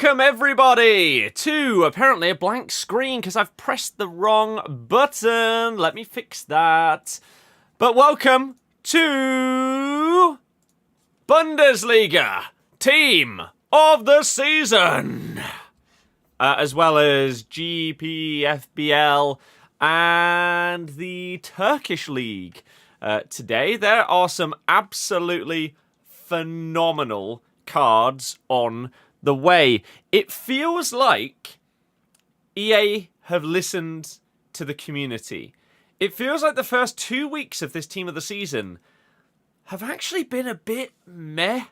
Welcome everybody to apparently a blank screen because I've pressed the wrong button. Let me fix that. But welcome to Bundesliga Team of the Season. As well as GPFBL and the Turkish League. Today there are some absolutely phenomenal cards on the way. It feels like EA have listened to the community. It feels like the first 2 weeks of this Team of the Season have actually been a bit meh.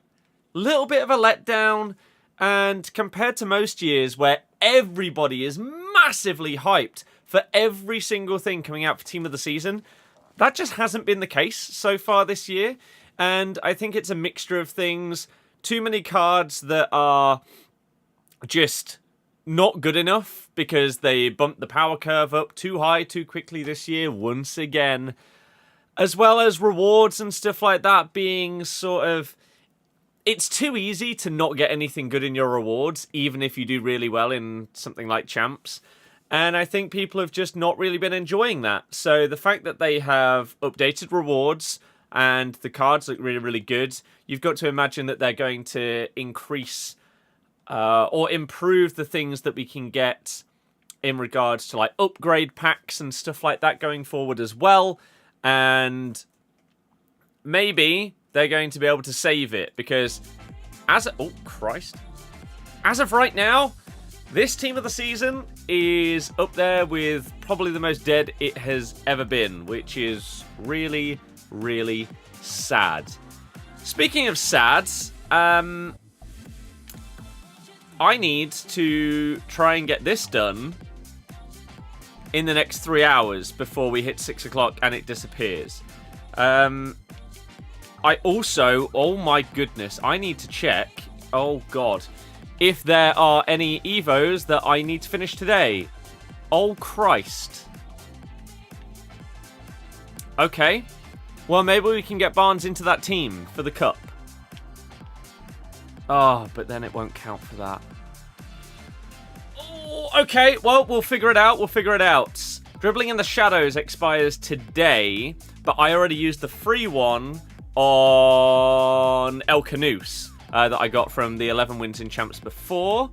Little bit of a letdown. And compared to most years where everybody is massively hyped for every single thing coming out for Team of the Season, that just hasn't been the case so far this year. And I think it's a mixture of things. Too many cards that are just not good enough because they bumped the power curve up too high too quickly this year once again. As well as rewards and stuff like that being sort of... It's too easy to not get anything good in your rewards, even if you do really well in something like Champs. And I think people have just not really been enjoying that. So the fact that they have updated rewards and the cards look really, really good, you've got to imagine that they're going to increase or improve the things that we can get in regards to like upgrade packs and stuff like that going forward as well. And maybe they're going to be able to save it because as of right now, this Team of the Season is up there with probably the most dead it has ever been, which is really, really sad. Speaking of sads, I need to try and get this done in the next 3 hours before we hit 6 o'clock and it disappears. I also, oh my goodness, I need to check, oh god, if there are any Evos that I need to finish today. Oh Christ. Okay. Well, maybe we can get Barnes into that team for the cup. Oh, but then it won't count for that. Oh, okay, well, we'll figure it out. We'll figure it out. Dribbling in the Shadows expires today, but I already used the free one on El Canoes that I got from the 11 wins in Champs before.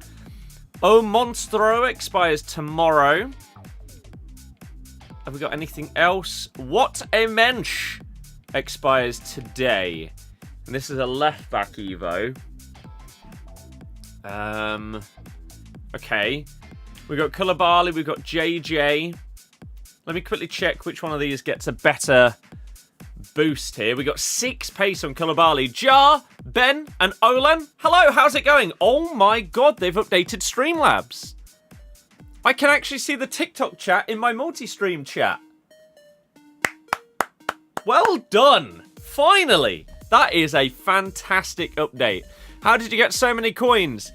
Oh, Monstro expires tomorrow. Have we got anything else? What a Mensch expires today. And this is a left back Evo. Okay. We've got Koulibaly, we've got JJ. Let me quickly check which one of these gets a better boost here. We got 6 pace on Koulibaly. Jar, Ben, and Olan. Hello, how's it going? Oh my god, they've updated Streamlabs. I can actually see the TikTok chat in my multi-stream chat. Well done. Finally. That is a fantastic update. How did you get so many coins?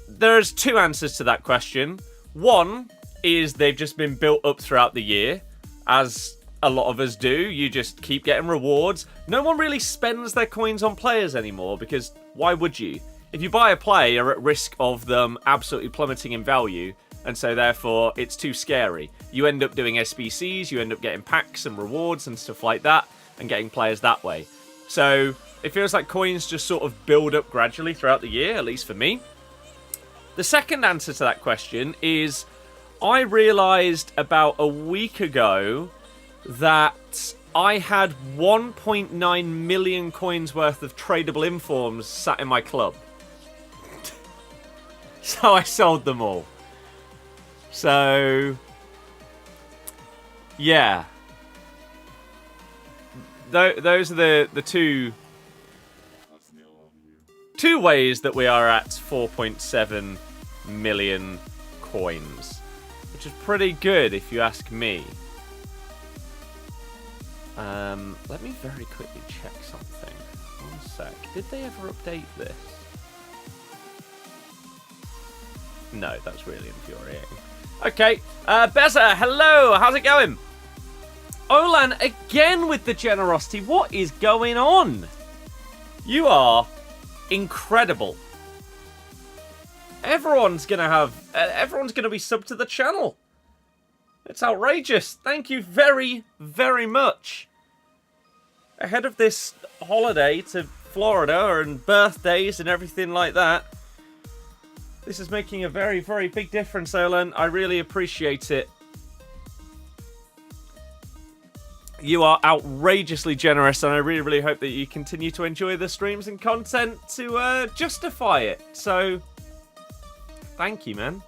There's 2 answers to that question. One is they've just been built up throughout the year, as a lot of us do. You just keep getting rewards. No one really spends their coins on players anymore, because why would you? If you buy a player, you're at risk of them absolutely plummeting in value, and so therefore it's too scary. You end up doing SBCs, you end up getting packs and rewards and stuff like that, and getting players that way. So it feels like coins just sort of build up gradually throughout the year, at least for me. The second answer to that question is I realised about a week ago that I had 1.9 million coins worth of tradable informs sat in my club. So I sold them all. So, yeah. Those are the two ways that we are at 4.7 million coins, which is pretty good if you ask me. Let me very quickly check something. 1 sec. Did they ever update this? No, that's really infuriating. Okay, Beza, hello, how's it going? Olan again with the generosity. What is going on? You are incredible. Everyone's gonna be subbed to the channel. It's outrageous. Thank you very, very much. Ahead of this holiday to Florida and birthdays and everything like that, this is making a very, very big difference, Olan. I really appreciate it. You are outrageously generous, and I really, really hope that you continue to enjoy the streams and content to justify it. So, thank you, man.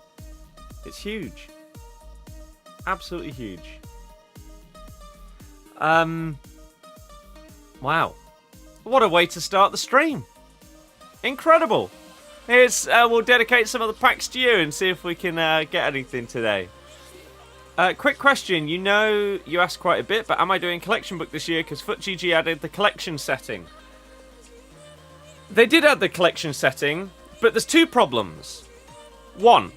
It's huge. Absolutely huge. Wow. What a way to start the stream. Incredible. Here's, we'll dedicate some of the packs to you and see if we can get anything today. Quick question. You know you asked quite a bit, but am I doing collection book this year? Because FUTGG added the collection setting. They did add the collection setting, but there's two problems. One,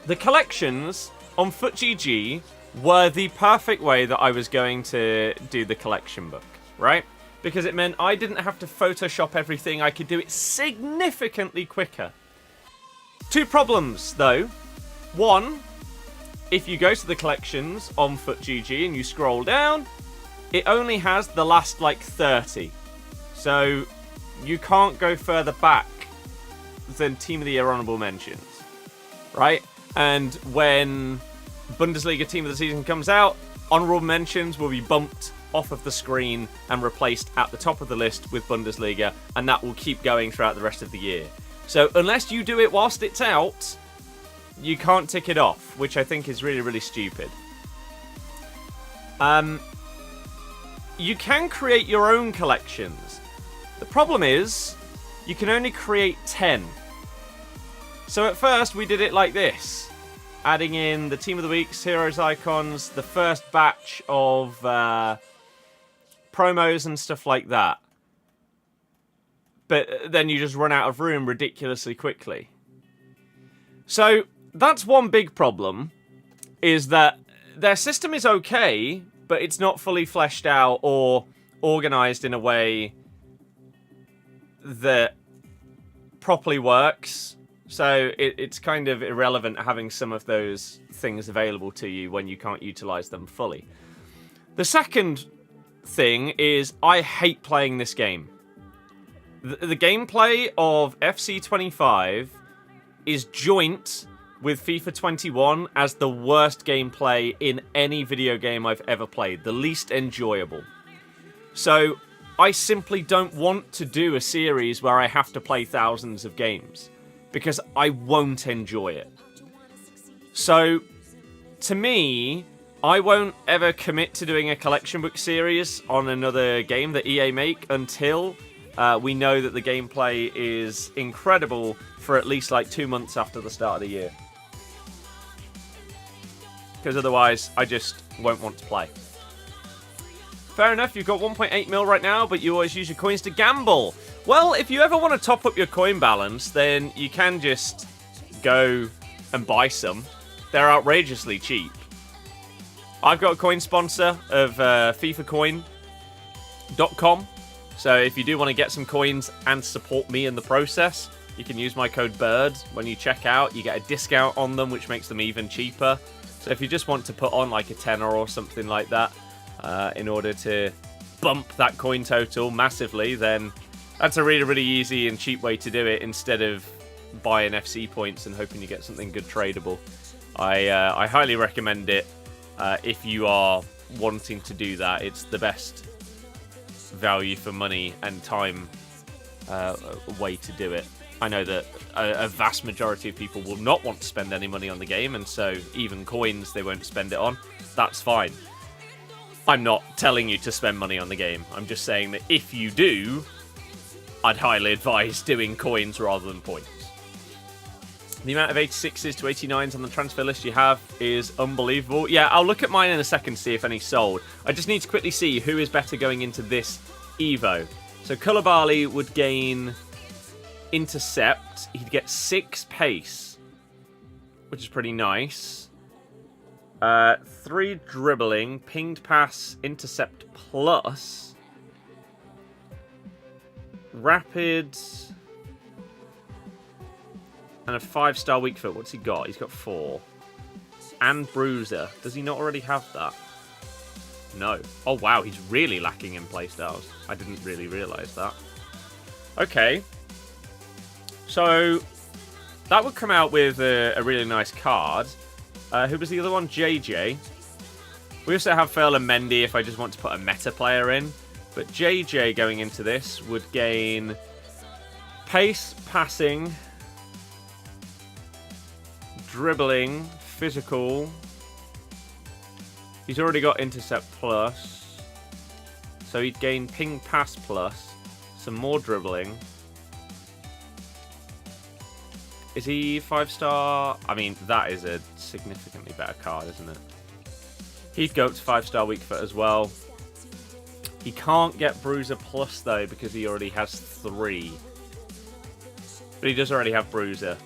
the collections on FUTGG were the perfect way that I was going to do the collection book, right? Because it meant I didn't have to Photoshop everything. I could do it significantly quicker. Two problems, though. One, if you go to the collections on FUTGG and you scroll down, it only has the last, like, 30. So you can't go further back than Team of the Year Honourable Mentions, right? And when Bundesliga Team of the Season comes out, Honourable Mentions will be bumped off of the screen and replaced at the top of the list with Bundesliga, and that will keep going throughout the rest of the year. So unless you do it whilst it's out, you can't tick it off, which I think is really, really stupid. You can create your own collections. The problem is, you can only create 10. So at first, we did it like this. Adding in the Team of the Weeks, Heroes Icons, the first batch of promos and stuff like that. But then you just run out of room ridiculously quickly. So that's one big problem, is that their system is okay, but it's not fully fleshed out or organized in a way that properly works. So it's kind of irrelevant having some of those things available to you when you can't utilize them fully. The second thing is I hate playing this game. The gameplay of FC25 is joint with FIFA 21 as the worst gameplay in any video game I've ever played. The least enjoyable. So I simply don't want to do a series where I have to play thousands of games, because I won't enjoy it. So, to me, I won't ever commit to doing a collection book series on another game that EA make until we know that the gameplay is incredible for at least like 2 months after the start of the year. Because otherwise, I just won't want to play. Fair enough, you've got 1.8 mil right now, but you always use your coins to gamble. Well, if you ever want to top up your coin balance, then you can just go and buy some. They're outrageously cheap. I've got a coin sponsor of FIFAcoin.com. So if you do want to get some coins and support me in the process, you can use my code BIRD. When you check out, you get a discount on them, which makes them even cheaper. So if you just want to put on like a tenner or something like that, in order to bump that coin total massively, then that's a really, really easy and cheap way to do it instead of buying FC points and hoping you get something good tradable. I highly recommend it if you are wanting to do that. It's the best value for money and time way to do it. I know that a vast majority of people will not want to spend any money on the game, and so even coins they won't spend it on. That's fine. I'm not telling you to spend money on the game. I'm just saying that if you do, I'd highly advise doing coins rather than points. The amount of 86s to 89s on the transfer list you have is unbelievable. Yeah, I'll look at mine in a second to see if any sold. I just need to quickly see who is better going into this Evo. So Koulibaly would gain intercept. He'd get 6 pace, which is pretty nice. 3 dribbling, pinged pass, intercept plus. Rapid. And a 5-star weak foot. What's he got? He's got 4. And Bruiser. Does he not already have that? No. Oh, wow. He's really lacking in playstyles. I didn't really realise that. Okay. So, that would come out with a really nice card. Who was the other one? JJ. We also have Phil and Mendy if I just want to put a meta player in. But JJ going into this would gain pace, passing, dribbling, physical. He's already got intercept plus. So he'd gain ping pass plus. Some more dribbling. Is he 5-star? I mean, that is a significantly better card, isn't it? He'd go up to 5-star weak foot as well. He can't get Bruiser plus, though, because he already has 3. But he does already have Bruiser.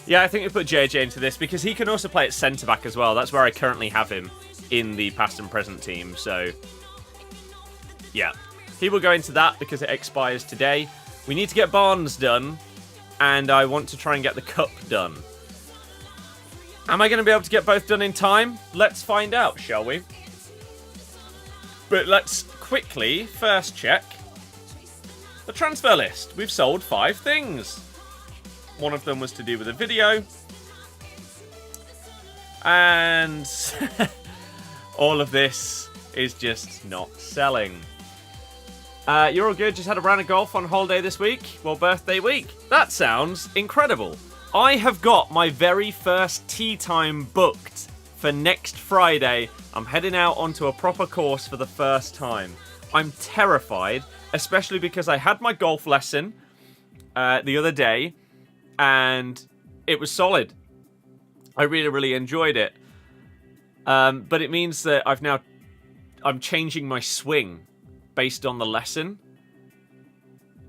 Yeah, I think we put JJ into this because he can also play at centre-back as well. That's where I currently have him in the past and present team. So, yeah. He will go into that because it expires today. We need to get Barnes done. And I want to try and get the cup done. Am I going to be able to get both done in time? Let's find out, shall we? But let's quickly first check the transfer list. We've sold 5 things. One of them was to do with a video. And all of this is just not selling. You're all good. Just had a round of golf on holiday this week. Well, birthday week. That sounds incredible. I have got my very first tee time booked for next Friday. I'm heading out onto a proper course for the first time. I'm terrified, especially because I had my golf lesson the other day, and it was solid. I really, really enjoyed it. But it means that I'm changing my swing based on the lesson.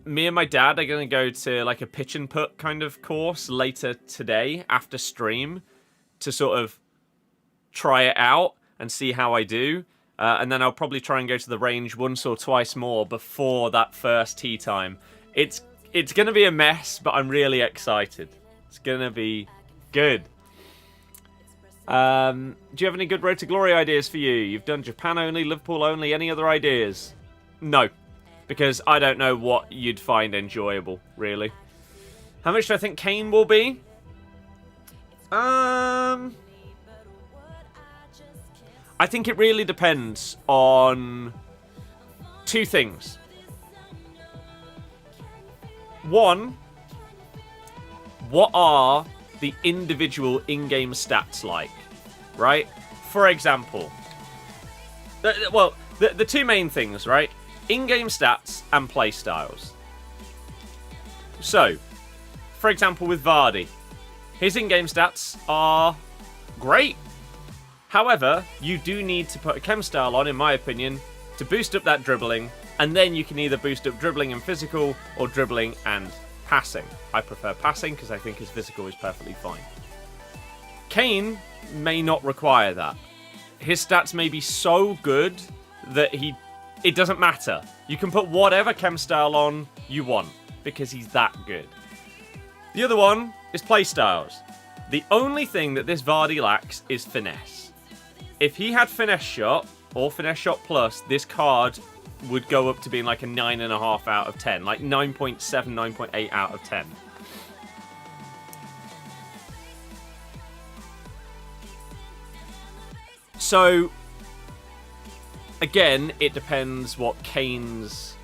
Me and my dad are going to go to like a pitch and putt kind of course later today after stream to sort of try it out and see how I do. And then I'll probably try and go to the range once or twice more before that first tee time. It's going to be a mess, but I'm really excited. It's going to be good. Do you have any good Road to Glory ideas for you? You've done Japan only, Liverpool only, any other ideas? No, because I don't know what you'd find enjoyable, really. How much do I think Kane will be? I think it really depends on 2 things. One, what are the individual in-game stats like, right? For example, the 2 main things, right? In-game stats and play styles. So, for example, with Vardy, his in-game stats are great. However, you do need to put a chem style on, in my opinion, to boost up that dribbling, and then you can either boost up dribbling and physical or dribbling and passing. I prefer passing because I think his physical is perfectly fine. Kane may not require that. His stats may be so good that it doesn't matter. You can put whatever chem style on you want because he's that good. The other one is playstyles. The only thing that this Vardy lacks is finesse. If he had finesse shot or finesse shot plus, this card would go up to being like a 9.5 out of 10, like 9.7, 9.8 out of 10. So, again, it depends what Kane's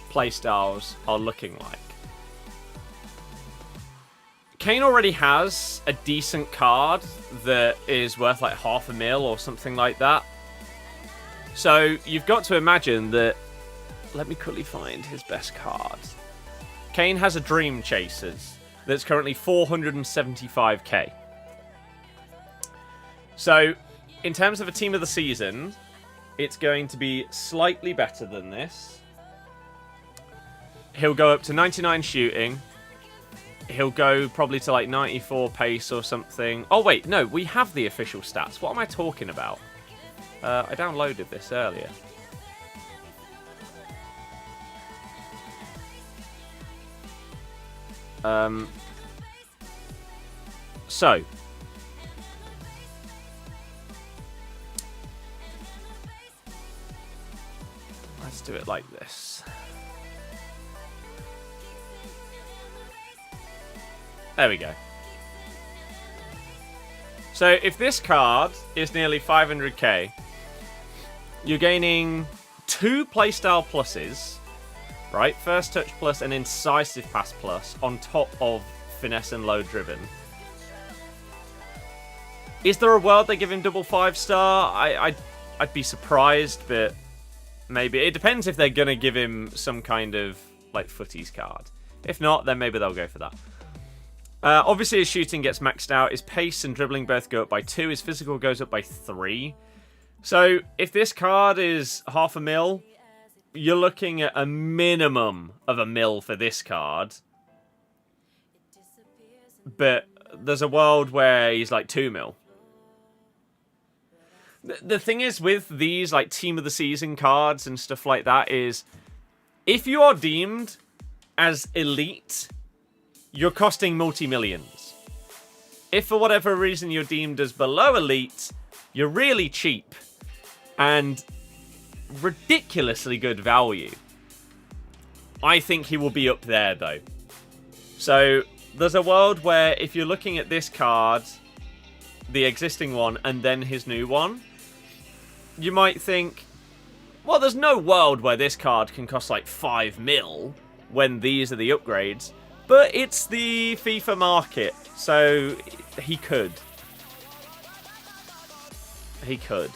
playstyles are looking like. Kane already has a decent card that is worth like $500,000 or something like that. So you've got to imagine that. Let me quickly find his best card. Kane has a Dream Chasers that's currently 475k. So in terms of a team of the season, it's going to be slightly better than this. He'll go up to 99 shooting. He'll go probably to like 94 pace or something. Oh wait, no, we have the official stats. What am I talking about? I downloaded this earlier. So. Let's do it like this. There we go. So if this card is nearly 500k, you're gaining 2 playstyle pluses, right? First touch plus and incisive pass plus on top of finesse and low driven. Is there a world they give him double 5-star? I'd be surprised, but maybe. It depends if they're going to give him some kind of like FUTTIES card. If not, then maybe they'll go for that. Obviously, his shooting gets maxed out. His pace and dribbling both go up by 2. His physical goes up by 3. So, if this card is $500,000, you're looking at a minimum of $1 million for this card. But there's a world where he's like $2 million. The thing is with these like Team of the Season cards and stuff like that is, if you are deemed as elite, you're costing multi-millions. If for whatever reason you're deemed as below elite, you're really cheap and ridiculously good value. I think he will be up there though. So there's a world where if you're looking at this card, the existing one, and then his new one, you might think, well, there's no world where this card can cost like 5 mil when these are the upgrades. But it's the FIFA market, so he could. He could.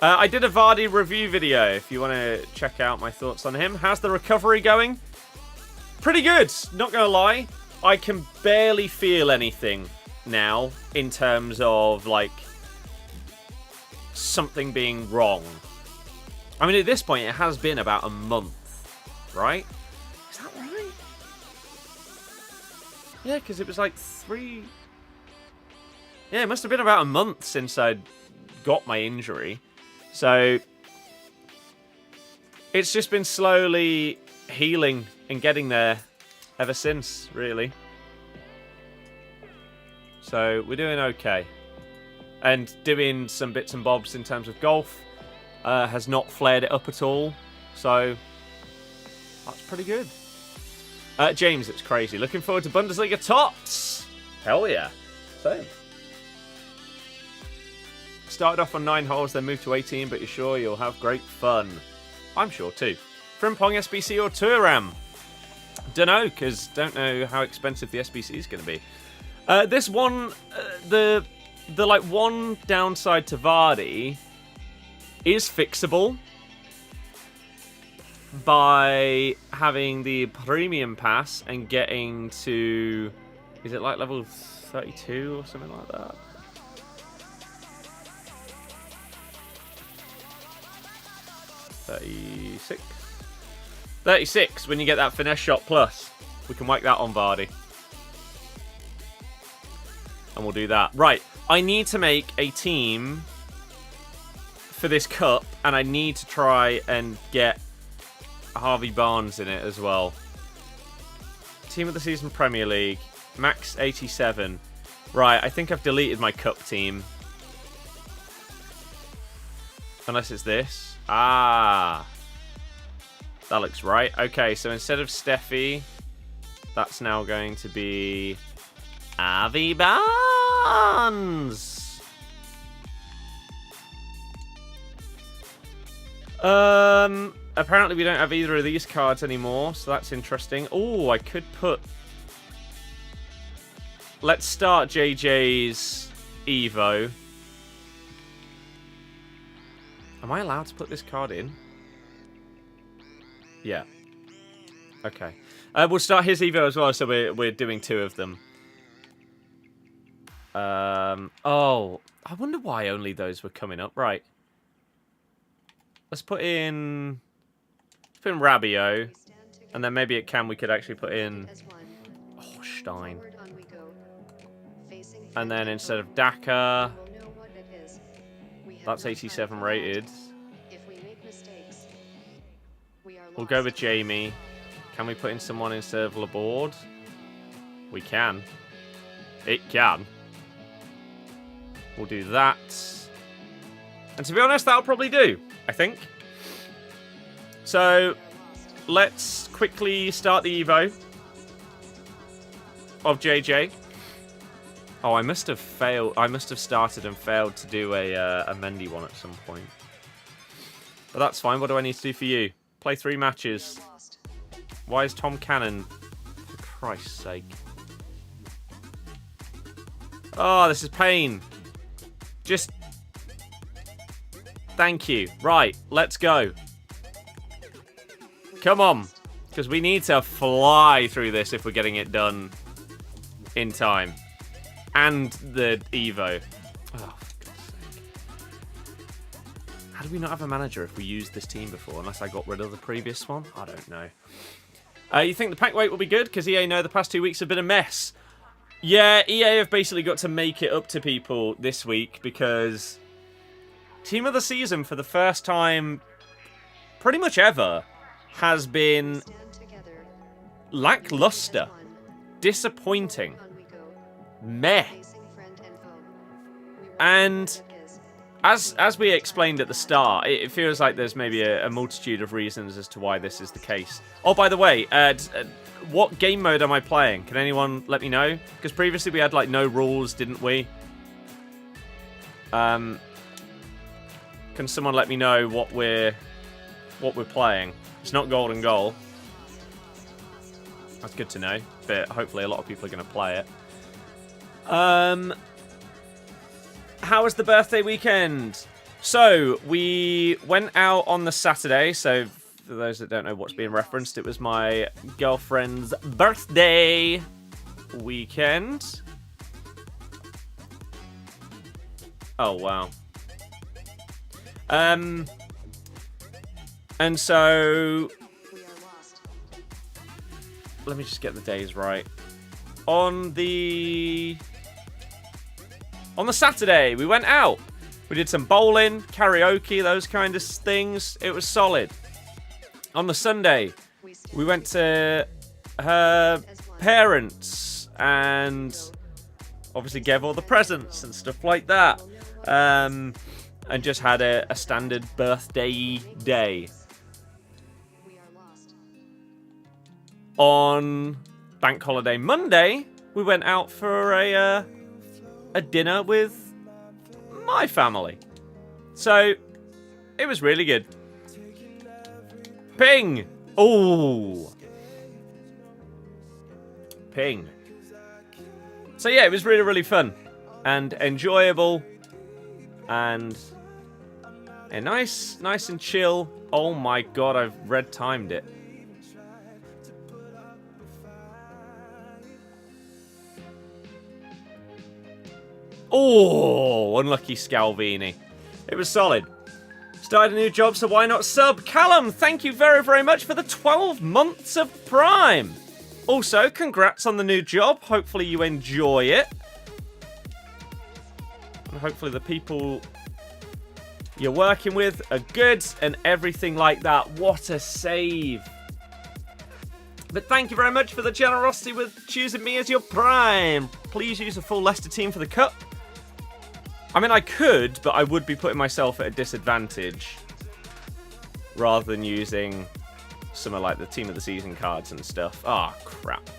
I did a Vardy review video, if you want to check out my thoughts on him. How's the recovery going? Pretty good, not going to lie. I can barely feel anything now in terms of, like, something being wrong. I mean, at this point, it has been about a month. Right? Is that right? Yeah, because it was like 3... Yeah, it must have been about a month since I'd got my injury. So, it's just been slowly healing and getting there ever since, really. So, we're doing okay. And doing some bits and bobs in terms of golf has not flared it up at all. So... that's pretty good. James, it's crazy. Looking forward to Bundesliga TOTS. Hell yeah. Same. Started off on 9 holes, then moved to 18, but you're sure you'll have great fun. I'm sure too. Frimpong SBC or Turam? Dunno, because don't know how expensive the SBC is going to be. This one, the like one downside to Vardy is fixable by having the premium pass and getting to, is it like level 32 or something like that? $36. 36 when you get that finesse shot plus. We can whack that on Vardy. And we'll do that. Right, I need to make a team for this cup, and I need to try and get Harvey Barnes in it as well. Team of the Season Premier League. Max 87. Right, I think I've deleted my cup team. Unless it's this. Ah. That looks right. Okay, so instead of Steffi, that's now going to be Harvey Barnes. Apparently we don't have either of these cards anymore, so that's interesting. Oh, I could put... Let's start JJ's Evo. Am I allowed to put this card in? Yeah. Okay. We'll start his Evo as well, so we're doing 2 of them. Oh, I wonder why only those were coming up. Right. Let's put in Rabiot, and then maybe at Cam we could actually put in Stein. And then instead of Daka, that's 87 rated. We'll go with Jamie. Can we put in someone instead of Laborde? We can. It can. We'll do that. And to be honest, that'll probably do, I think. So, let's quickly start the Evo of JJ. Oh, I must have failed. I must have started and failed to do a Mendy one at some point. But that's fine. What do I need to do for you? Play 3 matches. Why is Tom Cannon? For Christ's sake. Oh, this is pain. Just... Thank you. Right, let's go. Come on. Because we need to fly through this if we're getting it done in time. And the Evo. Oh, for God's sake. How do we not have a manager if we used this team before? Unless I got rid of the previous one? I don't know. You think the pack weight will be good? Because EA know the past 2 weeks have been a mess. Yeah, EA have basically got to make it up to people this week because Team of the Season for the first time pretty much ever has been lackluster, disappointing, meh. And as we explained at the start, it feels like there's maybe a multitude of reasons as to why this is the case. Oh, by the way, what game mode am I playing? Can anyone let me know? Because previously we had like no rules, didn't we? Can someone let me know what we're playing? It's not Golden Goal. That's good to know, but hopefully a lot of people are going to play it. How was the birthday weekend? So, we went out on the Saturday. So, for those that don't know what's being referenced, it was my girlfriend's birthday weekend. Oh, wow. And so... Let me just get the days right. On the Saturday, we went out. We did some bowling, karaoke, those kind of things. It was solid. On the Sunday, we went to her parents and obviously gave all the presents and stuff like that. And just had a standard birthday day. On Bank Holiday Monday, we went out for a dinner with my family. So, it was really good. Ping! Oh! Ping. So yeah, it was really, really fun. And enjoyable. And nice and chill. Oh my god, I've red timed it. Oh, unlucky Scalvini. It was solid. Started a new job, so why not sub? Callum, thank you very, very much for the 12 months of Prime. Also, congrats on the new job. Hopefully you enjoy it. And hopefully the people you're working with are good and everything like that. What a save. But thank you very much for the generosity with choosing me as your Prime. Please use a full Leicester team for the Cup. I mean, I could, but I would be putting myself at a disadvantage rather than using some of like the Team of the Season cards and stuff. Ah, oh, crap.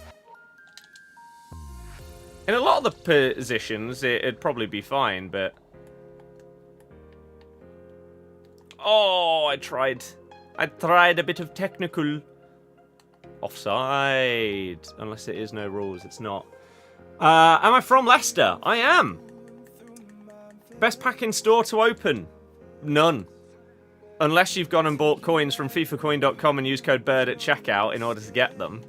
In a lot of the positions, it'd probably be fine, but... Oh, I tried a bit of technical offside. Unless it is no rules, it's not. Am I from Leicester? I am. Best pack in store to open? None. Unless you've gone and bought coins from FIFAcoin.com and used code BIRD at checkout in order to get them.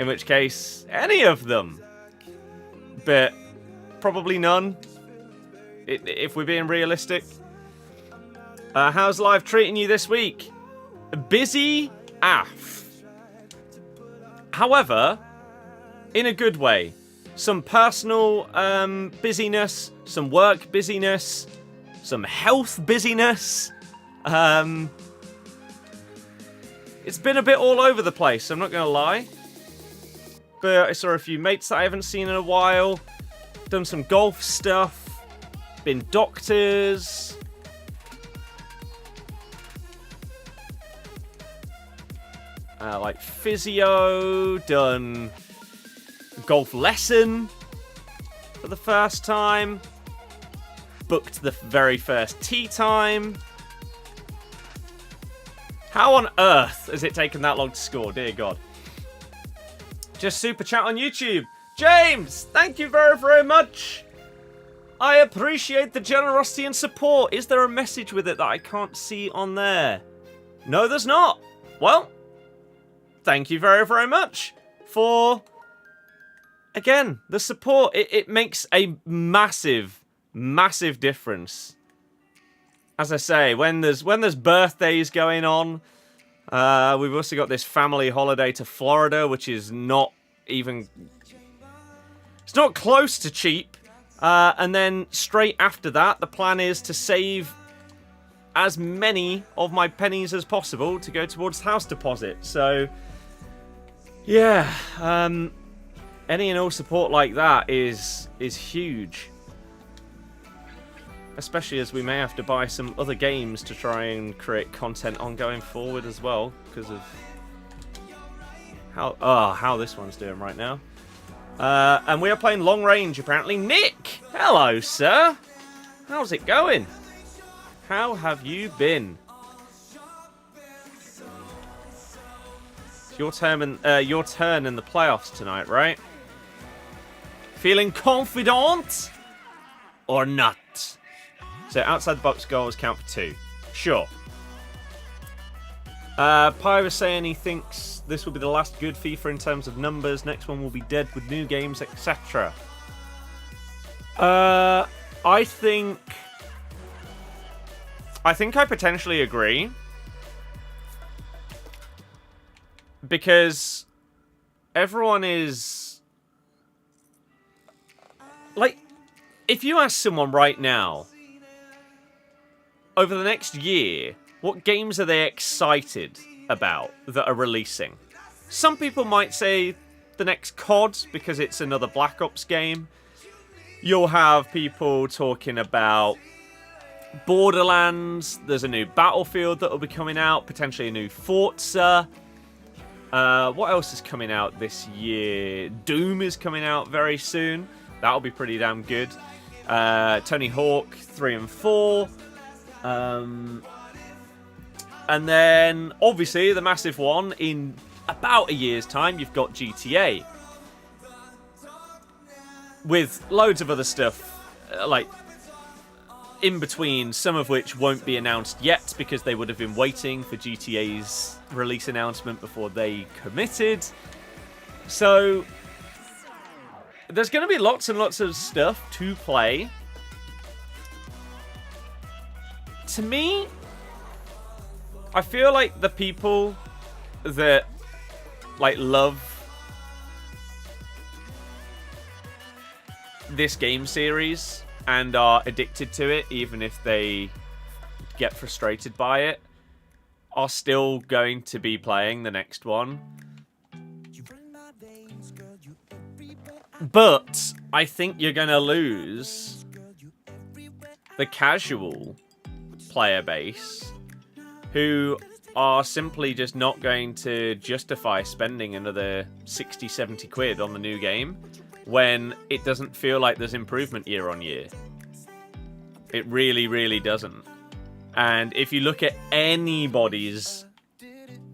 In which case, any of them. But probably none. If we're being realistic. How's life treating you this week? Busy AF. However, in a good way. Some personal busyness, some work busyness, some health busyness. It's been a bit all over the place, I'm not going to lie. But I saw a few mates that I haven't seen in a while. Done some golf stuff. Been doctors. Like physio. Done golf lesson for the first time. Booked the very first tee time. How on earth has it taken that long to score? Dear God. Just super chat on YouTube. James, thank you very, very much. I appreciate the generosity and support. Is there a message with it that I can't see on there? No, there's not. Well, thank you very, very much for, again, the support. It makes a massive, massive difference. As I say, when there's birthdays going on, we've also got this family holiday to Florida, which is not even... It's not close to cheap. And then straight after that, the plan is to save as many of my pennies as possible to go towards house deposit. So, yeah, any and all support like that is huge. Especially as we may have to buy some other games to try and create content on going forward as well, because of how this one's doing right now. And we are playing long range, apparently. Nick! Hello, sir! How's it going? How have you been? It's your turn in the playoffs tonight, right? Feeling confident? Or not? So outside the box goals count for 2. Sure. Pi was saying he thinks this will be the last good FIFA in terms of numbers. Next one will be dead with new games, etc. I think I potentially agree. Because everyone is... Like, if you ask someone right now, over the next year, what games are they excited about that are releasing? Some people might say the next COD, because it's another Black Ops game. You'll have people talking about Borderlands. There's a new Battlefield that will be coming out. Potentially a new Forza. What else is coming out this year? Doom is coming out very soon. That'll be pretty damn good. Tony Hawk 3 and 4. And then, obviously, the massive one, in about a year's time, you've got GTA. With loads of other stuff, like, in between, some of which won't be announced yet, because they would have been waiting for GTA's release announcement before they committed. So, there's going to be lots and lots of stuff to play. To me, I feel like the people that, like, love this game series and are addicted to it, even if they get frustrated by it, are still going to be playing the next one. But I think you're going to lose the casual player base who are simply just not going to justify spending another 60, 70 quid on the new game when it doesn't feel like there's improvement year on year. It really, really doesn't. And if you look at anybody's...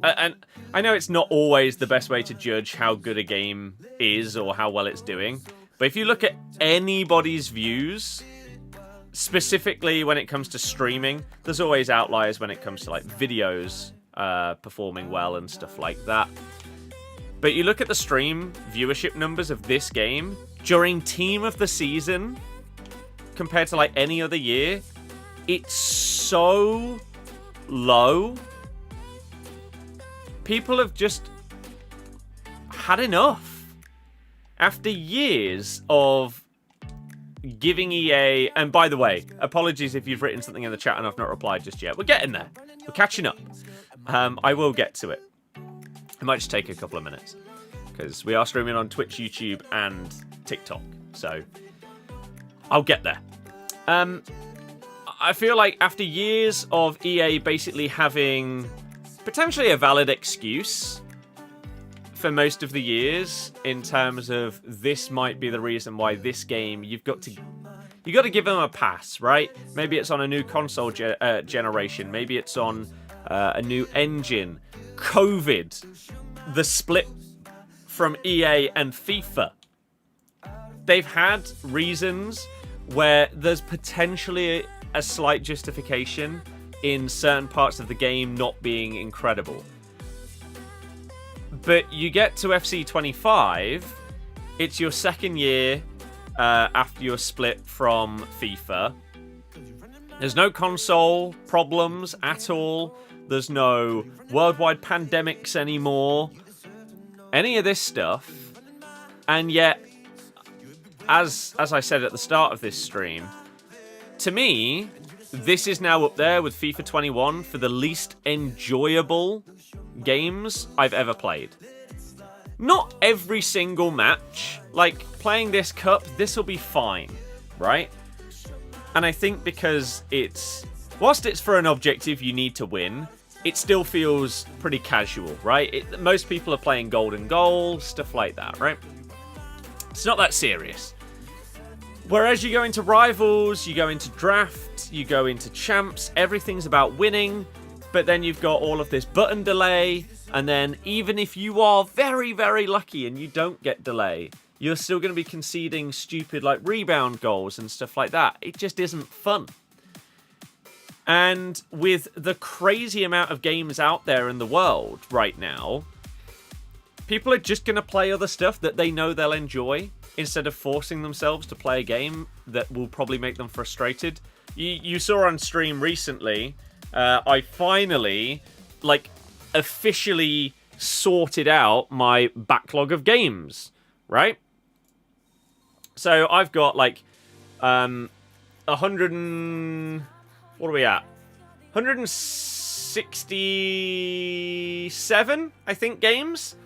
And I know it's not always the best way to judge how good a game is or how well it's doing, but if you look at anybody's views... Specifically when it comes to streaming, there's always outliers when it comes to like videos performing well and stuff like that. But you look at the stream viewership numbers of this game during Team of the Season compared to like any other year, it's so low. People have just had enough. After years of giving EA... And by the way, apologies if you've written something in the chat and I've not replied just yet. We're getting there. We're catching up. I will get to it. It might just take a couple of minutes because we are streaming on Twitch, YouTube, and TikTok. So I'll get there. I feel like after years of EA basically having potentially a valid excuse for most of the years in terms of this might be the reason why this game you got to give them a pass, right? Maybe it's on a new console generation, maybe it's on a new engine, COVID, the split from EA and FIFA. They've had reasons where there's potentially a slight justification in certain parts of the game not being incredible. But you get to FC25, it's your second year after your split from FIFA. There's no console problems at all. There's no worldwide pandemics anymore. Any of this stuff. And yet, as I said at the start of this stream, to me, this is now up there with FIFA 21 for the least enjoyable games I've ever played. Not every single match. Like, playing this cup, this will be fine, right? And I think because whilst it's for an objective you need to win, it still feels pretty casual, right? Most people are playing golden goal, stuff like that, right? It's not that serious. Whereas you go into rivals, you go into draft, you go into champs, everything's about winning, but then you've got all of this button delay, and then even if you are very, very lucky and you don't get delay, you're still going to be conceding stupid like rebound goals and stuff like that. It just isn't fun. And with the crazy amount of games out there in the world right now, people are just going to play other stuff that they know they'll enjoy, instead of forcing themselves to play a game that will probably make them frustrated. You saw on stream recently, I finally, officially sorted out my backlog of games, right? So I've got, 100 and... What are we at? 167, I think, games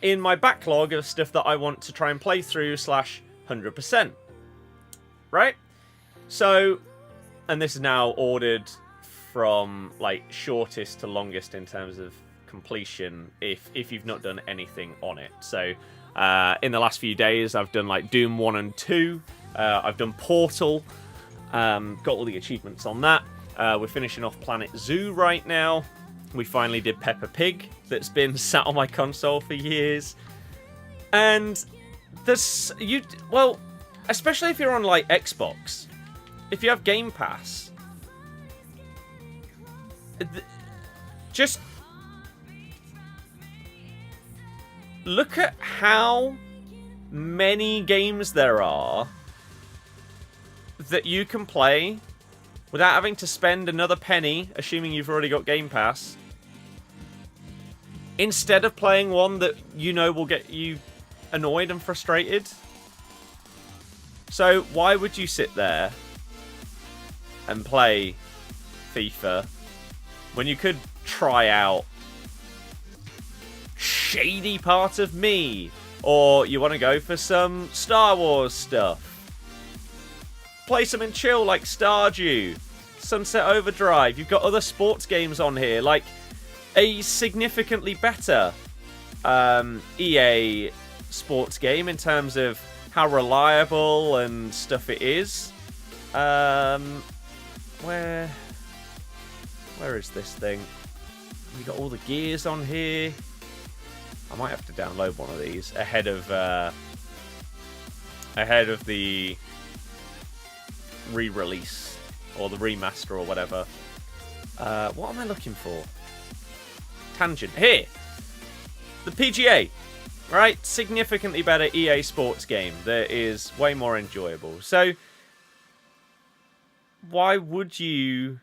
in my backlog of stuff that I want to try and play through / 100%. Right? So, and this is now ordered from shortest to longest in terms of completion if you've not done anything on it. So in the last few days I've done Doom 1 and 2. I've done Portal. Got all the achievements on that. We're finishing off Planet Zoo right now. We finally did Peppa Pig, that's been sat on my console for years. And especially if you're on Xbox, if you have Game Pass, just look at how many games there are that you can play without having to spend another penny, assuming you've already got Game Pass, instead of playing one that will get you annoyed and frustrated. So why would you sit there and play FIFA when you could try out Shady Part of Me, or you want to go for some Star Wars stuff? Play something chill like Stardew, Sunset Overdrive. You've got other sports games on here, like a significantly better EA sports game in terms of how reliable and stuff it is. Where is this thing? We got all the gears on here. I might have to download one of these ahead of the re-release or the remaster or whatever. What am I looking for? Tangent. Here! The PGA. Right? Significantly better EA sports game that is way more enjoyable. So, why would you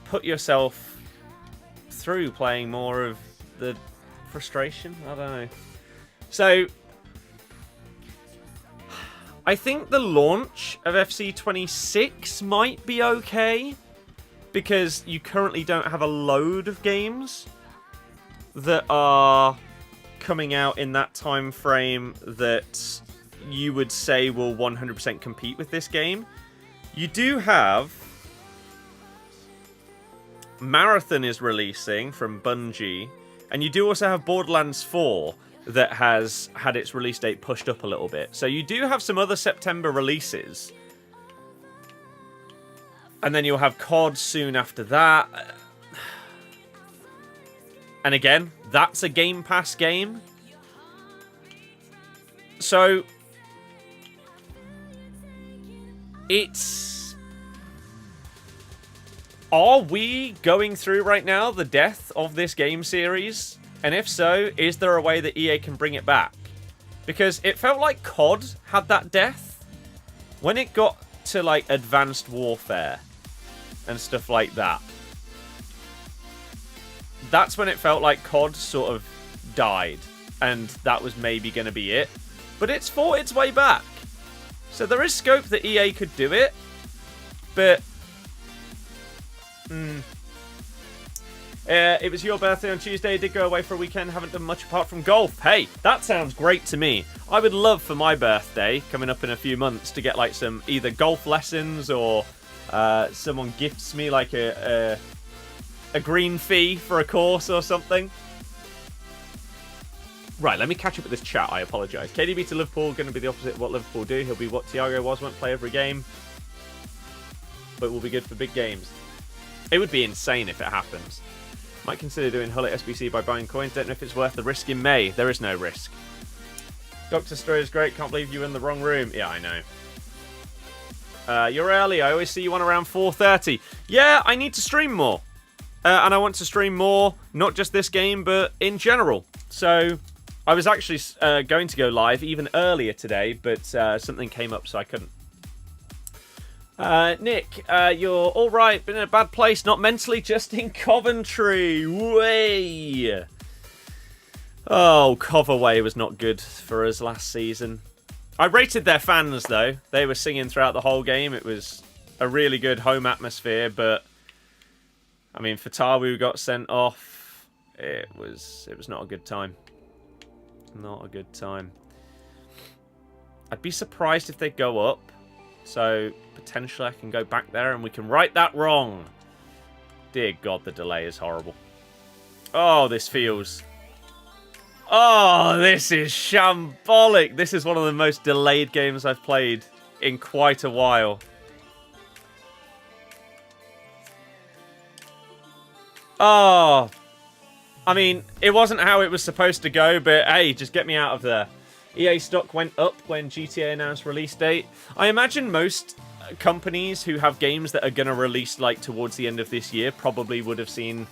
put yourself through playing more of the frustration? I don't know. So, I think the launch of FC26 might be okay. because you currently don't have a load of games that are coming out in that time frame that you would say will 100% compete with this game. You do have Marathon is releasing from Bungie, and you do also have Borderlands 4 that has had its release date pushed up a little bit. So you do have some other September releases. And then you'll have COD soon after that. And again, that's a Game Pass game. So it's... Are we going through right now the death of this game series? And if so, is there a way that EA can bring it back? Because it felt like COD had that death. When it got to, like, Advanced Warfare and stuff like that. That's when it felt like COD sort of died. And that was maybe going to be it. But it's fought its way back. So there is scope that EA could do it. But... it was your birthday on Tuesday. Did go away for a weekend. Haven't done much apart from golf. Hey, that sounds great to me. I would love for my birthday, coming up in a few months, to get like some either golf lessons or someone gifts me like a green fee for a course or something. Right, let me catch up with this chat. I apologise. KDB to Liverpool, going to be the opposite of what Liverpool do. He'll be what Thiago was, won't play every game, but will be good for big games. It would be insane if it happens. Might consider doing Hull at SBC by buying coins. Don't know if it's worth the risk in May. There is no risk. Doctor Story is great. Can't believe you were in the wrong room. Yeah, I know. You're early. I always see you on around 4:30. Yeah, I need to stream more. And I want to stream more, not just this game, but in general. So I was actually going to go live even earlier today, but something came up, so I couldn't. Nick, you're alright, been in a bad place, not mentally, just in Coventry. Way. Oh, Coventry was not good for us last season. I rated their fans, though. They were singing throughout the whole game. It was a really good home atmosphere, but I mean, Fatawu got sent off. It was not a good time. Not a good time. I'd be surprised if they go up. So, potentially I can go back there and we can right that wrong. Dear God, the delay is horrible. Oh, this feels... Oh, this is shambolic. This is one of the most delayed games I've played in quite a while. Oh. I mean, it wasn't how it was supposed to go, but hey, just get me out of there. EA stock went up when GTA announced release date. I imagine most companies who have games that are going to release like towards the end of this year probably would have seen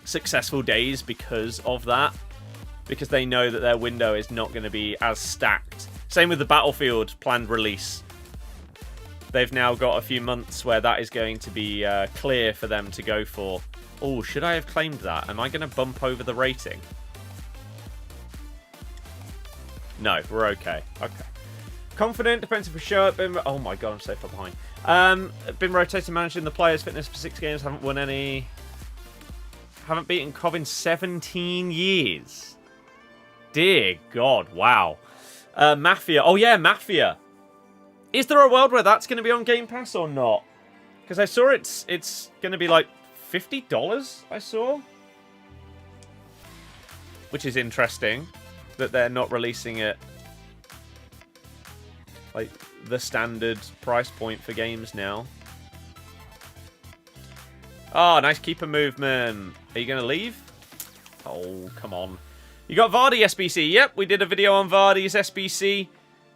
successful days because of that. Because they know that their window is not going to be as stacked. Same with the Battlefield planned release. They've now got a few months where that is going to be clear for them to go for. Oh, should I have claimed that? Am I going to bump over the rating? No, we're okay. Okay. Confident, defensive for sure. Oh my God, I'm so far behind. Been rotating, managing the players' fitness for 6 games. Haven't won any. Haven't beaten Cov in 17 years. Dear God, wow. Mafia. Oh yeah, Mafia. Is there a world where that's going to be on Game Pass or not? Because I saw it's going to be like $50, I saw. Which is interesting. That they're not releasing it like the standard price point for games now. Oh, nice keeper movement. Are you going to leave? Oh, come on. You got Vardy SBC. Yep, we did a video on Vardy's SBC.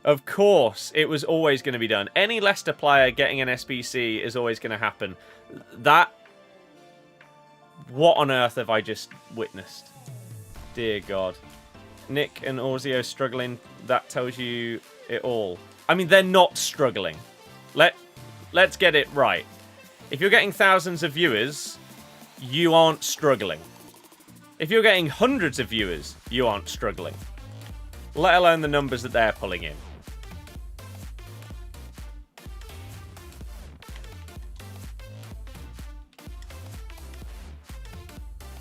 Of course, it was always going to be done. Any Leicester player getting an SBC is always going to happen. That... What on earth have I just witnessed? Dear God. Nick and Orzio struggling, that tells you it all. I mean, they're not struggling. Let's get it right. If you're getting thousands of viewers, you aren't struggling. If you're getting hundreds of viewers, you aren't struggling. Let alone the numbers that they're pulling in.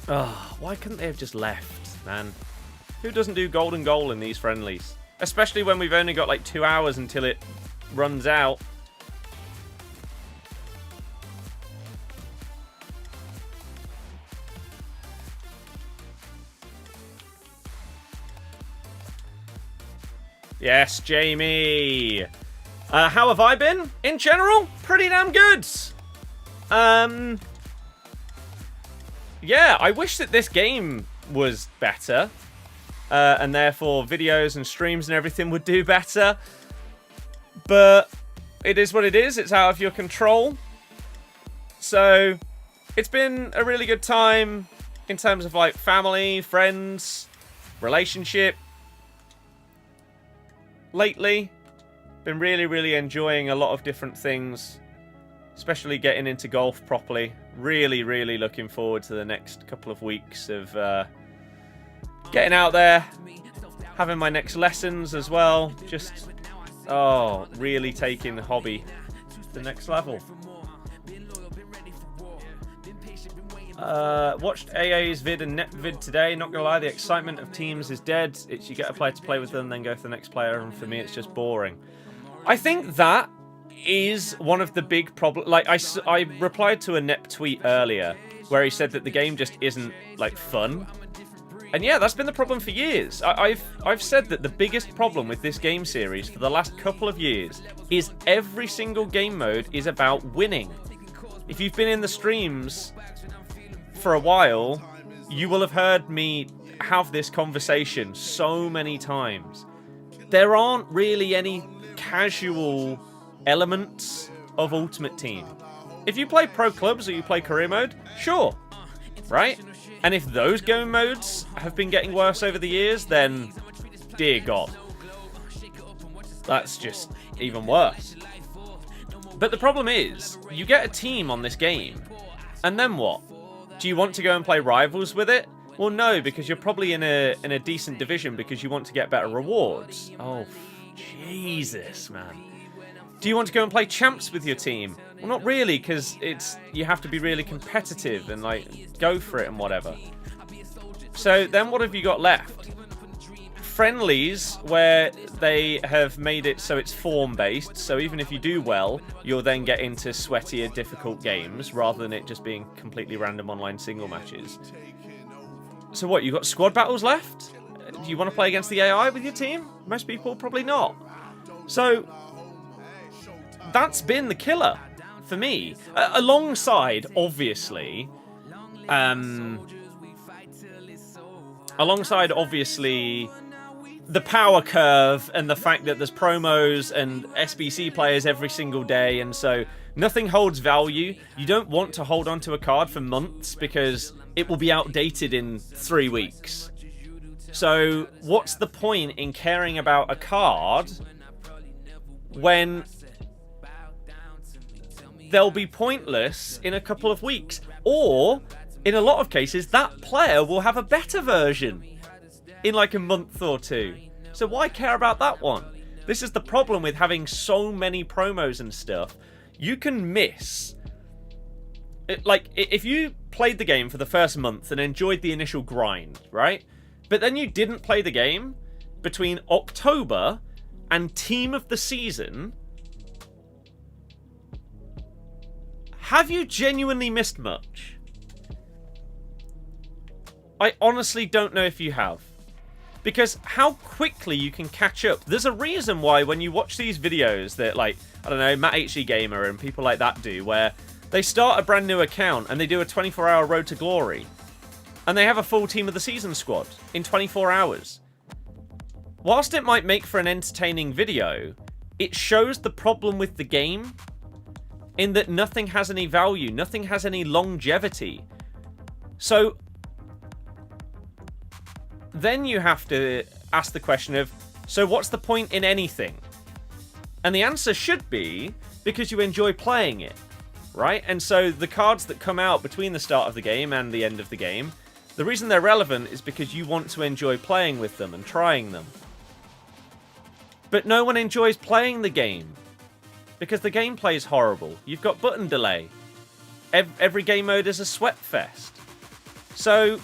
Oh, why couldn't they have just left, man? Who doesn't do golden goal in these friendlies? Especially when we've only got like 2 hours until it runs out. Yes, Jamie. How have I been? In general, pretty damn good. Yeah, I wish that this game was better. And therefore videos and streams and everything would do better. But it is what it is. It's out of your control. So it's been a really good time in terms of like family, friends, relationship. Lately, been really enjoying a lot of different things, especially getting into golf properly. Really looking forward to the next couple of weeks of getting out there, having my next lessons as well. Just, oh, really taking the hobby to the next level. Watched AA's vid and net vid today. Not gonna lie, the excitement of teams is dead. It's you get a player to play with them, then go for the next player, and for me it's just boring. I think that is one of the big problems. Like, I replied to a Nep tweet earlier where he said that the game just isn't, like, fun. And yeah, that's been the problem for years. I've said that the biggest problem with this game series for the last couple of years is every single game mode is about winning. If you've been in the streams for a while, you will have heard me have this conversation so many times. There aren't really any casual elements of Ultimate Team. If you play pro clubs or you play career mode, sure, right? And if those game modes have been getting worse over the years, then dear God, that's just even worse. But the problem is, you get a team on this game, and then what? Do you want to go and play rivals with it? Well, no, because you're probably in a decent division because you want to get better rewards. Oh, Jesus, man. Do you want to go and play champs with your team? Well, not really, because you have to be really competitive and like go for it and whatever. So then what have you got left? Friendlies, where they have made it so it's form-based, so even if you do well, you'll then get into sweatier, difficult games, rather than it just being completely random online single matches. So what, you got squad battles left? Do you want to play against the AI with your team? Most people, probably not. So, that's been the killer for me. Alongside, obviously, the power curve and the fact that there's promos and SBC players every single day, and so nothing holds value. You don't want to hold on to a card for months because it will be outdated in 3 weeks. So what's the point in caring about a card when they'll be pointless in a couple of weeks? Or, in a lot of cases, that player will have a better version in like a month or two. So why care about that one? This is the problem with having so many promos and stuff. You can miss... Like, if you played the game for the first month and enjoyed the initial grind, right? But then you didn't play the game between October and Team of the Season, have you genuinely missed much? I honestly don't know if you have. Because how quickly you can catch up. There's a reason why when you watch these videos that, like, I don't know, Matt HG Gamer and people like that do, where they start a brand new account and they do a 24-hour road to glory. And they have a full Team of the Season squad in 24 hours. Whilst it might make for an entertaining video, it shows the problem with the game in that nothing has any value, nothing has any longevity. So then you have to ask the question of, so what's the point in anything? And the answer should be, because you enjoy playing it, right? And so the cards that come out between the start of the game and the end of the game, the reason they're relevant is because you want to enjoy playing with them and trying them. But no one enjoys playing the game, because the gameplay is horrible. You've got button delay. Every game mode is a sweat fest. So,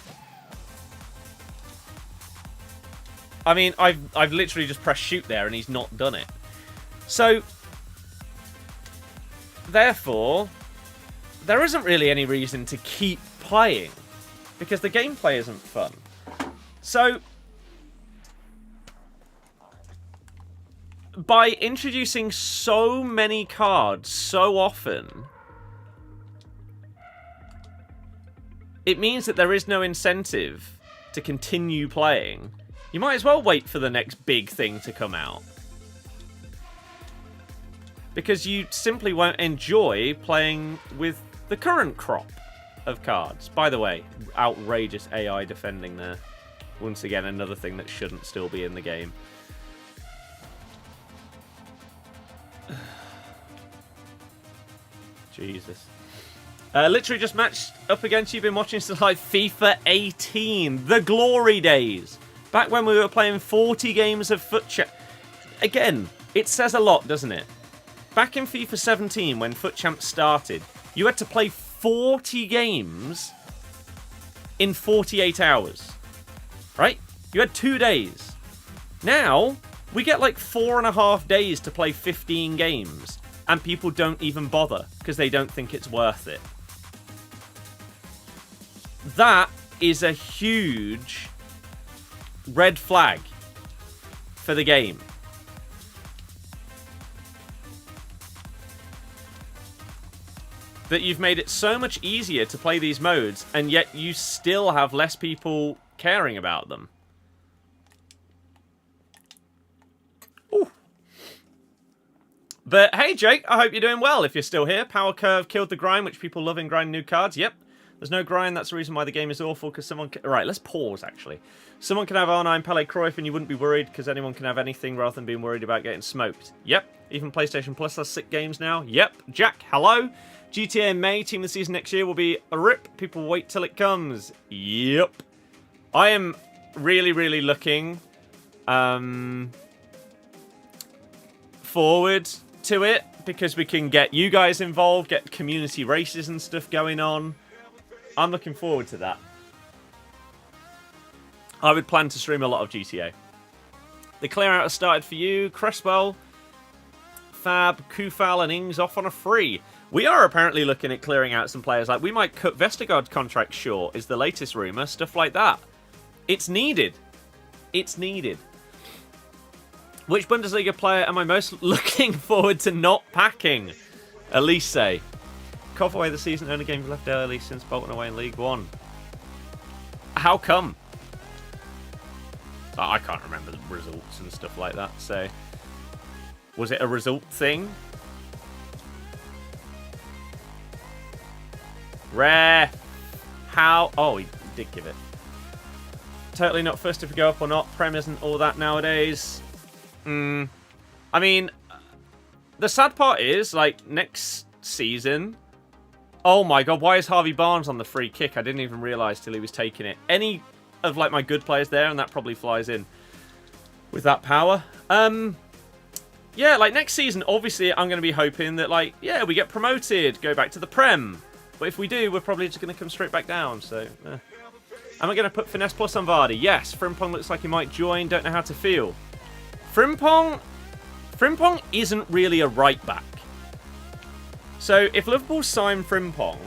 I mean, I've literally just pressed shoot there and he's not done it. So, therefore, there isn't really any reason to keep playing because the gameplay isn't fun. So, by introducing so many cards so often, it means that there is no incentive to continue playing. You might as well wait for the next big thing to come out. Because you simply won't enjoy playing with the current crop of cards. By the way, outrageous AI defending there. Once again, another thing that shouldn't still be in the game. Jesus. Literally just matched up against you. Been watching since like FIFA 18. The glory days. Back when we were playing 40 games of FUT Champ. Again, it says a lot, doesn't it? Back in FIFA 17, when FUT Champ started, you had to play 40 games in 48 hours. Right? You had 2 days. Now, we get like 4.5 days to play 15 games. And people don't even bother because they don't think it's worth it. That is a huge red flag for the game. That you've made it so much easier to play these modes, and yet you still have less people caring about them. Ooh. But hey, Jake, I hope you're doing well. If you're still here, Power Curve killed the grind, which people love in grind new cards. Yep. There's no grind. That's the reason why the game is awful, because someone can... Right, let's pause, actually. Someone can have R9 Pele Cruyff and you wouldn't be worried because anyone can have anything rather than being worried about getting smoked. Yep. Even PlayStation Plus has sick games now. Yep. Jack, hello. GTA in May, team of the season next year will be a rip. People wait till it comes. Yep. I am really, really looking forward to it because we can get you guys involved, get community races and stuff going on. I'm looking forward to that. I would plan to stream a lot of GTA. The clear out has started for you. Cresswell, Fab, Kufal and Ings off on a free. We are apparently looking at clearing out some players. Like, we might cut Vestergaard's contract short, is the latest rumour. Stuff like that. It's needed. It's needed. Which Bundesliga player am I most looking forward to not packing? Elise. Cough away the season, only game left early since Bolton away in League One. How come? I can't remember the results and stuff like that, so... Was it a result thing? Rare. How? Oh, he did give it. Totally not fussed if we go up or not. Prem isn't all that nowadays. I mean, the sad part is, like, next season... Oh my god, why is Harvey Barnes on the free kick? I didn't even realise till he was taking it. Any of, like, my good players there, and that probably flies in with that power. Yeah, like, next season, obviously, I'm going to be hoping that, like, yeah, we get promoted, go back to the Prem. But if we do, we're probably just going to come straight back down, so... Am I going to put Finesse Plus on Vardy? Yes, Frimpong looks like he might join, don't know how to feel. Frimpong isn't really a right-back. So, if Liverpool sign Frimpong,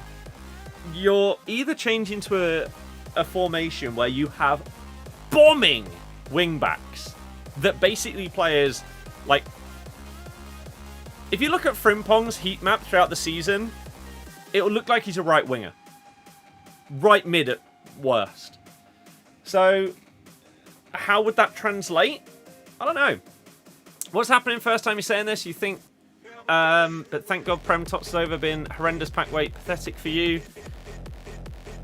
you're either changing to a formation where you have bombing wing-backs that basically players, like... If you look at Frimpong's heat map throughout the season, it'll look like he's a right winger. Right mid at worst. So, how would that translate? I don't know. What's happening first time you're saying this? You think... but thank God Prem TOTS has over, been horrendous pack weight, pathetic for you.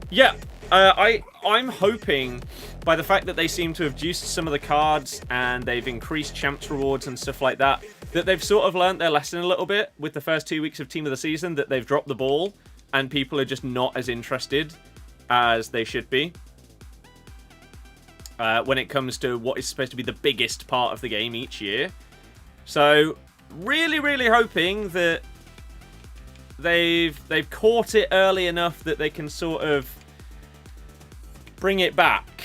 Yeah, I'm hoping by the fact that they seem to have juiced some of the cards and they've increased champs rewards and stuff like that, that they've sort of learnt their lesson a little bit with the first 2 weeks of Team of the Season, that they've dropped the ball and people are just not as interested as they should be when it comes to what is supposed to be the biggest part of the game each year. So, really, really hoping that they've caught it early enough that they can sort of bring it back.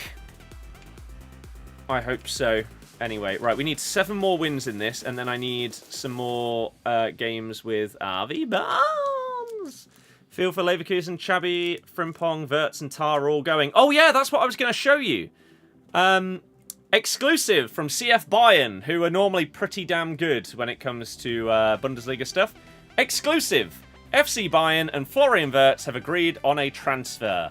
I hope so. Anyway, right, we need 7 more wins in this, and then I need some more games with RV Barnes. Feel for Leverkusen, Chabi, Frimpong, Wirtz, and Tar are all going. Oh, yeah, that's what I was going to show you. Exclusive from CF Bayern, who are normally pretty damn good when it comes to Bundesliga stuff. Exclusive. FC Bayern and Florian Wirtz have agreed on a transfer.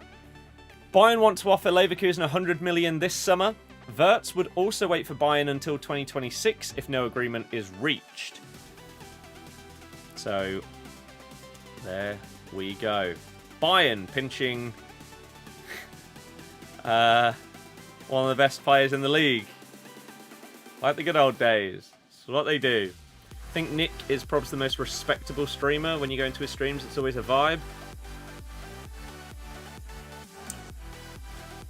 Bayern want to offer Leverkusen 100 million this summer. Wirtz would also wait for Bayern until 2026 if no agreement is reached. So, there we go. Bayern pinching one of the best players in the league. Like the good old days. It's what they do. I think Nick is probably the most respectable streamer. When you go into his streams, it's always a vibe.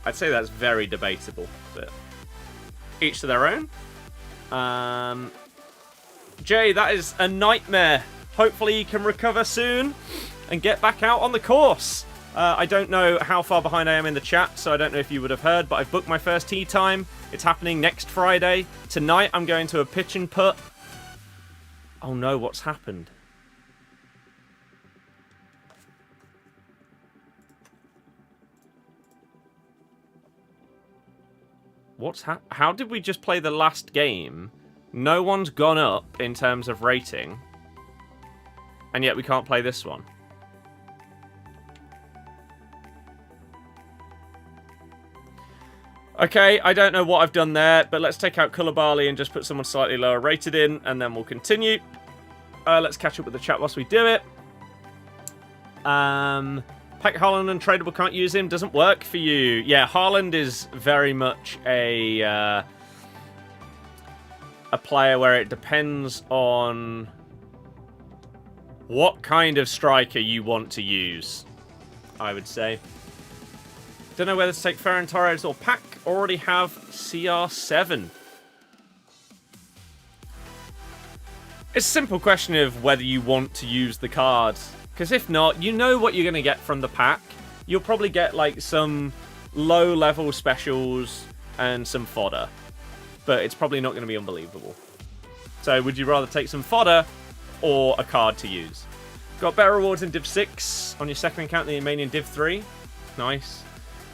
I'd say that's very debatable, but each to their own. Jay, that is a nightmare. Hopefully you can recover soon and get back out on the course. I don't know how far behind I am in the chat, so I don't know if you would have heard, but I've booked my first tee time. It's happening next Friday. Tonight I'm going to a pitch and putt. Oh no, what's happened? How did we just play the last game? No one's gone up in terms of rating. And yet we can't play this one. Okay, I don't know what I've done there, but let's take out Koulibaly and just put someone slightly lower rated in, and then we'll continue. Let's catch up with the chat whilst we do it. Pack Haaland untradeable, can't use him, doesn't work for you. Yeah, Haaland is very much a player where it depends on what kind of striker you want to use, I would say. Don't know whether to take Ferran Torres or Pack. Already have CR7. It's a simple question of whether you want to use the cards. Because if not, you know what you're going to get from the pack. You'll probably get like some low-level specials and some fodder. But it's probably not going to be unbelievable. So would you rather take some fodder or a card to use? Got better rewards in Div 6 on your second account than you made in Div 3. Nice.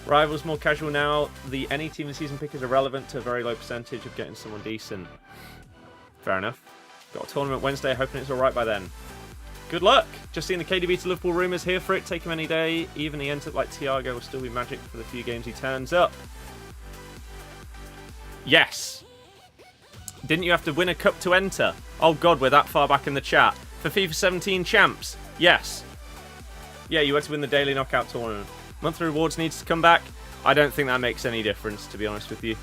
Rivals more casual now. The any team in season pick is irrelevant to a very low percentage of getting someone decent. Fair enough. Got a tournament Wednesday, hoping it's alright by then. Good luck! Just seeing the KDB to Liverpool rumours, here for it, take him any day. Even he ends up like Thiago will still be magic for the few games he turns up. Yes! Didn't you have to win a cup to enter? Oh god, we're that far back in the chat. For FIFA 17 champs? Yes. Yeah, you had to win the daily knockout tournament. Monthly rewards needs to come back. I don't think that makes any difference, to be honest with you.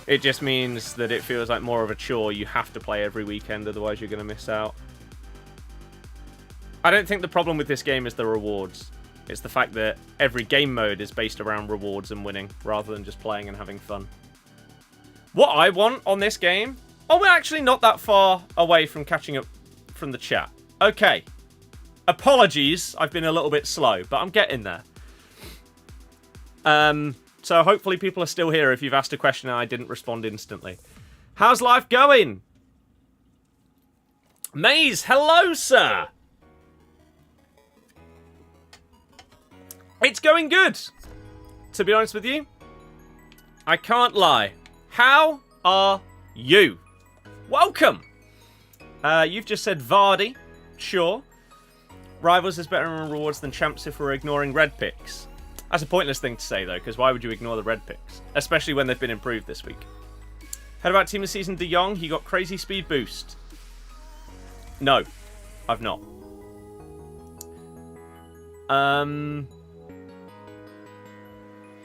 It just means that it feels like more of a chore. You have to play every weekend, otherwise you're going to miss out. I don't think the problem with this game is the rewards. It's the fact that every game mode is based around rewards and winning, rather than just playing and having fun. What I want on this game... Oh, we're actually not that far away from catching up from the chat. Okay. Apologies, I've been a little bit slow, but I'm getting there. So hopefully people are still here if you've asked a question and I didn't respond instantly. How's life going? Maze, hello, sir. It's going good. To be honest with you, I can't lie. How are you? Welcome. You've just said Vardy. Sure. Rivals is better in rewards than champs if we're ignoring red picks. That's a pointless thing to say, though, because why would you ignore the red picks? Especially when they've been improved this week. Heard about Team of the Season De Jong? He got crazy speed boost. No, I've not.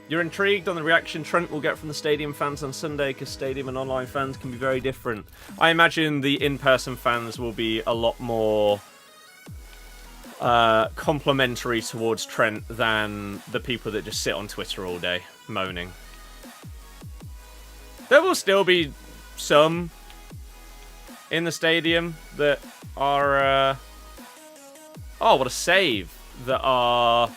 You're intrigued on the reaction Trent will get from the stadium fans on Sunday, because stadium and online fans can be very different. I imagine the in-person fans will be a lot more... complimentary towards Trent than the people that just sit on Twitter all day moaning. There will still be some in the stadium that are oh, what a save, that are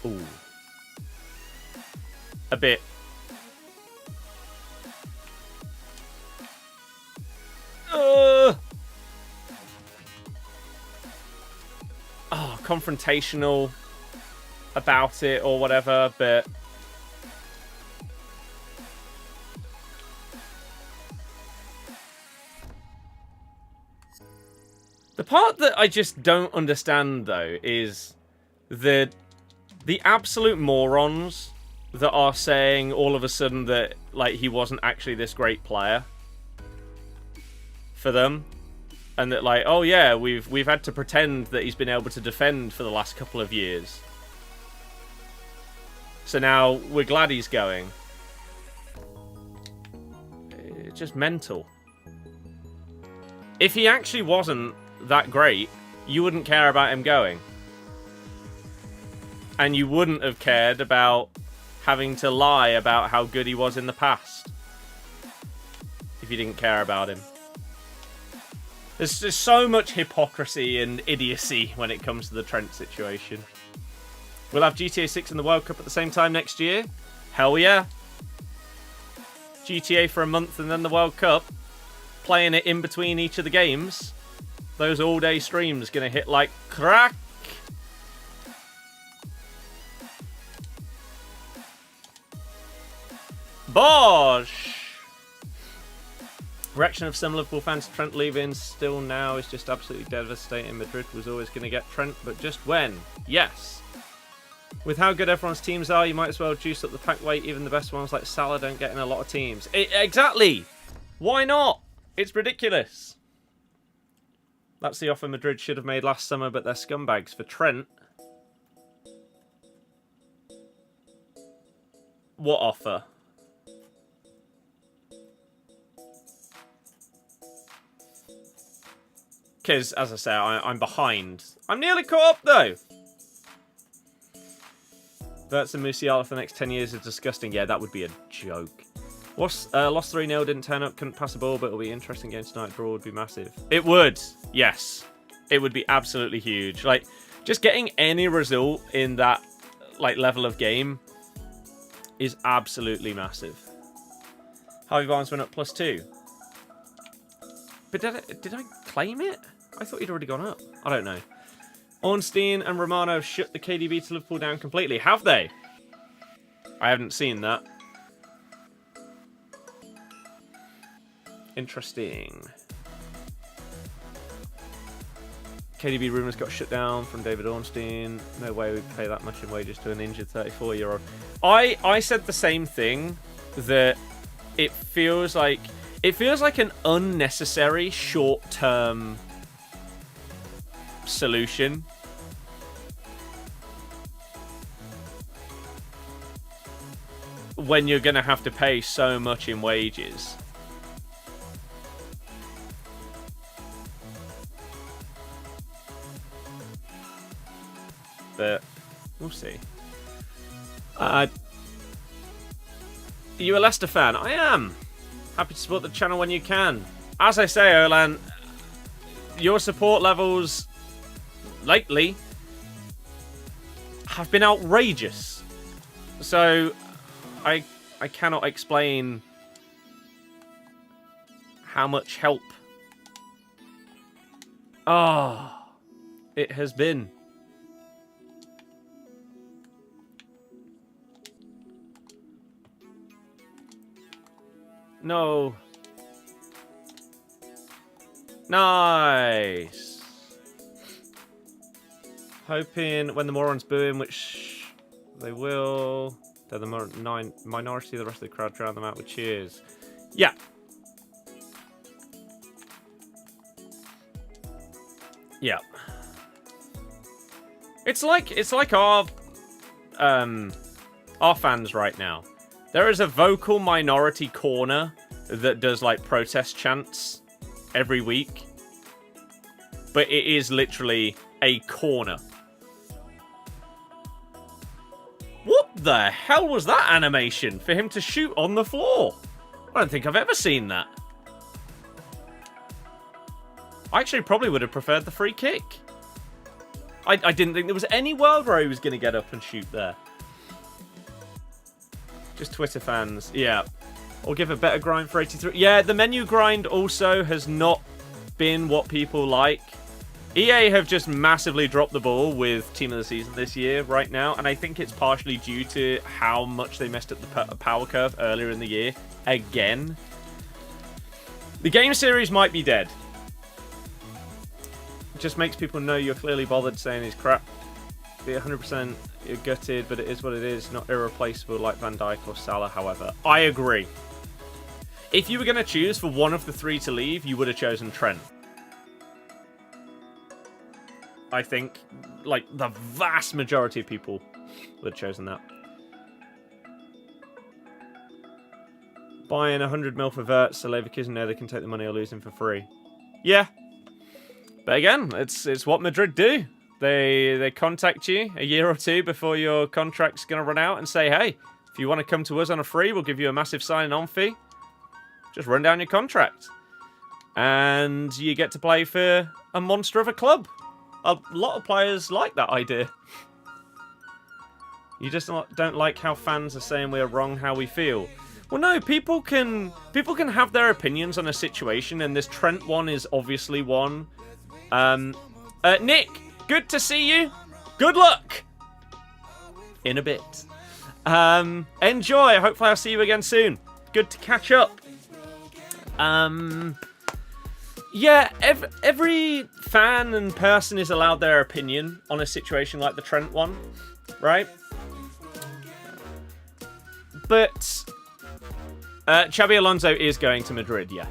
Ooh. A bit. Oh, confrontational about it or whatever, but the part that I just don't understand, though, is the absolute morons that are saying all of a sudden that, like, he wasn't actually this great player for them. And that, like, oh yeah, we've had to pretend that he's been able to defend for the last couple of years. So now we're glad he's going. It's just mental. If he actually wasn't that great, you wouldn't care about him going. And you wouldn't have cared about having to lie about how good he was in the past. If you didn't care about him. There's just so much hypocrisy and idiocy when it comes to the Trent situation. We'll have GTA 6 and the World Cup at the same time next year? Hell yeah. GTA for a month and then the World Cup. Playing it in between each of the games. Those all-day streams gonna hit like crack. Bosh! Reaction of some Liverpool fans to Trent leaving still now is just absolutely devastating. Madrid was always going to get Trent, but just when? Yes. With how good everyone's teams are, you might as well juice up the pack weight. Even the best ones like Salah don't get in a lot of teams. Exactly! Why not? It's ridiculous. That's the offer Madrid should have made last summer, but they're scumbags. For Trent... What offer? Because, as I say, I'm behind. I'm nearly caught up, though. That's a Musiala for the next 10 years is disgusting. Yeah, that would be a joke. Lost 3-0, didn't turn up, couldn't pass a ball, but it'll be an interesting game tonight. Draw would be massive. It would, yes. It would be absolutely huge. Like, just getting any result in that, like, level of game is absolutely massive. Harvey Barnes went up +2. But did I claim it? I thought he'd already gone up. I don't know. Ornstein and Romano have shut the KDB to Liverpool down completely. Have they? I haven't seen that. Interesting. KDB rumours got shut down from David Ornstein. No way we'd pay that much in wages to an injured 34-year-old. I said the same thing, that it feels like an unnecessary short-term solution. When you're going to have to pay so much in wages. But we'll see. Are you a Leicester fan? I am. Happy to support the channel when you can. As I say, Olan, your support levels lately have been outrageous. So I cannot explain how much help it has been. No. Nice. Hoping when the morons boo him, which they will, they're the minority, the rest of the crowd drown them out with cheers. Yeah. Yeah. It's like our fans right now. There is a vocal minority corner that does like protest chants every week. But it is literally a corner. What the hell was that animation for him to shoot on the floor? I don't think I've ever seen that. I actually probably would have preferred the free kick. I didn't think there was any world where he was going to get up and shoot there. Just Twitter fans. Yeah. Or give a better grind for 83. Yeah, the menu grind also has not been what people like. EA have just massively dropped the ball with Team of the Season this year right now, and I think it's partially due to how much they messed up the power curve earlier in the year. Again. The game series might be dead. It just makes people know you're clearly bothered saying he's crap. Be 100% you're gutted, but it is what it is. Not irreplaceable like Van Dijk or Salah, however. I agree. If you were going to choose for one of the three to leave, you would have chosen Trent. I think, like, the vast majority of people would have chosen that. Buying 100 mil for Wirtz, so Leverkusen know they can take the money or lose him for free. Yeah. But again, it's what Madrid do. They contact you a year or two before your contract's going to run out and say, hey, if you want to come to us on a free, we'll give you a massive signing-on fee. Just run down your contract. And you get to play for a monster of a club. A lot of players like that idea. You just don't like how fans are saying we're wrong how we feel. Well, no, people can have their opinions on a situation, and this Trent one is obviously one. Nick, good to see you. Good luck. In a bit. Enjoy. Hopefully I'll see you again soon. Good to catch up. Yeah, every fan and person is allowed their opinion on a situation like the Trent one, right? But Xabi Alonso is going to Madrid, yes.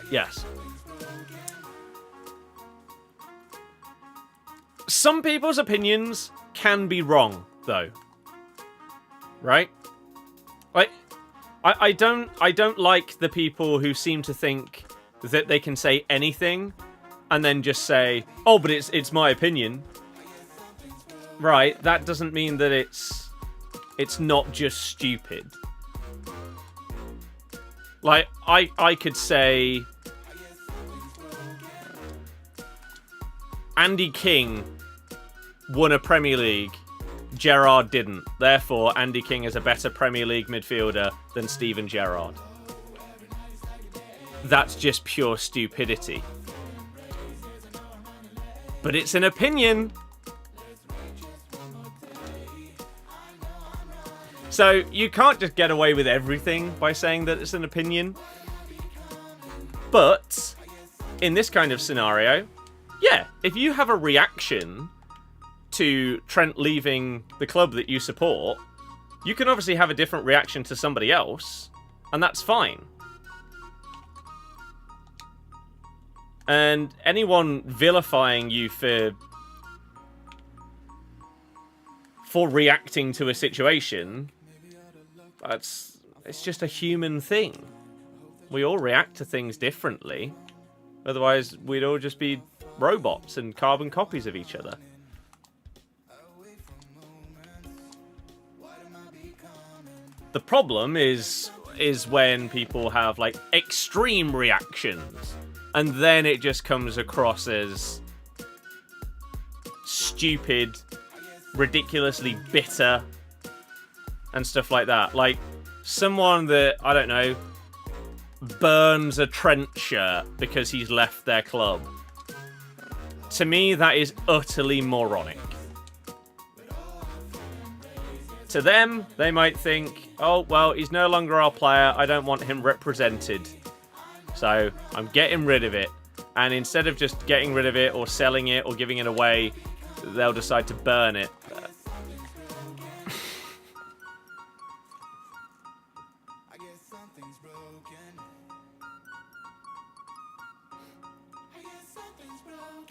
Yes. Some people's opinions can be wrong, though. Right? Like, I don't like the people who seem to think that they can say anything and then just say, oh, but it's my opinion. Right, that doesn't mean that it's not just stupid. Like, I could say Andy King won a Premier League, Gerrard didn't. Therefore, Andy King is a better Premier League midfielder than Steven Gerrard. That's just pure stupidity. But it's an opinion. So you can't just get away with everything by saying that it's an opinion. But in this kind of scenario, yeah, if you have a reaction to Trent leaving the club that you support, you can obviously have a different reaction to somebody else, and that's fine. And anyone vilifying you for reacting to a situation, it's just a human thing. We all react to things differently. Otherwise, we'd all just be robots and carbon copies of each other. The problem is when people have, like, extreme reactions, and then it just comes across as stupid, ridiculously bitter, and stuff like that. Like, someone that, I don't know, burns a Trent shirt because he's left their club. To me, that is utterly moronic. To them, they might think, oh, well, he's no longer our player. I don't want him represented. So I'm getting rid of it. And instead of just getting rid of it or selling it or giving it away, they'll decide to burn it.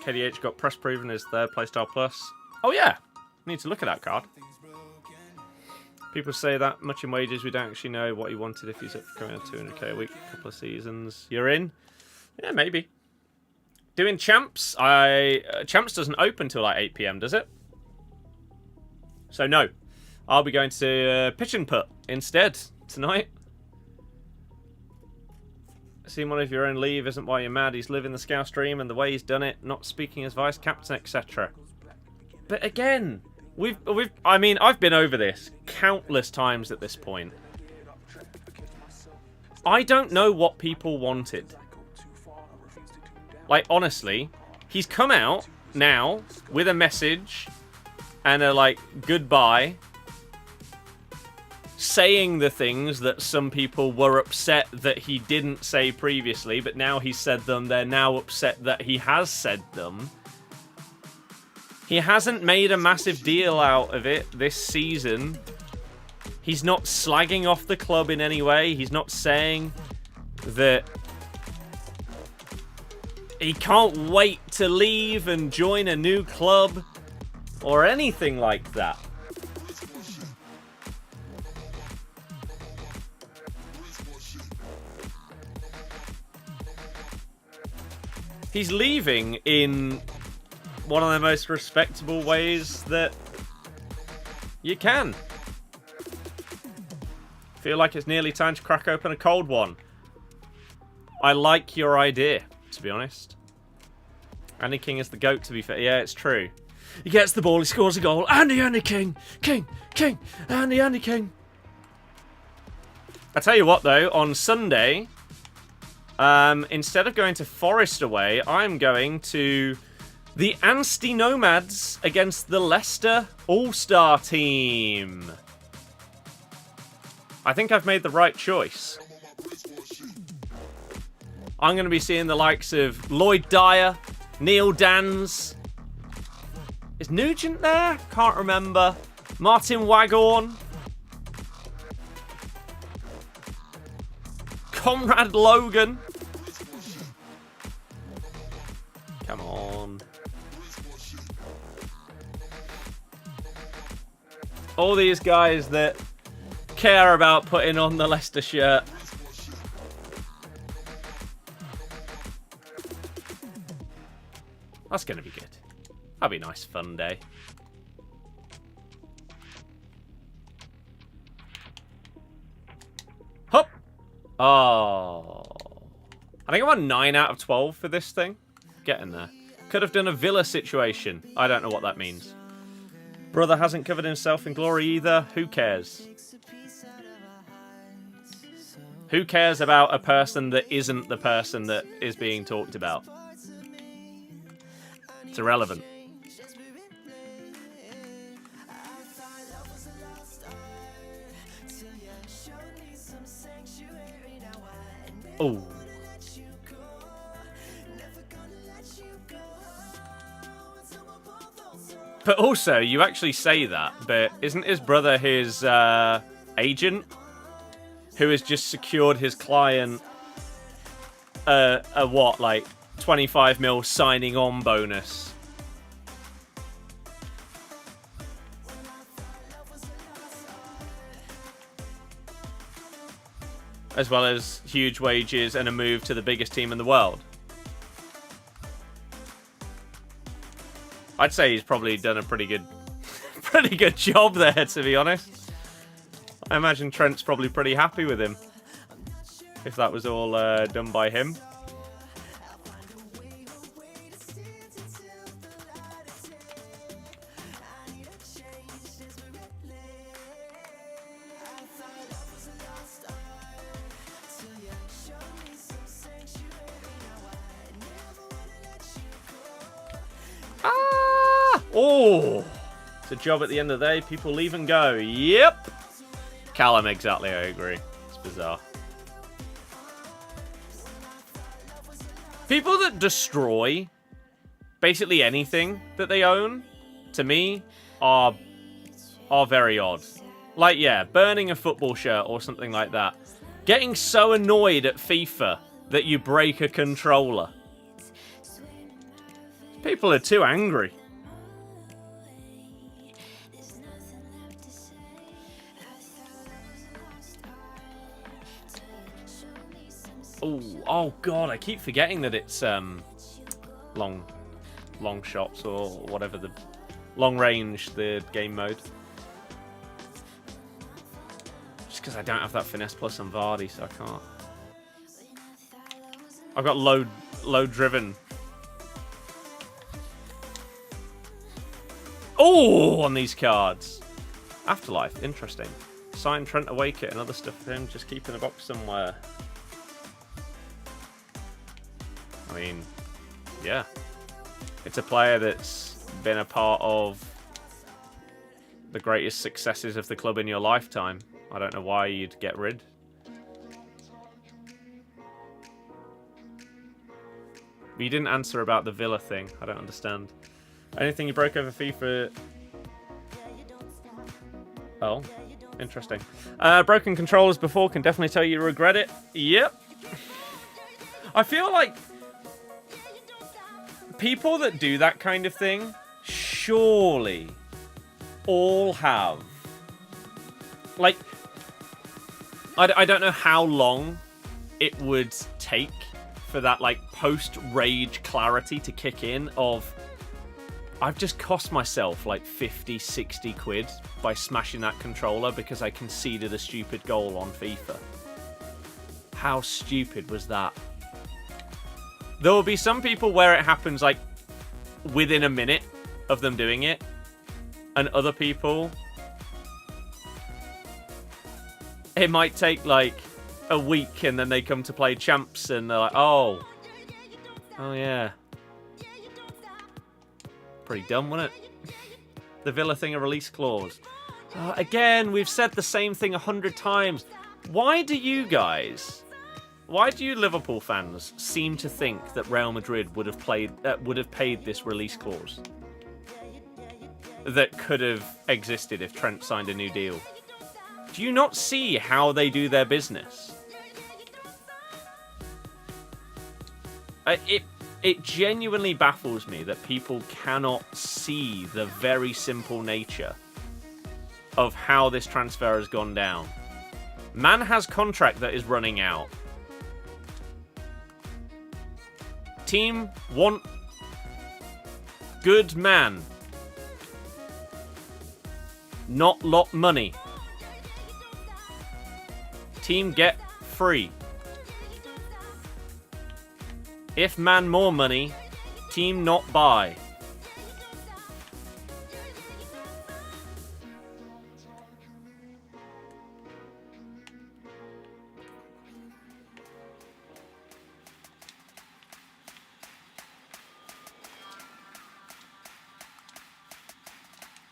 KDH got press proven as third playstyle plus. Oh yeah, need to look at that card. People say that much in wages, we don't actually know what he wanted if he's up for coming out 200k a week, a couple of seasons. You're in? Yeah, maybe. Doing champs? Champs doesn't open till like 8 PM, does it? So no. I'll be going to pitch and putt instead tonight. Seeing one of your own leave isn't why you're mad. He's living the Scouse dream and the way he's done it, not speaking as vice captain, etc. But again, I mean, I've been over this countless times at this point. I don't know what people wanted. Like, honestly, he's come out now with a message and a, like, goodbye, saying the things that some people were upset that he didn't say previously, but now he's said them. They're now upset that he has said them. He hasn't made a massive deal out of it this season. He's not slagging off the club in any way. He's not saying that he can't wait to leave and join a new club or anything like that. He's leaving in one of the most respectable ways that you can. Feel like it's nearly time to crack open a cold one. I like your idea, to be honest. Andy King is the GOAT, to be fair. Yeah, it's true. He gets the ball, he scores a goal. Andy King! King! Andy King! I tell you what, though, on Sunday, instead of going to Forest away, I'm going to the Ansty Nomads against the Leicester All-Star team. I think I've made the right choice. I'm going to be seeing the likes of Lloyd Dyer, Neil Dans. Is Nugent there? Can't remember. Martin Waghorn. Conrad Logan. Come on. All these guys that care about putting on the Leicester shirt. That's going to be good. That'll be a nice fun day. Hop! Oh. I think I'm on 9 out of 12 for this thing. Getting there. Could have done a Villa situation. I don't know what that means. Brother hasn't covered himself in glory either. Who cares? Who cares about a person that isn't the person that is being talked about? It's irrelevant. Oh. But also, you actually say that, but isn't his brother his agent? Who has just secured his client a what, like 25 mil signing on bonus? As well as huge wages and a move to the biggest team in the world. I'd say he's probably done a pretty good job there, to be honest. I imagine Trent's probably pretty happy with him. If that was all done by him. Ah! Oh! It's a job at the end of the day. People leave and go. Yep! Callum, exactly, I agree. It's bizarre. People that destroy basically anything that they own, to me, are very odd. Like, yeah, burning a football shirt or something like that. Getting so annoyed at FIFA that you break a controller. People are too angry. Oh god, I keep forgetting that it's long shots or whatever, the long range, the game mode. Just because I don't have that finesse plus on Vardy, so I can't. I've got low driven. Oh, on these cards. Afterlife, interesting. Sign Trent away kit and other stuff for him. Just keep in the box somewhere. I mean, yeah. It's a player that's been a part of the greatest successes of the club in your lifetime. I don't know why you'd get rid. But you didn't answer about the Villa thing. I don't understand. Anything you broke over FIFA? Oh, interesting. Broken controllers before can definitely tell you regret it. Yep. I feel like people that do that kind of thing surely all have. Like, I don't know how long it would take for that, like, post-rage clarity to kick in of, I've just cost myself, like, 50, 60 quid by smashing that controller because I conceded a stupid goal on FIFA. How stupid was that? There will be some people where it happens, like, within a minute of them doing it, and other people, it might take, like, a week, and then they come to play champs, and they're like, oh yeah. Pretty dumb, wasn't it? The Villa thing, a release clause. Again, we've said the same thing 100 times. Why do you Liverpool fans seem to think that Real Madrid would have paid this release clause that could have existed if Trent signed a new deal? Do you not see how they do their business? It genuinely baffles me that people cannot see the very simple nature of how this transfer has gone down. Man has contract that is running out. Team want good man. Not lot money. Team get free. If man more money, team not buy.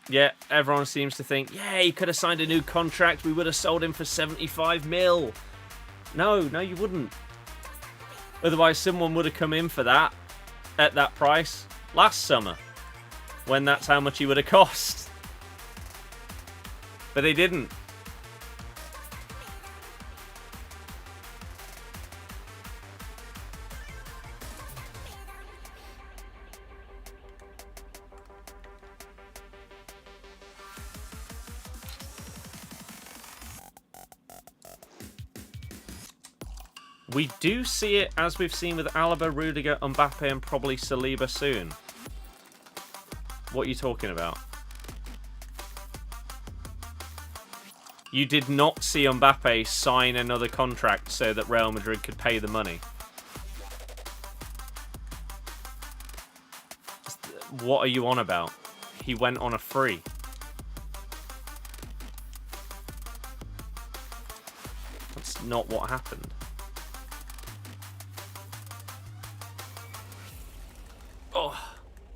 Yeah, everyone seems to think, yeah, he could have signed a new contract. We would have sold him for 75 mil. No, you wouldn't. Otherwise, someone would have come in for that at that price last summer, when that's how much he would have cost. But they didn't. We do see it, as we've seen with Alaba, Rudiger, Mbappe, and probably Saliba soon. What are you talking about? You did not see Mbappe sign another contract so that Real Madrid could pay the money. What are you on about? He went on a free. That's not what happened.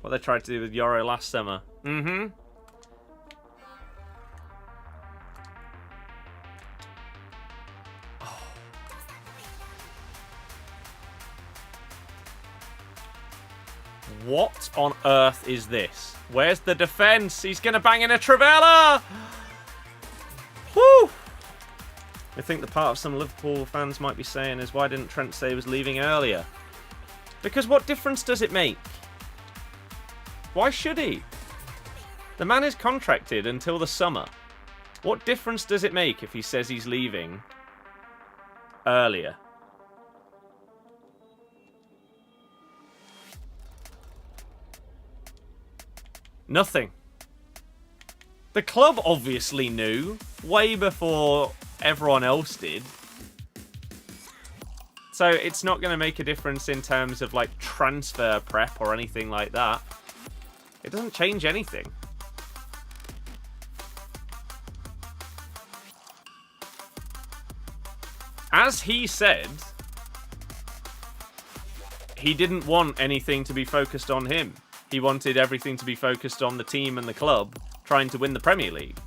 What they tried to do with Euro last summer. Mm-hmm. Oh. What on earth is this? Where's the defence? He's going to bang in a Trivela! Woo! I think the part of some Liverpool fans might be saying is, why didn't Trent say he was leaving earlier? Because what difference does it make? Why should he? The man is contracted until the summer. What difference does it make if he says he's leaving earlier? Nothing. The club obviously knew way before everyone else did. So it's not going to make a difference in terms of like transfer prep or anything like that. It doesn't change anything. As he said, he didn't want anything to be focused on him. He wanted everything to be focused on the team and the club trying to win the Premier League.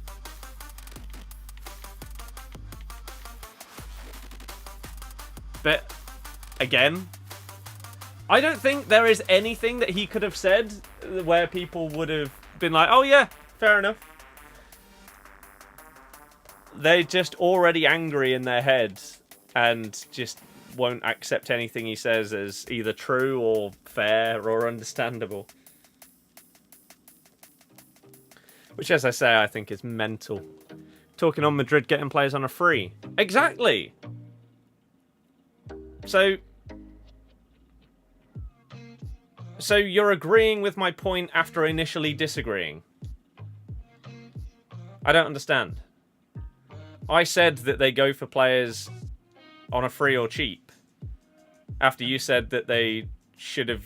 But again, I don't think there is anything that he could have said where people would have been like, oh yeah, fair enough. They're just already angry in their heads and just won't accept anything he says as either true or fair or understandable. Which, as I say, I think is mental. Talking on Madrid getting players on a free. Exactly! So you're agreeing with my point after initially disagreeing? I don't understand. I said that they go for players on a free or cheap after you said that they should have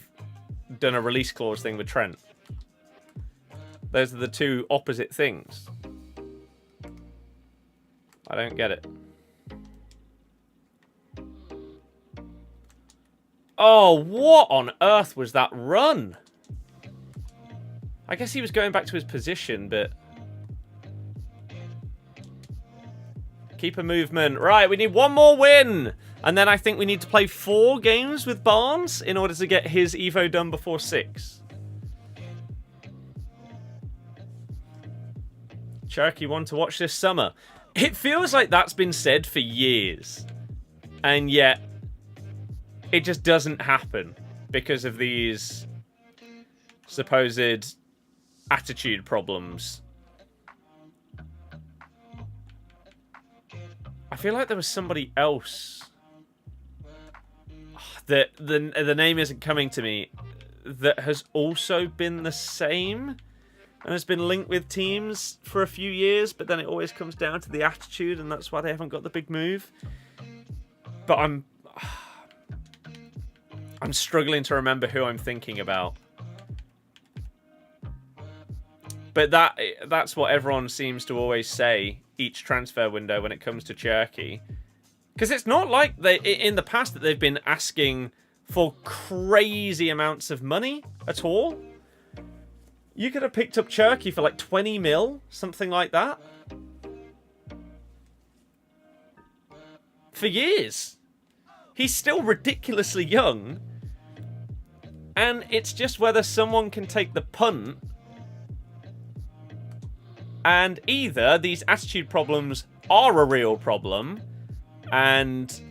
done a release clause thing with Trent. Those are the two opposite things. I don't get it. Oh, what on earth was that run? I guess he was going back to his position, but... Keeper movement. Right, we need one more win. And then I think we need to play 4 games with Barnes in order to get his Evo done before 6. Cherokee one to watch this summer. It feels like that's been said for years. And yet, it just doesn't happen because of these supposed attitude problems. I feel like there was somebody else that the name isn't coming to me that has also been the same and has been linked with teams for a few years, but then it always comes down to the attitude, and that's why they haven't got the big move. But I'm struggling to remember who I'm thinking about. But that's what everyone seems to always say each transfer window when it comes to Cherokee. Because it's not like they in the past that they've been asking for crazy amounts of money at all. You could have picked up Cherokee for like 20 mil, something like that. For years. He's still ridiculously young. And it's just whether someone can take the punt. And either these attitude problems are a real problem, and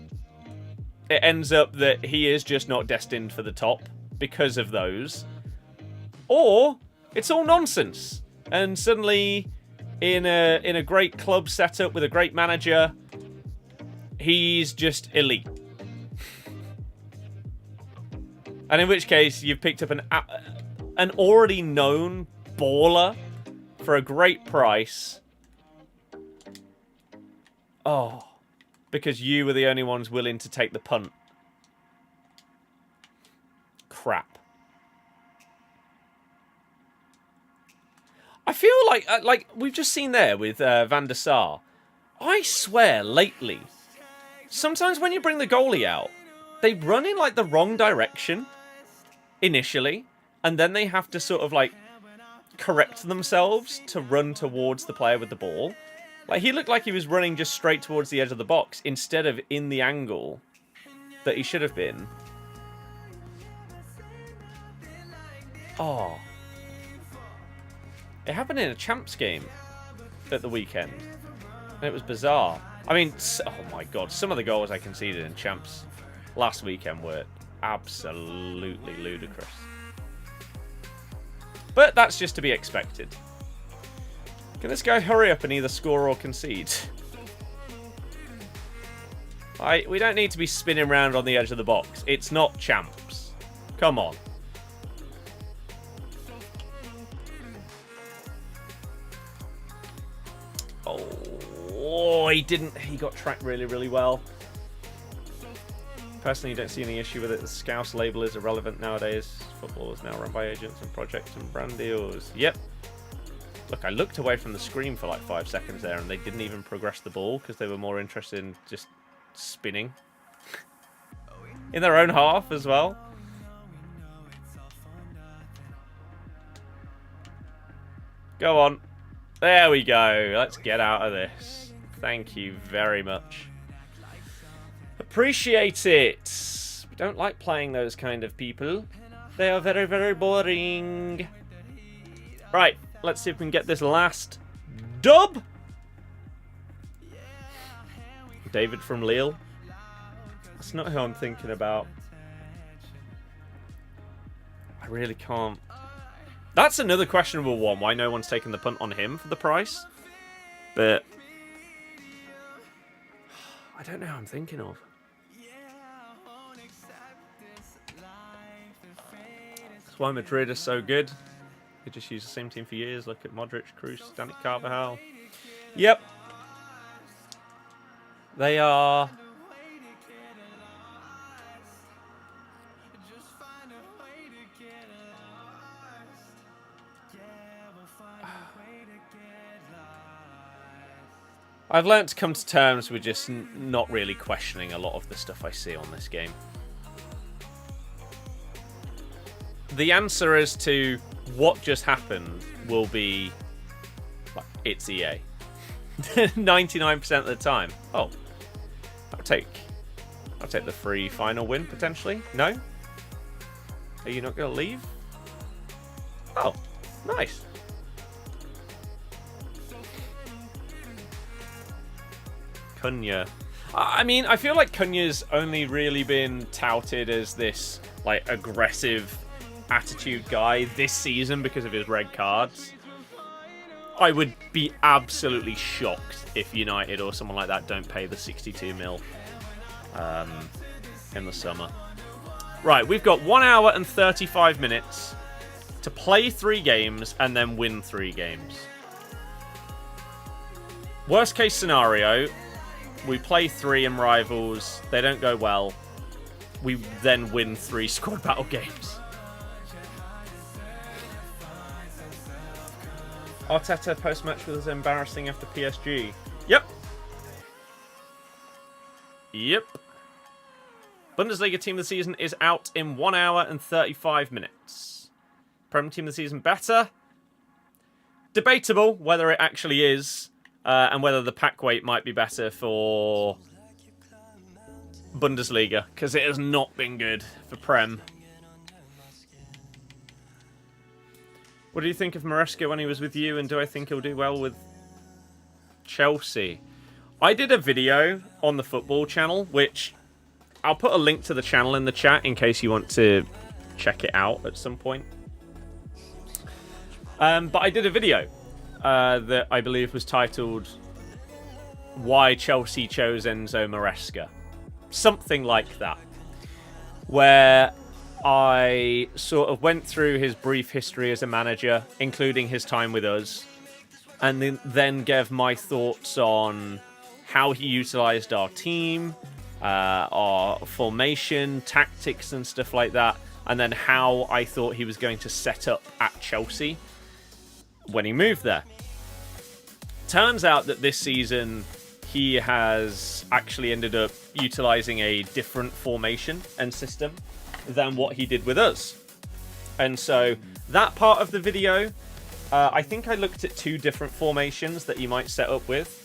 it ends up that he is just not destined for the top because of those, or it's all nonsense. And suddenly, in a great club setup with a great manager, he's just elite. And in which case, you've picked up an already known baller for a great price. Oh, because you were the only ones willing to take the punt. Crap. I feel like we've just seen there with Van der Sar. I swear, lately, sometimes when you bring the goalie out, they run in like the wrong direction initially, and then they have to sort of like correct themselves to run towards the player with the ball. Like, he looked like he was running just straight towards the edge of the box instead of in the angle that he should have been. Oh. It happened in a Champs game at the weekend. And it was bizarre. I mean, oh my god, some of the goals I conceded in Champs last weekend were absolutely ludicrous. But that's just to be expected. Can this guy hurry up and either score or concede? We don't need to be spinning around on the edge of the box. It's not Champs. Come on. Oh, he didn't. He got tracked really, really well. Personally, don't see any issue with it. The Scouse label is irrelevant nowadays. Football is now run by agents and projects and brand deals. Yep. Look, I looked away from the screen for like 5 seconds there, and they didn't even progress the ball because they were more interested in just spinning in their own half as well. Go on. There we go. Let's get out of this. Thank you very much. Appreciate it. We don't like playing those kind of people. They are very, very boring. Right. Let's see if we can get this last dub. David from Lille. That's not who I'm thinking about. I really can't. That's another questionable one. Why no one's taking the punt on him for the price. But I don't know who I'm thinking of. That's why Madrid is so good. They just use the same team for years. Look at Modric, Cruz, Dani Carvajal. Yep. They are. I've learned to come to terms with just not really questioning a lot of the stuff I see on this game. The answer as to what just happened will be, it's EA. 99% of the time. Oh, I'll take the free final win potentially. No? Are you not going to leave? Oh, nice. Cunha. I mean, I feel like Cunha's only really been touted as this like aggressive attitude guy this season because of his red cards. I would be absolutely shocked if United or someone like that don't pay the 62 mil in the summer. Right, we've got 1 hour and 35 minutes to play 3 games and then win 3 games. Worst case scenario, we play 3 in Rivals, they don't go well, we then win 3 squad battle games. Arteta post-match was embarrassing after PSG. Yep. Yep. Bundesliga team of the season is out in 1 hour and 35 minutes. Premier team of the season better. Debatable whether it actually is, and whether the pack weight might be better for Bundesliga, because it has not been good for Prem. What do you think of Maresca when he was with you, and do I think he'll do well with Chelsea? I did a video on the football channel, which I'll put a link to the channel in the chat in case you want to check it out at some point. But I did a video that I believe was titled Why Chelsea Chose Enzo Maresca. Something like that. Where I sort of went through his brief history as a manager, including his time with us, and then gave my thoughts on how he utilised our team, our formation, tactics and stuff like that, and then how I thought he was going to set up at Chelsea when he moved there. Turns out that this season he has actually ended up utilising a different formation and system than what he did with us. And so that part of the video, I think I looked at 2 different formations that you might set up with.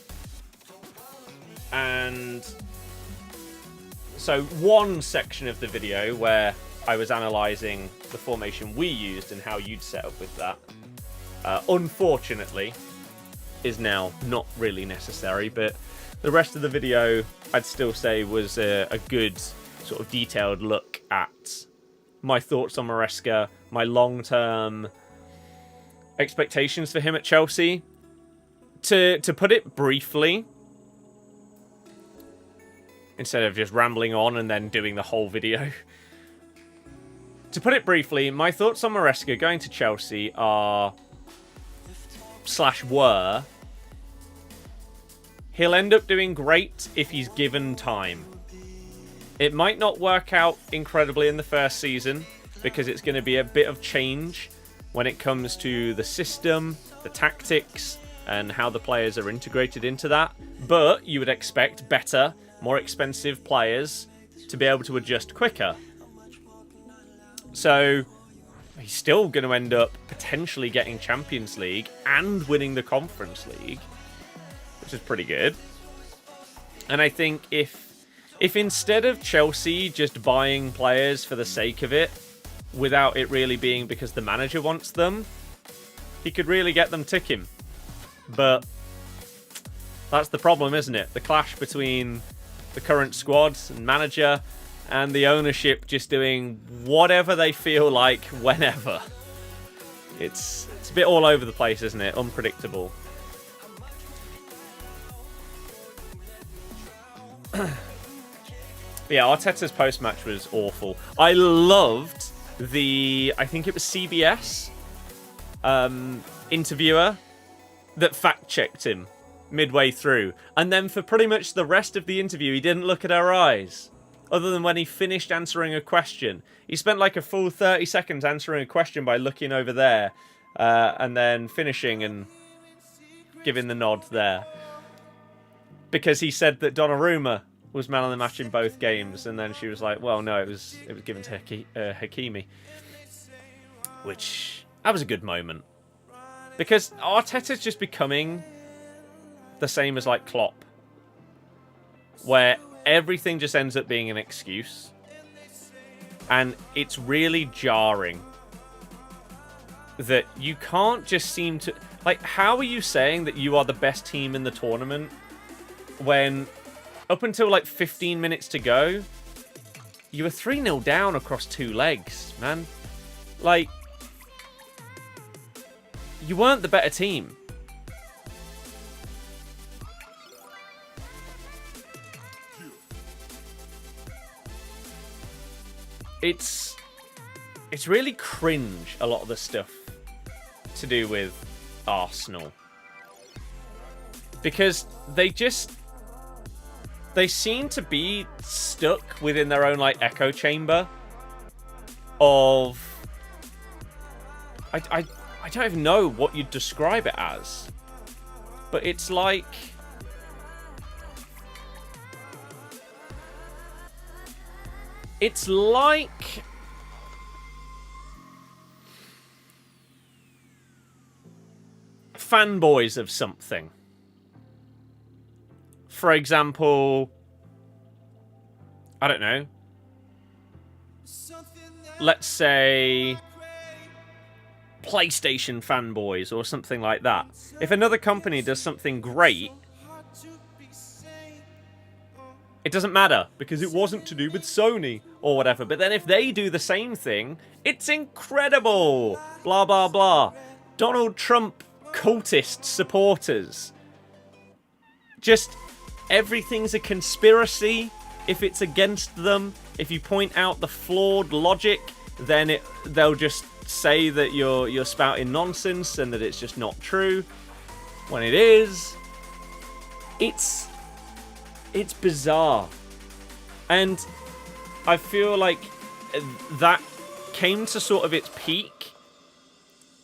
And so one section of the video where I was analysing the formation we used and how you'd set up with that, unfortunately, is now not really necessary. But the rest of the video, I'd still say, was a good sort of detailed look at my thoughts on Maresca, my long-term expectations for him at Chelsea. To put it briefly, instead of just rambling on and then doing the whole video. To put it briefly, my thoughts on Maresca going to Chelsea are, / were, he'll end up doing great if he's given time. It might not work out incredibly in the first season because it's going to be a bit of change when it comes to the system, the tactics, and how the players are integrated into that. But you would expect better, more expensive players to be able to adjust quicker. So he's still going to end up potentially getting Champions League and winning the Conference League, which is pretty good. And I think if instead of Chelsea just buying players for the sake of it, without it really being because the manager wants them, he could really get them ticking. But that's the problem, isn't it? The clash between the current squad and manager and the ownership just doing whatever they feel like whenever. It's a bit all over the place, isn't it? Unpredictable. Yeah, Arteta's post-match was awful. I loved I think it was CBS interviewer that fact-checked him midway through. And then for pretty much the rest of the interview, he didn't look at our eyes. Other than when he finished answering a question. He spent like a full 30 seconds answering a question by looking over there. And then finishing and giving the nod there. Because he said that Donnarumma was man of the match in both games. And then she was like, well, no, it was given to Hakimi. Which, that was a good moment. Because Arteta's just becoming the same as like Klopp. Where everything just ends up being an excuse. And it's really jarring that you can't just seem to... Like, how are you saying that you are the best team in the tournament when up until like 15 minutes to go, you were 3-0 down across 2 legs, man? Like, you weren't the better team. It's really cringe, a lot of the stuff to do with Arsenal. Because they seem to be stuck within their own like echo chamber of I don't even know what you'd describe it as. But it's like fanboys of something. For example, I don't know. Let's say PlayStation fanboys or something like that. If another company does something great, it doesn't matter because it wasn't to do with Sony or whatever. But then if they do the same thing, it's incredible. Blah, blah, blah. Donald Trump cultist supporters. Just everything's a conspiracy if it's against them. If you point out the flawed logic, then they'll just say that you're spouting nonsense and that it's just not true. When it is, it's bizarre. And I feel like that came to sort of its peak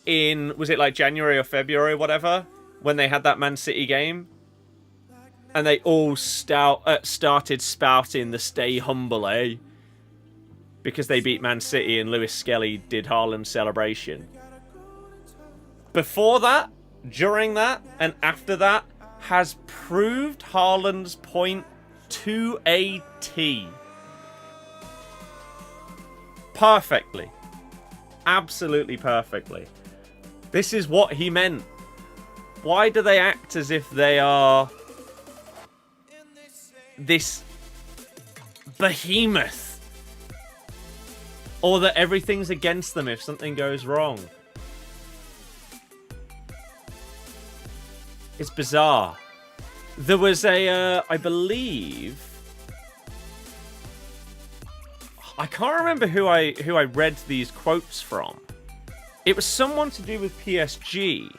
in, was it like January or February or whatever, when they had that Man City game. And they all started spouting the stay humble, eh? Because they beat Man City and Lewis Skelly did Haaland's celebration. Before that, during that, and after that, has proved Haaland's point to a T. Perfectly. Absolutely perfectly. This is what he meant. Why do they act as if they are this behemoth? Or that everything's against them if something goes wrong? It's bizarre. There was a, I believe... I can't remember who I read these quotes from. It was someone to do with PSG.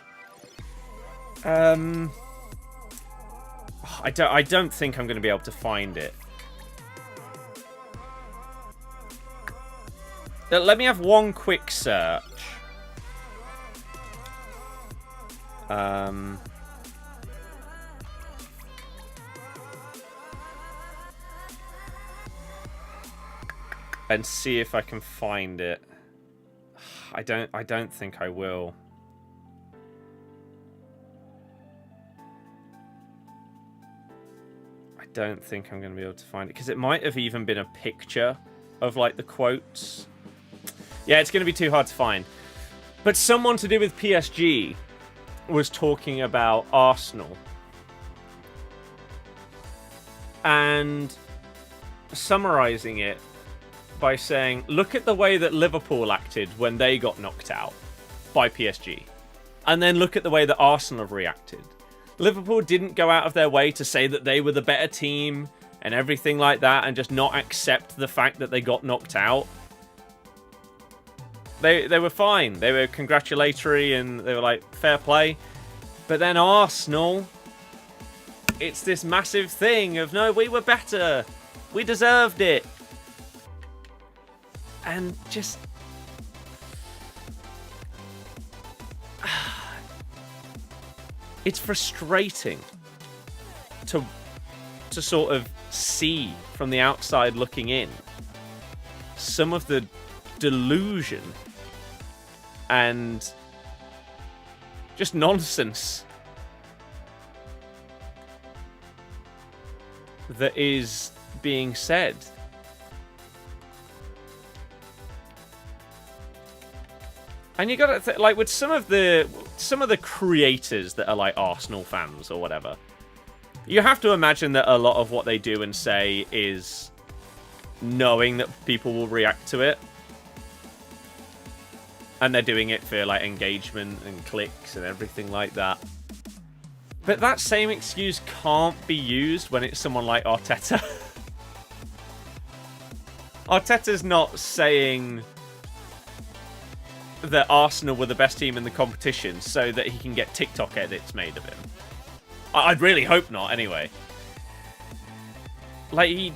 I don't think I'm going to be able to find it. Let me have one quick search. And see if I can find it. I don't think I will. I don't think I'm going to be able to find it because it might have even been a picture of like the quotes. Yeah, it's going to be too hard to find. But someone to do with PSG was talking about Arsenal and summarizing it by saying, look at the way that Liverpool acted when they got knocked out by PSG. And then look at the way that Arsenal have reacted. Liverpool didn't go out of their way to say that they were the better team and everything like that and just not accept the fact that they got knocked out. They were fine. They were congratulatory and they were like, fair play. But then Arsenal, it's this massive thing of, no, we were better. We deserved it. And just... it's frustrating to sort of see from the outside looking in some of the delusion and just nonsense that is being said. And you got to like with some of the creators that are like Arsenal fans or whatever, you have to imagine that a lot of what they do and say is knowing that people will react to it, and they're doing it for like engagement and clicks and everything like that. But that same excuse can't be used when it's someone like Arteta. Arteta's not saying that Arsenal were the best team in the competition so that he can get TikTok edits made of him. I'd really hope not, anyway. Like,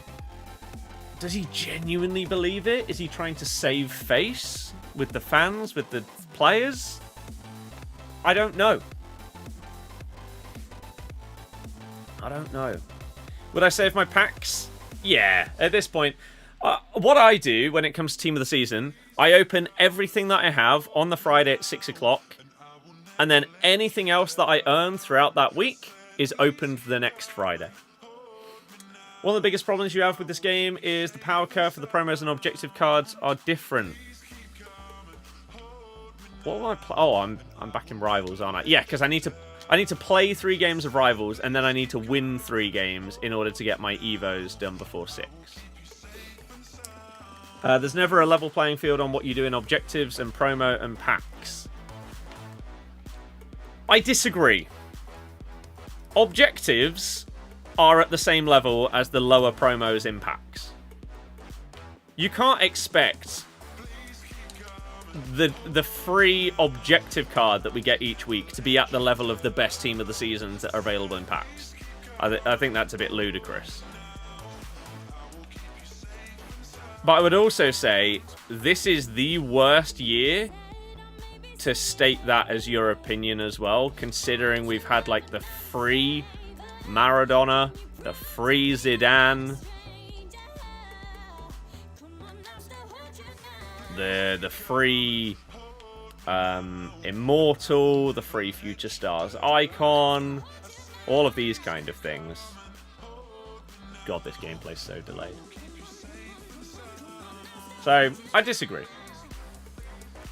does he genuinely believe it? Is he trying to save face with the fans, with the players? I don't know. I don't know. Would I save my packs? Yeah, at this point. What I do when it comes to Team of the Season, I open everything that I have on the Friday at 6 o'clock, and then anything else that I earn throughout that week is opened the next Friday. One of the biggest problems you have with this game is the power curve for the promos and objective cards are different. What will I play? Oh, I'm back in Rivals, aren't I? Yeah, because I need to play 3 games of Rivals, and then I need to win 3 games in order to get my Evos done before 6. There's never a level playing field on what you do in objectives and promo and packs. I disagree. Objectives are at the same level as the lower promos in packs. You can't expect the free objective card that we get each week to be at the level of the best team of the seasons that are available in packs. I think that's a bit ludicrous. But I would also say this is the worst year to state that as your opinion as well, considering we've had like the free Maradona, the free Zidane, the free Immortal, the free Future Stars Icon, all of these kind of things. God, this gameplay's so delayed. So, I disagree.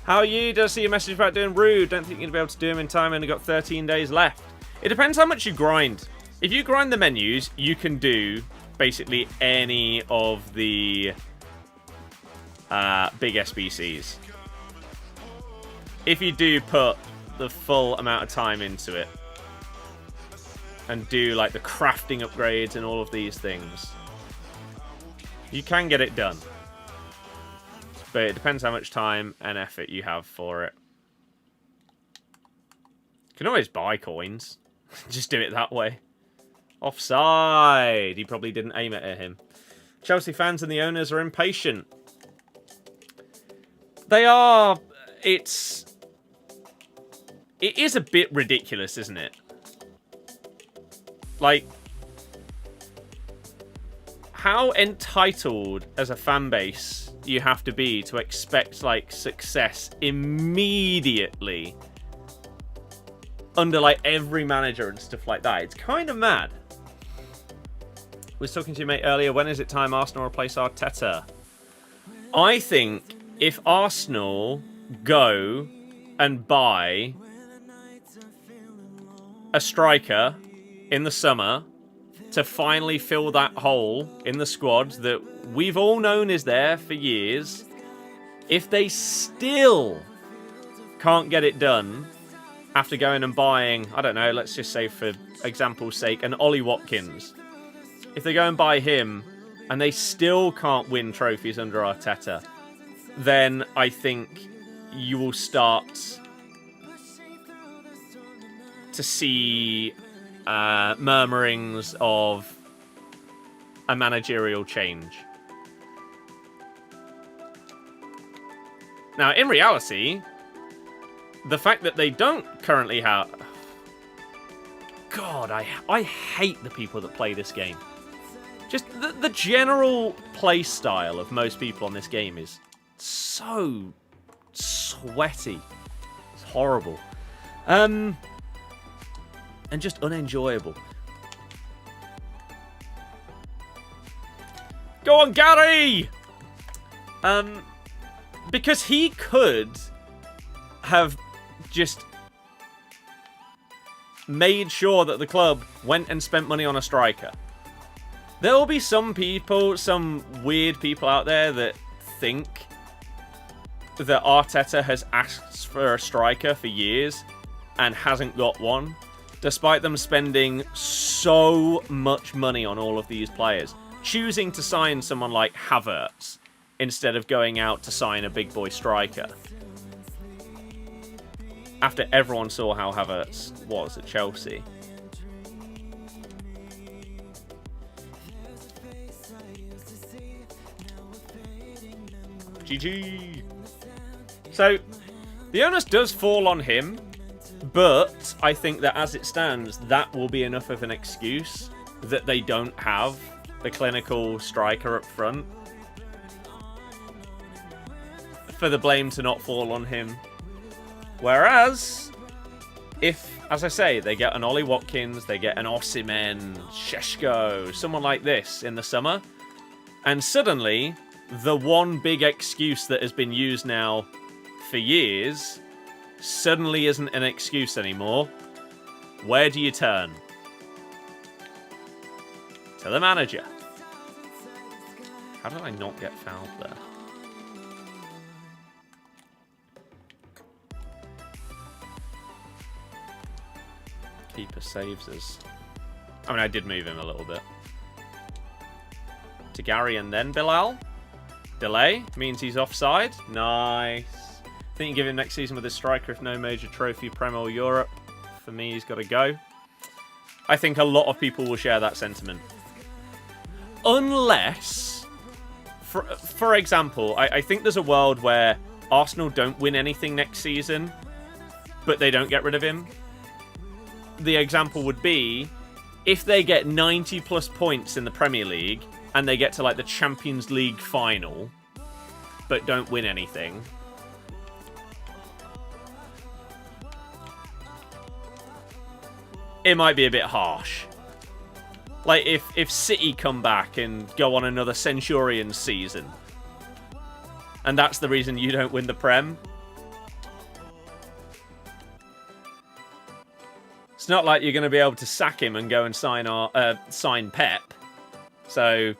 How are you? Did I see your message about doing Rude? Don't think you're going to be able to do them in time. Only got 13 days left. It depends how much you grind. If you grind the menus, you can do basically any of the big SBCs. If you do put the full amount of time into it and do like the crafting upgrades and all of these things, you can get it done. But it depends how much time and effort you have for it. You can always buy coins. Just do it that way. Offside. He probably didn't aim it at him. Chelsea fans and the owners are impatient. They are... It is a bit ridiculous, isn't it? Like, how entitled as a fan base you have to be to expect, like, success immediately under, like, every manager and stuff like that. It's kind of mad. I was talking to your mate earlier, when is it time Arsenal replace Arteta? I think if Arsenal go and buy a striker in the summer to finally fill that hole in the squad that we've all known is there for years, if they still can't get it done after going and buying, I don't know, let's just say for example's sake, an Ollie Watkins, if they go and buy him and they still can't win trophies under Arteta, then I think you will start to see murmurings of a managerial change. Now, in reality, the fact that they don't currently have... God, I hate the people that play this game. Just the general play style of most people on this game is so sweaty. It's horrible. And just unenjoyable. Go on, Gary! Because he could have just made sure that the club went and spent money on a striker. There will be some people, some weird people out there that think that Arteta has asked for a striker for years and hasn't got one, despite them spending so much money on all of these players. Choosing to sign someone like Havertz instead of going out to sign a big boy striker. After everyone saw how Havertz was at Chelsea. GG. So, the onus does fall on him, but I think that as it stands, that will be enough of an excuse that they don't have the clinical striker up front for the blame to not fall on him. Whereas, if, as I say, they get an Ollie Watkins, they get an Osimhen, Šeško, someone like this in the summer, and suddenly the one big excuse that has been used now for years suddenly isn't an excuse anymore, where do you turn? To the manager. How did I not get fouled there? Keeper saves us. I mean, I did move him a little bit. To Gary and then Bilal. Delay means he's offside. Nice. I think you give him next season with a striker if no major trophy, Prem or Europe. For me, he's got to go. I think a lot of people will share that sentiment. Unless, for example, I think there's a world where Arsenal don't win anything next season, but they don't get rid of him. The example would be if they get 90 plus points in the Premier League and they get to like the Champions League final, but don't win anything. It might be a bit harsh. Like if City come back and go on another Centurions season, and that's the reason you don't win the Prem. It's not like you're going to be able to sack him and go and sign Pep. So,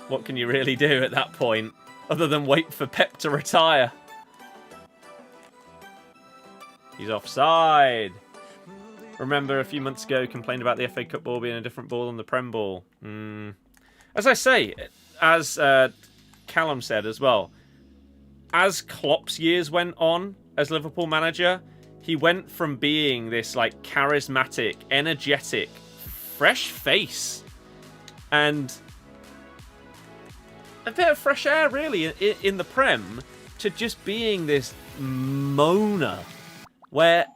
what can you really do at that point, other than wait for Pep to retire? He's offside. Remember a few months ago, complained about the FA Cup ball being a different ball than the Prem ball. As I say, as Callum said as well, as Klopp's years went on as Liverpool manager, he went from being this like charismatic, energetic, fresh face, and a bit of fresh air, really, in the Prem, to just being this moaner where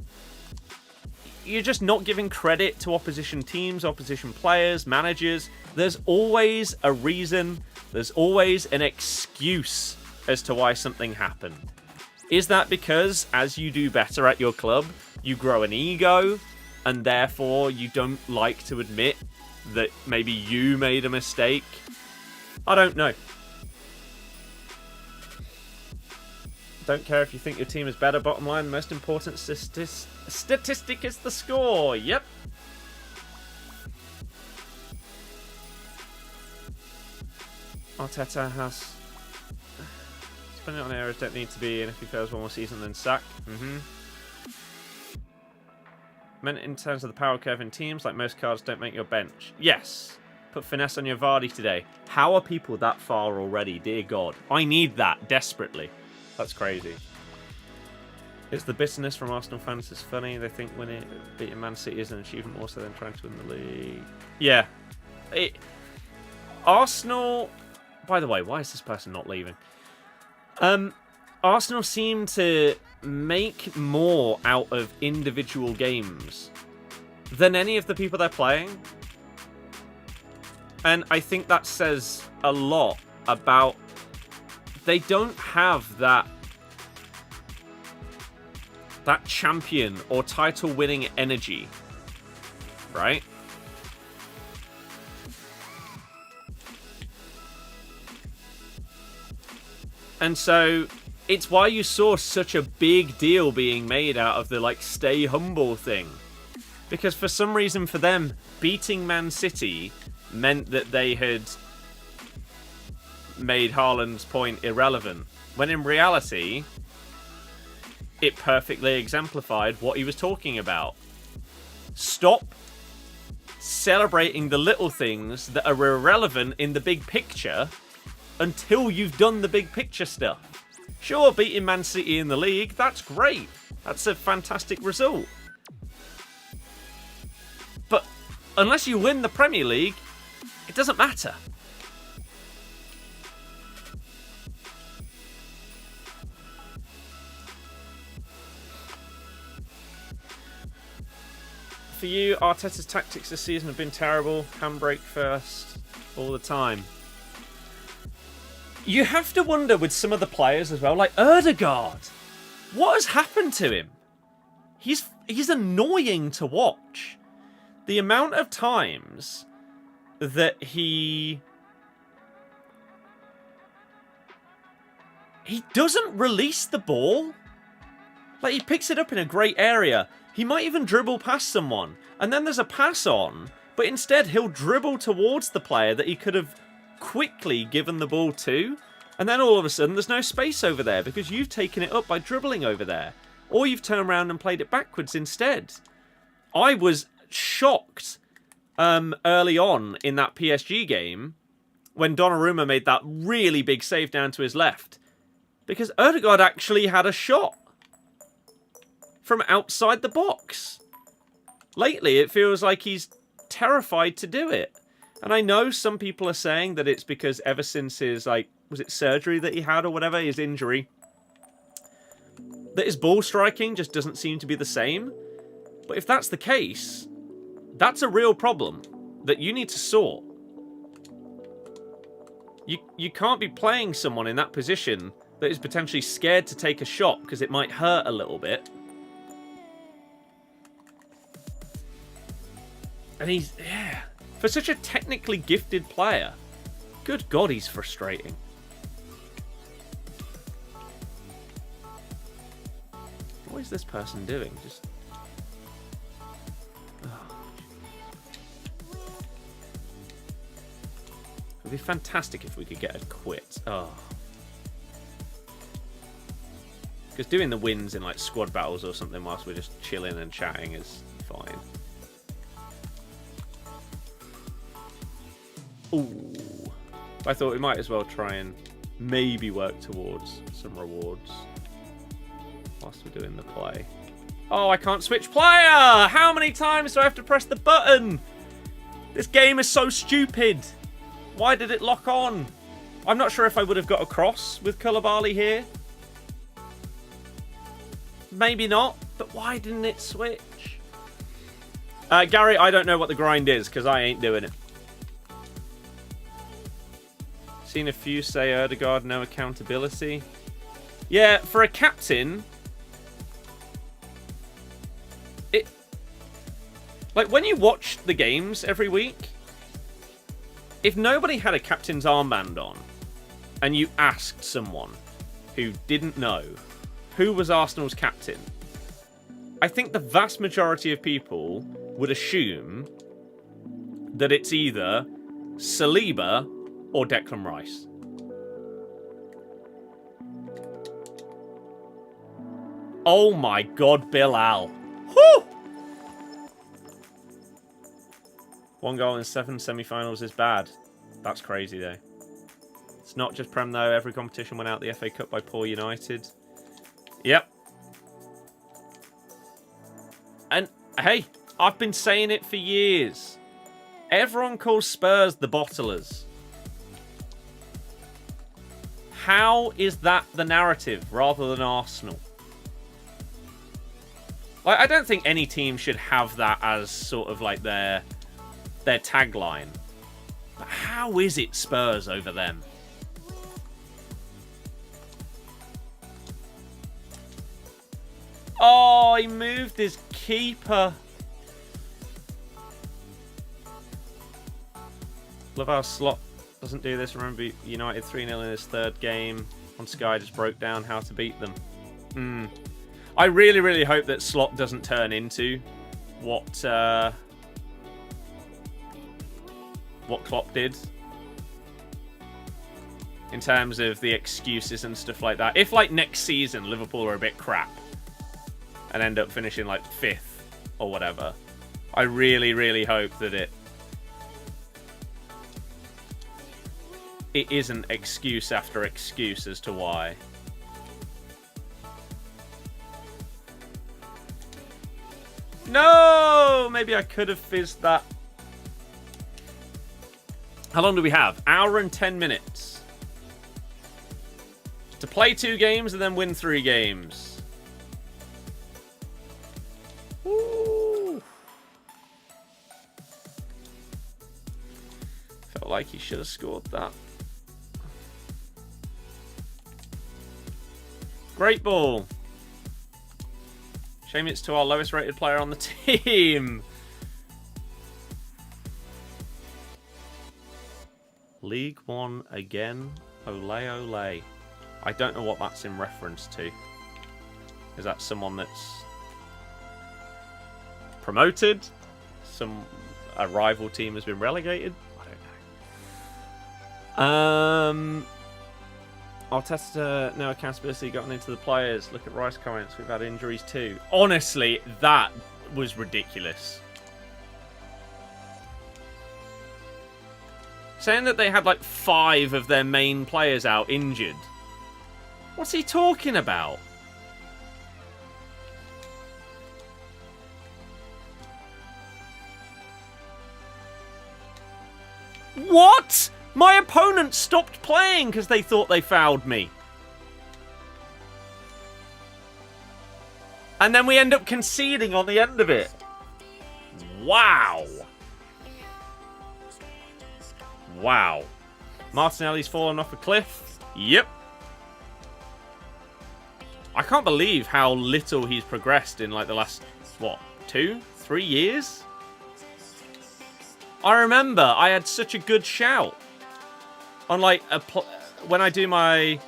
you're just not giving credit to opposition teams, opposition players, managers. There's always a reason, there's always an excuse as to why something happened. Is that because as you do better at your club, you grow an ego, and therefore you don't like to admit that maybe you made a mistake? I don't know. Don't care if you think your team is better. Bottom line, the most important statistic is the score. Yep. Arteta has... Spending on errors don't need to be, and if he fails one more season, then sack. Meant in terms of the power curve in teams, like most cards don't make your bench. Yes. Put finesse on your Vardy today. How are people that far already? Dear God. I need that desperately. That's crazy. It's the bitterness from Arsenal fans is funny. They think beating Man City is an achievement more so than trying to win the league. Yeah. Arsenal... By the way, why is this person not leaving? Arsenal seem to make more out of individual games than any of the people they're playing. And I think that says a lot about... They don't have that champion or title-winning energy, right? And so it's why you saw such a big deal being made out of the, like, stay humble thing. Because for some reason for them, beating Man City meant that they had made Haaland's point irrelevant. When in reality, it perfectly exemplified what he was talking about. Stop celebrating the little things that are irrelevant in the big picture until you've done the big picture stuff. Sure, beating Man City in the league, that's great. That's a fantastic result. But unless you win the Premier League, it doesn't matter. For you, Arteta's tactics this season have been terrible. Handbrake first, all the time. You have to wonder with some of the players as well, like Rudiger. What has happened to him? He's annoying to watch. The amount of times that he doesn't release the ball. Like, he picks it up in a great area. He might even dribble past someone, and then there's a pass on, but instead he'll dribble towards the player that he could have quickly given the ball to, and then all of a sudden there's no space over there because you've taken it up by dribbling over there, or you've turned around and played it backwards instead. I was shocked early on in that PSG game when Donnarumma made that really big save down to his left, because Rudiger actually had a shot from outside the box. Lately, it feels like he's terrified to do it. And I know some people are saying that it's because ever since his, like, was it surgery that he had or whatever, his injury, that his ball striking just doesn't seem to be the same. But if that's the case, that's a real problem that you need to sort. You can't be playing someone in that position that is potentially scared to take a shot because it might hurt a little bit. And he's, yeah, for such a technically gifted player, good God, he's frustrating. What is this person doing? Just... Oh. It would be fantastic if we could get a quit. Oh. Because doing the wins in, like, squad battles or something whilst we're just chilling and chatting is fine. Ooh. I thought we might as well try and maybe work towards some rewards whilst we're doing the play. Oh, I can't switch player! How many times do I have to press the button? This game is so stupid. Why did it lock on? I'm not sure if I would have got across with Koulibaly here. Maybe not, but why didn't it switch? Gary, I don't know what the grind is, because I ain't doing it. Seen a few say Odegaard, no accountability. Yeah, for a captain... Like, when you watch the games every week, if nobody had a captain's armband on, and you asked someone who didn't know who was Arsenal's captain, I think the vast majority of people would assume that it's either Saliba or Declan Rice. Oh my god, Bilal. Whew! 1 goal in 7 semi-finals is bad. That's crazy, though. It's not just Prem, though. Every competition went out the FA Cup by poor United. Yep. And, hey, I've been saying it for years. Everyone calls Spurs the bottlers. How is that the narrative rather than Arsenal? Like, I don't think any team should have that as sort of like their tagline. But how is it Spurs over them? Oh, he moved his keeper. Love how Slot doesn't do this. Remember, United 3-0 in his third game on Sky just broke down how to beat them. I really, really hope that Slot doesn't turn into what Klopp did in terms of the excuses and stuff like that. If, like, next season Liverpool are a bit crap and end up finishing, like, 5th or whatever, I really, really hope that it isn't excuse after excuse as to why. No! Maybe I could have fizzed that. How long do we have? Hour and 10 minutes. To play 2 games and then win 3 games. Woo. Felt like he should have scored that. Great ball. Shame it's to our lowest rated player on the team. League 1 again. Ole ole. I don't know what that's in reference to. Is that someone that's promoted? A rival team has been relegated? I don't know. Arteta, no accountability gotten into the players. Look at Rice comments. We've had injuries too. Honestly, that was ridiculous. Saying that they had like 5 of their main players out injured. What's he talking about? What? My opponent stopped playing because they thought they fouled me. And then we end up conceding on the end of it. Wow. Wow. Martinelli's fallen off a cliff. Yep. I can't believe how little he's progressed in like the last, what, 2, 3 years? I remember I had such a good shout on like when I do my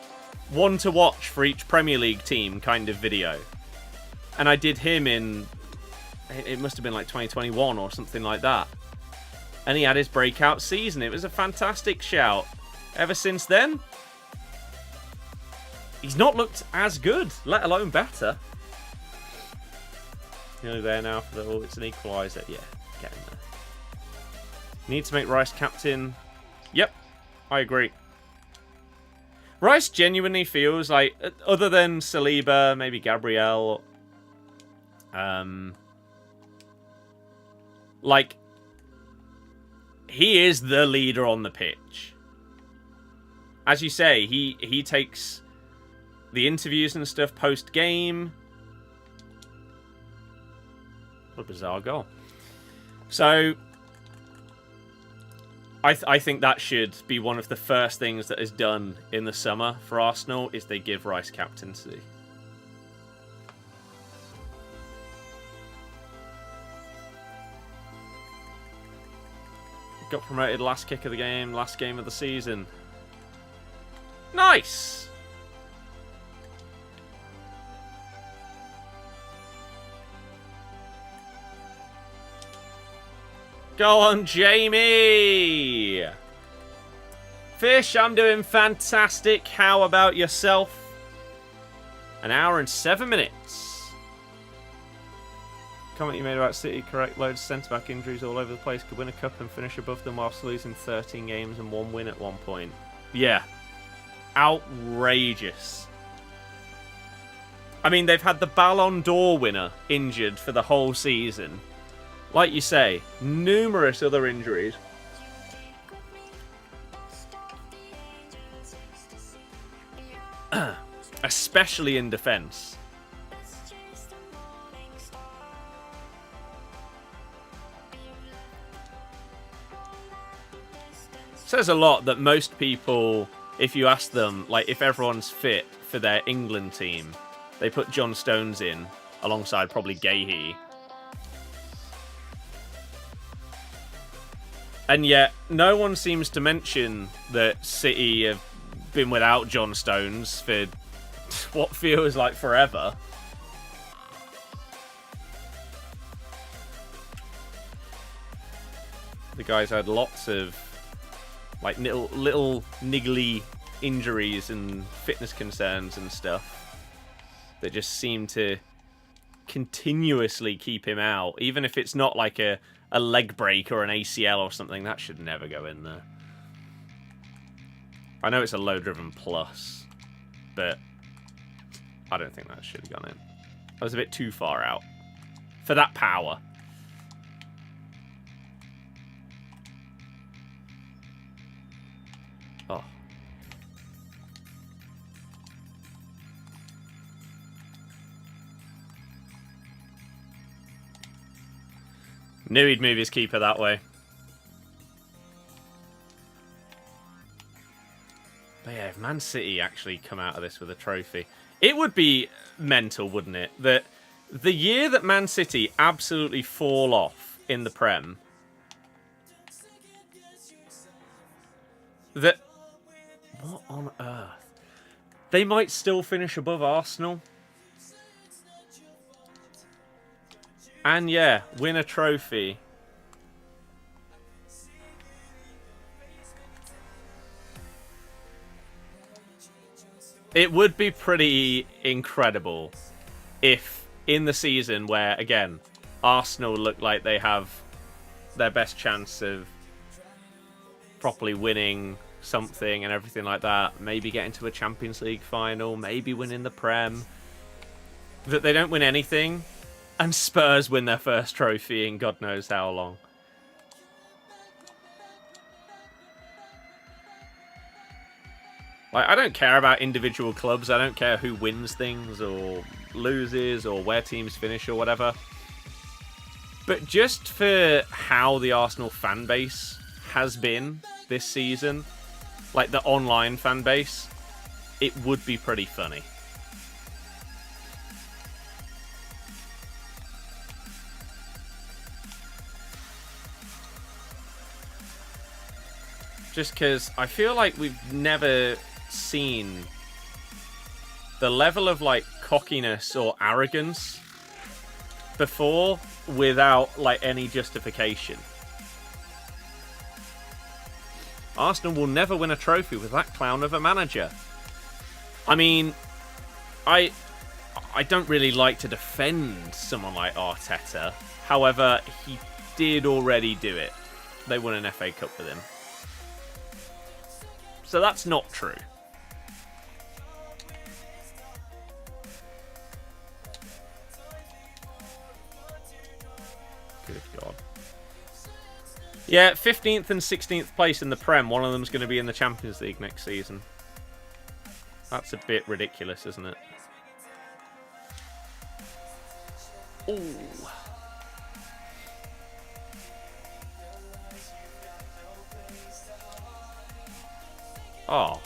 one to watch for each Premier League team kind of video. And I did him in, it must have been like 2021 or something like that. And he had his breakout season. It was a fantastic shout. Ever since then, he's not looked as good, let alone better. Nearly there now for the, oh, it's an equaliser. Yeah, get in there. Need to make Rice captain. Yep, I agree. Rice genuinely feels like, other than Saliba, maybe Gabriel, like, he is the leader on the pitch. as you say, he takes the interviews and stuff post-game. What a bizarre goal. So, I think that should be one of the first things that is done in the summer for Arsenal, is they give Rice captaincy. Got promoted last kick of the game, last game of the season. Nice! Go on, Jamie! Fish, I'm doing fantastic. How about yourself? An hour and 7 minutes. Comment you made about City, correct? Loads of centre-back injuries all over the place. Could win a cup and finish above them whilst losing 13 games and 1 win at one point. Yeah. Outrageous. I mean, they've had the Ballon d'Or winner injured for the whole season. Like you say, numerous other injuries. Especially in defence. Says a lot that most people, if you ask them, like if everyone's fit for their England team, they put John Stones in alongside probably Gahey. And yet, no one seems to mention that City have been without John Stones for what feels like forever. The guy's had lots of like little niggly injuries and fitness concerns and stuff that just seem to continuously keep him out. Even if it's not like a leg break or an ACL or something, that should never go in there. I know it's a low-driven plus, but I don't think that should have gone in. That was a bit too far out for that power. Oh. Knew he'd move his keeper that way. But yeah, if Man City actually come out of this with a trophy, it would be mental, wouldn't it? That the year that Man City absolutely fall off in the Prem, that... What on earth? They might still finish above Arsenal. And yeah, win a trophy. It would be pretty incredible if in the season where, again, Arsenal look like they have their best chance of properly winning something and everything like that, maybe getting to a Champions League final, maybe winning the Prem, that they don't win anything, and Spurs win their first trophy in God knows how long. Like, I don't care about individual clubs. I don't care who wins things or loses or where teams finish or whatever. But just for how the Arsenal fan base has been this season, like the online fan base, it would be pretty funny. Just because I feel like we've never seen the level of like cockiness or arrogance before without like any justification. Arsenal will never win a trophy with that clown of a manager. I mean, I don't really like to defend someone like Arteta. However, he did already do it. They won an FA Cup with him. So that's not true. Good God. Yeah, 15th and 16th place in the Prem. One of them's going to be in the Champions League next season. That's a bit ridiculous, isn't it? Ooh. Oh.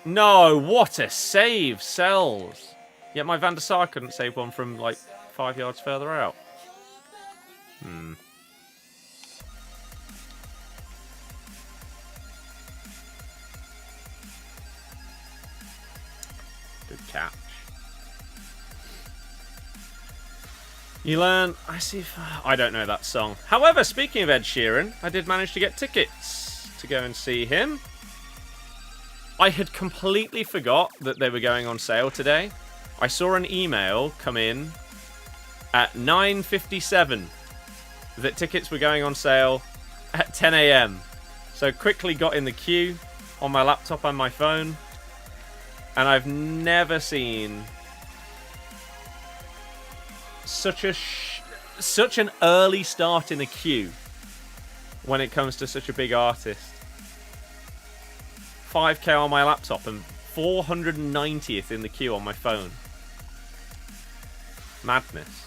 No, what a save, Sells. Yet my Van der Sar couldn't save one from, like, 5 yards further out. Good catch. You learn... I don't know that song. However, speaking of Ed Sheeran, I did manage to get tickets to go and see him. I had completely forgot that they were going on sale today. I saw an email come in at 9:57 that tickets were going on sale at 10 AM. So quickly got in the queue on my laptop and my phone. And I've never seen such an early start in a queue when it comes to such a big artist. 5k on my laptop and 490th in the queue on my phone. Madness.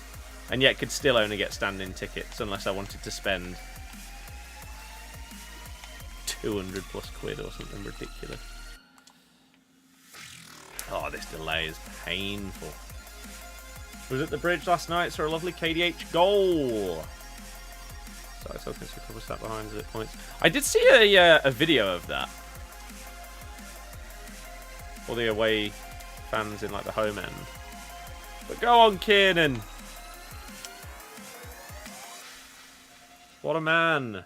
And yet could still only get stand-in tickets unless I wanted to spend 200 plus quid or something ridiculous. Oh, this delay is painful. Was at the bridge last night, saw a lovely KDH goal. So I was hoping to cover sat behind at points. I did see a video of that. All the away fans in like the home end. But go on, Kiernan. What a man.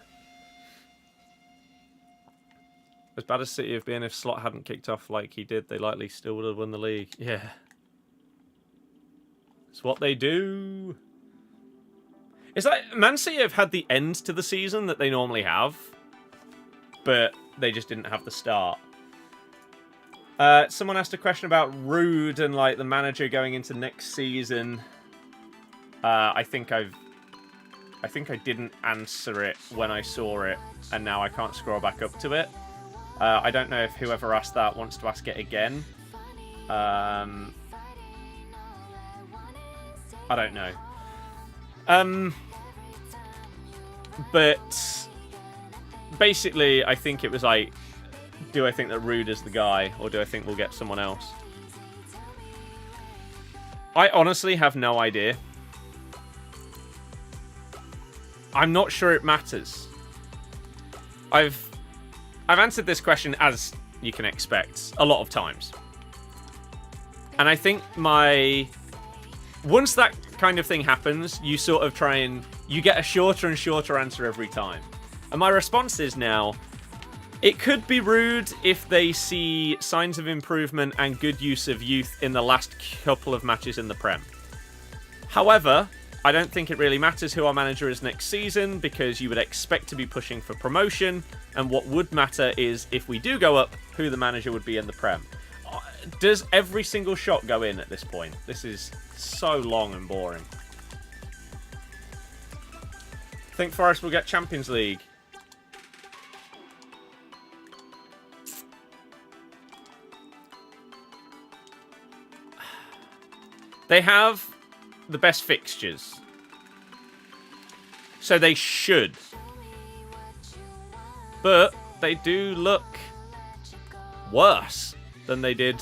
As bad as City have been, if Slot hadn't kicked off like he did, they likely still would have won the league. Yeah. It's what they do. It's like Man City have had the end to the season that they normally have, but they just didn't have the start. Someone asked a question about Rude and like the manager going into next season. I think I didn't answer it when I saw it, and now I can't scroll back up to it. I don't know if whoever asked that wants to ask it again. I don't know. But basically, I think it was like, do I think that Rude is the guy, or do I think we'll get someone else? I honestly have no idea. I'm not sure it matters. I've answered this question, as you can expect, a lot of times. And I think once that kind of thing happens, you sort of try and... You get a shorter and shorter answer every time. And my response is now, it could be Rude if they see signs of improvement and good use of youth in the last couple of matches in the Prem. However, I don't think it really matters who our manager is next season, because you would expect to be pushing for promotion, and what would matter is, if we do go up, who the manager would be in the Prem. Does every single shot go in at this point? This is so long and boring. Think Forest will get Champions League? They have the best fixtures, so they should. But they do look worse than they did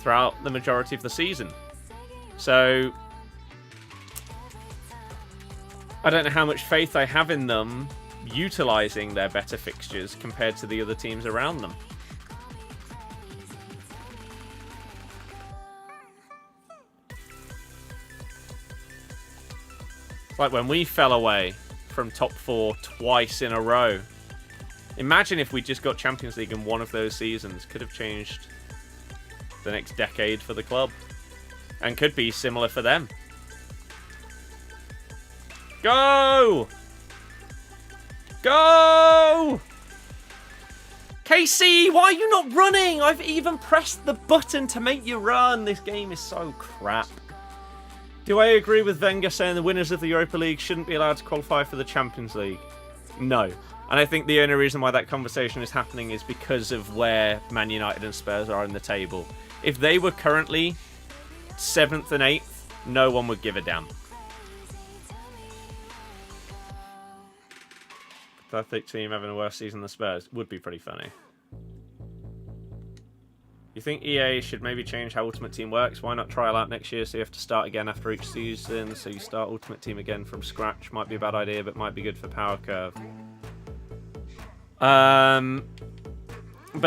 throughout the majority of the season. So I don't know how much faith I have in them utilising their better fixtures compared to the other teams around them. Like when we fell away from top 4 twice in a row. Imagine if we just got Champions League in one of those seasons. Could have changed the next decade for the club. And could be similar for them. Go! Go! KC, why are you not running? I've even pressed the button to make you run. This game is so crap. Do I agree with Wenger saying the winners of the Europa League shouldn't be allowed to qualify for the Champions League? No. And I think the only reason why that conversation is happening is because of where Man United and Spurs are in the table. If they were currently 7th and 8th, no one would give a damn. Perfect team having a worse season than Spurs would be pretty funny. You think EA should maybe change how Ultimate Team works? Why not trial out next year so you have to start again after each season? So you start Ultimate Team again from scratch. Might be a bad idea, but might be good for power curve. But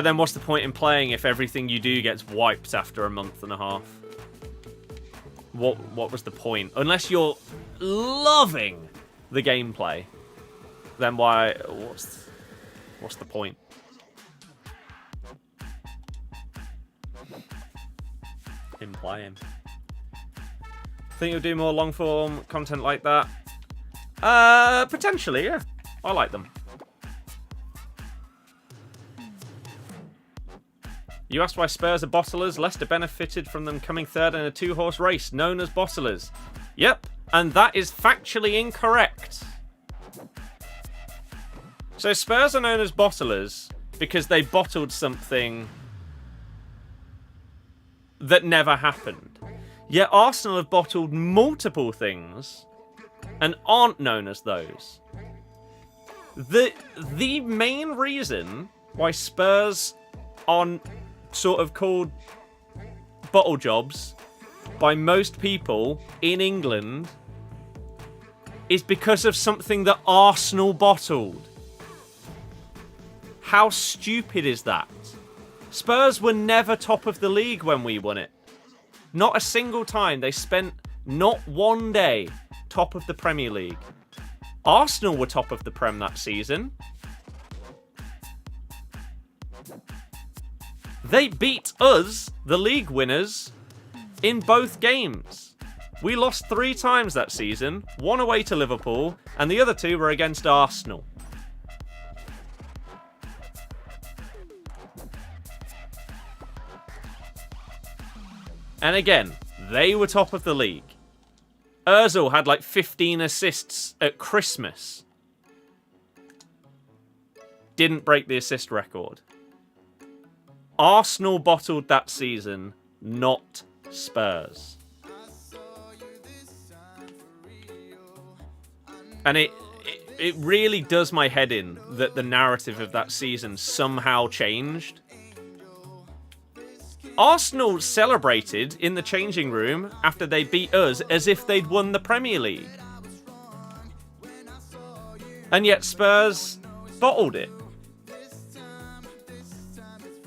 then what's the point in playing if everything you do gets wiped after a month and a half? What was the point? Unless you're loving the gameplay, then why? What's the point? In playing. Think you'll do more long form content like that? Potentially, yeah. I like them. You asked why Spurs are bottlers. Leicester benefited from them coming third in a 2-horse race known as bottlers. Yep, and that is factually incorrect. So Spurs are known as bottlers because they bottled something that never happened. Yet Arsenal have bottled multiple things and aren't known as those. The main reason why Spurs are sort of called bottle jobs by most people in England is because of something that Arsenal bottled. How stupid is that? Spurs were never top of the league when we won it. Not a single time. They spent not one day top of the Premier League. Arsenal were top of the Prem that season. They beat us, the league winners, in both games. We lost 3 times that season, 1 away to Liverpool, and the other 2 were against Arsenal. And again, they were top of the league. Ozil had like 15 assists at Christmas. Didn't break the assist record. Arsenal bottled that season, not Spurs. And it really does my head in that the narrative of that season somehow changed. Arsenal celebrated in the changing room after they beat us as if they'd won the Premier League. And yet Spurs bottled it.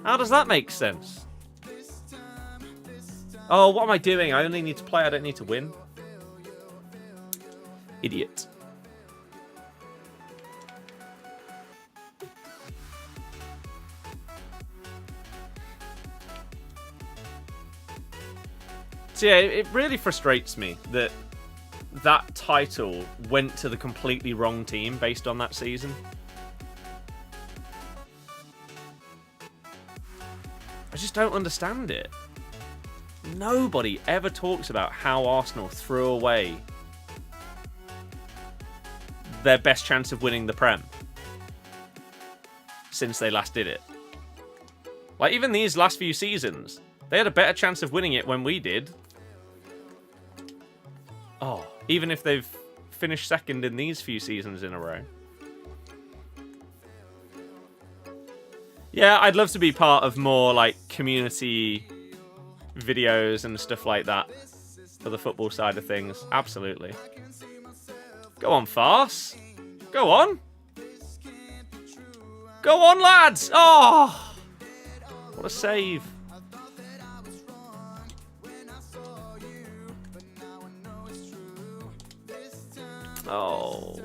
How does that make sense? Oh, what am I doing? I only need to play, I don't need to win. Idiot. So yeah, it really frustrates me that that title went to the completely wrong team based on that season. I just don't understand it. Nobody ever talks about how Arsenal threw away their best chance of winning the Prem since they last did it. Like, even these last few seasons, they had a better chance of winning it when we did. Oh, even if they've finished second in these few seasons in a row. Yeah, I'd love to be part of more, like, community videos and stuff like that for the football side of things. Absolutely. Go on, Farce. Go on. Go on, lads. Oh, what a save. Oh.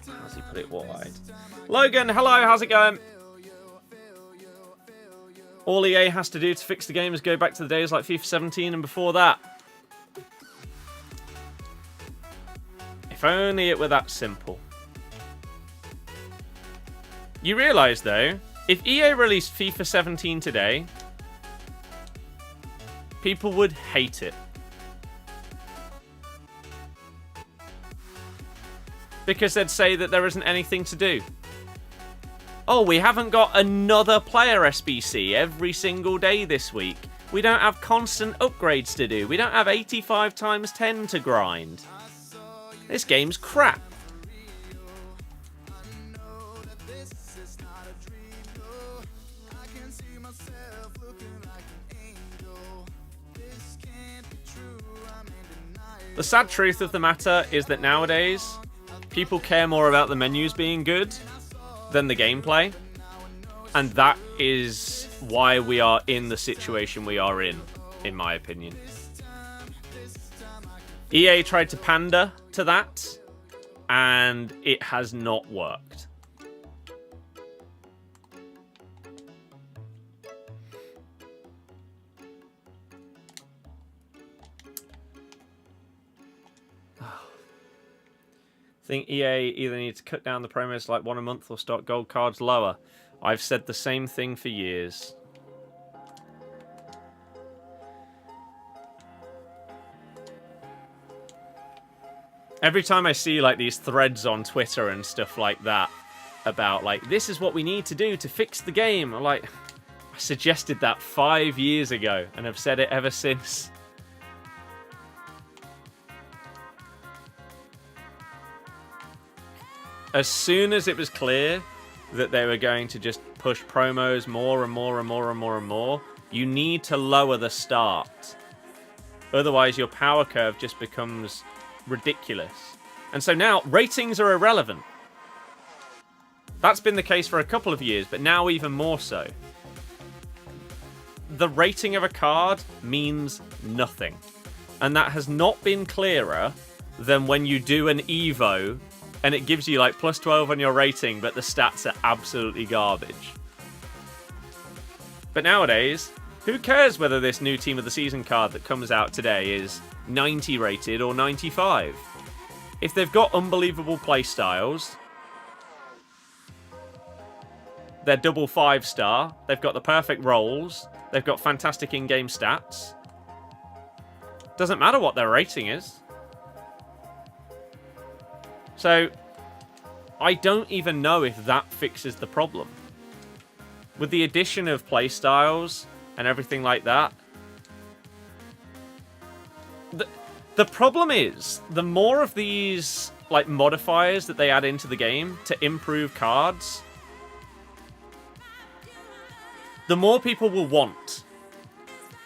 How's he put it wide? Logan, hello, how's it going? All EA has to do to fix the game is go back to the days like FIFA 17 and before that. If only it were that simple. You realise, though, if EA released FIFA 17 today, people would hate it. because they'd say that there isn't anything to do. Oh, we haven't got another player SBC every single day this week. We don't have constant upgrades to do. We don't have 85 times 10 to grind. This game's crap. The sad truth of the matter is that nowadays, people care more about the menus being good than the gameplay. And that is why we are in the situation we are in my opinion. EA tried to pander to that, and it has not worked. I think EA either needs to cut down the promos like one a month or start gold cards lower. I've said the same thing for years. Every time I see like these threads on Twitter and stuff like that about like, this is what we need to do to fix the game, I'm like, I suggested that 5 years ago and have said it ever since. As soon as it was clear that they were going to just push promos more and more and more and more and more, you need to lower the start. Otherwise, your power curve just becomes ridiculous. And so now, ratings are irrelevant. That's been the case for a couple of years, but now even more so. The rating of a card means nothing. And that has not been clearer than when you do an Evo and it gives you like plus 12 on your rating, but the stats are absolutely garbage. But nowadays, who cares whether this new Team of the Season card that comes out today is 90 rated or 95? If they've got unbelievable playstyles, they're double 5-star, they've got the perfect rolls, they've got fantastic in-game stats, doesn't matter what their rating is. So, I don't even know if that fixes the problem. With the addition of playstyles and everything like that, the problem is, the more of these like modifiers that they add into the game to improve cards, the more people will want.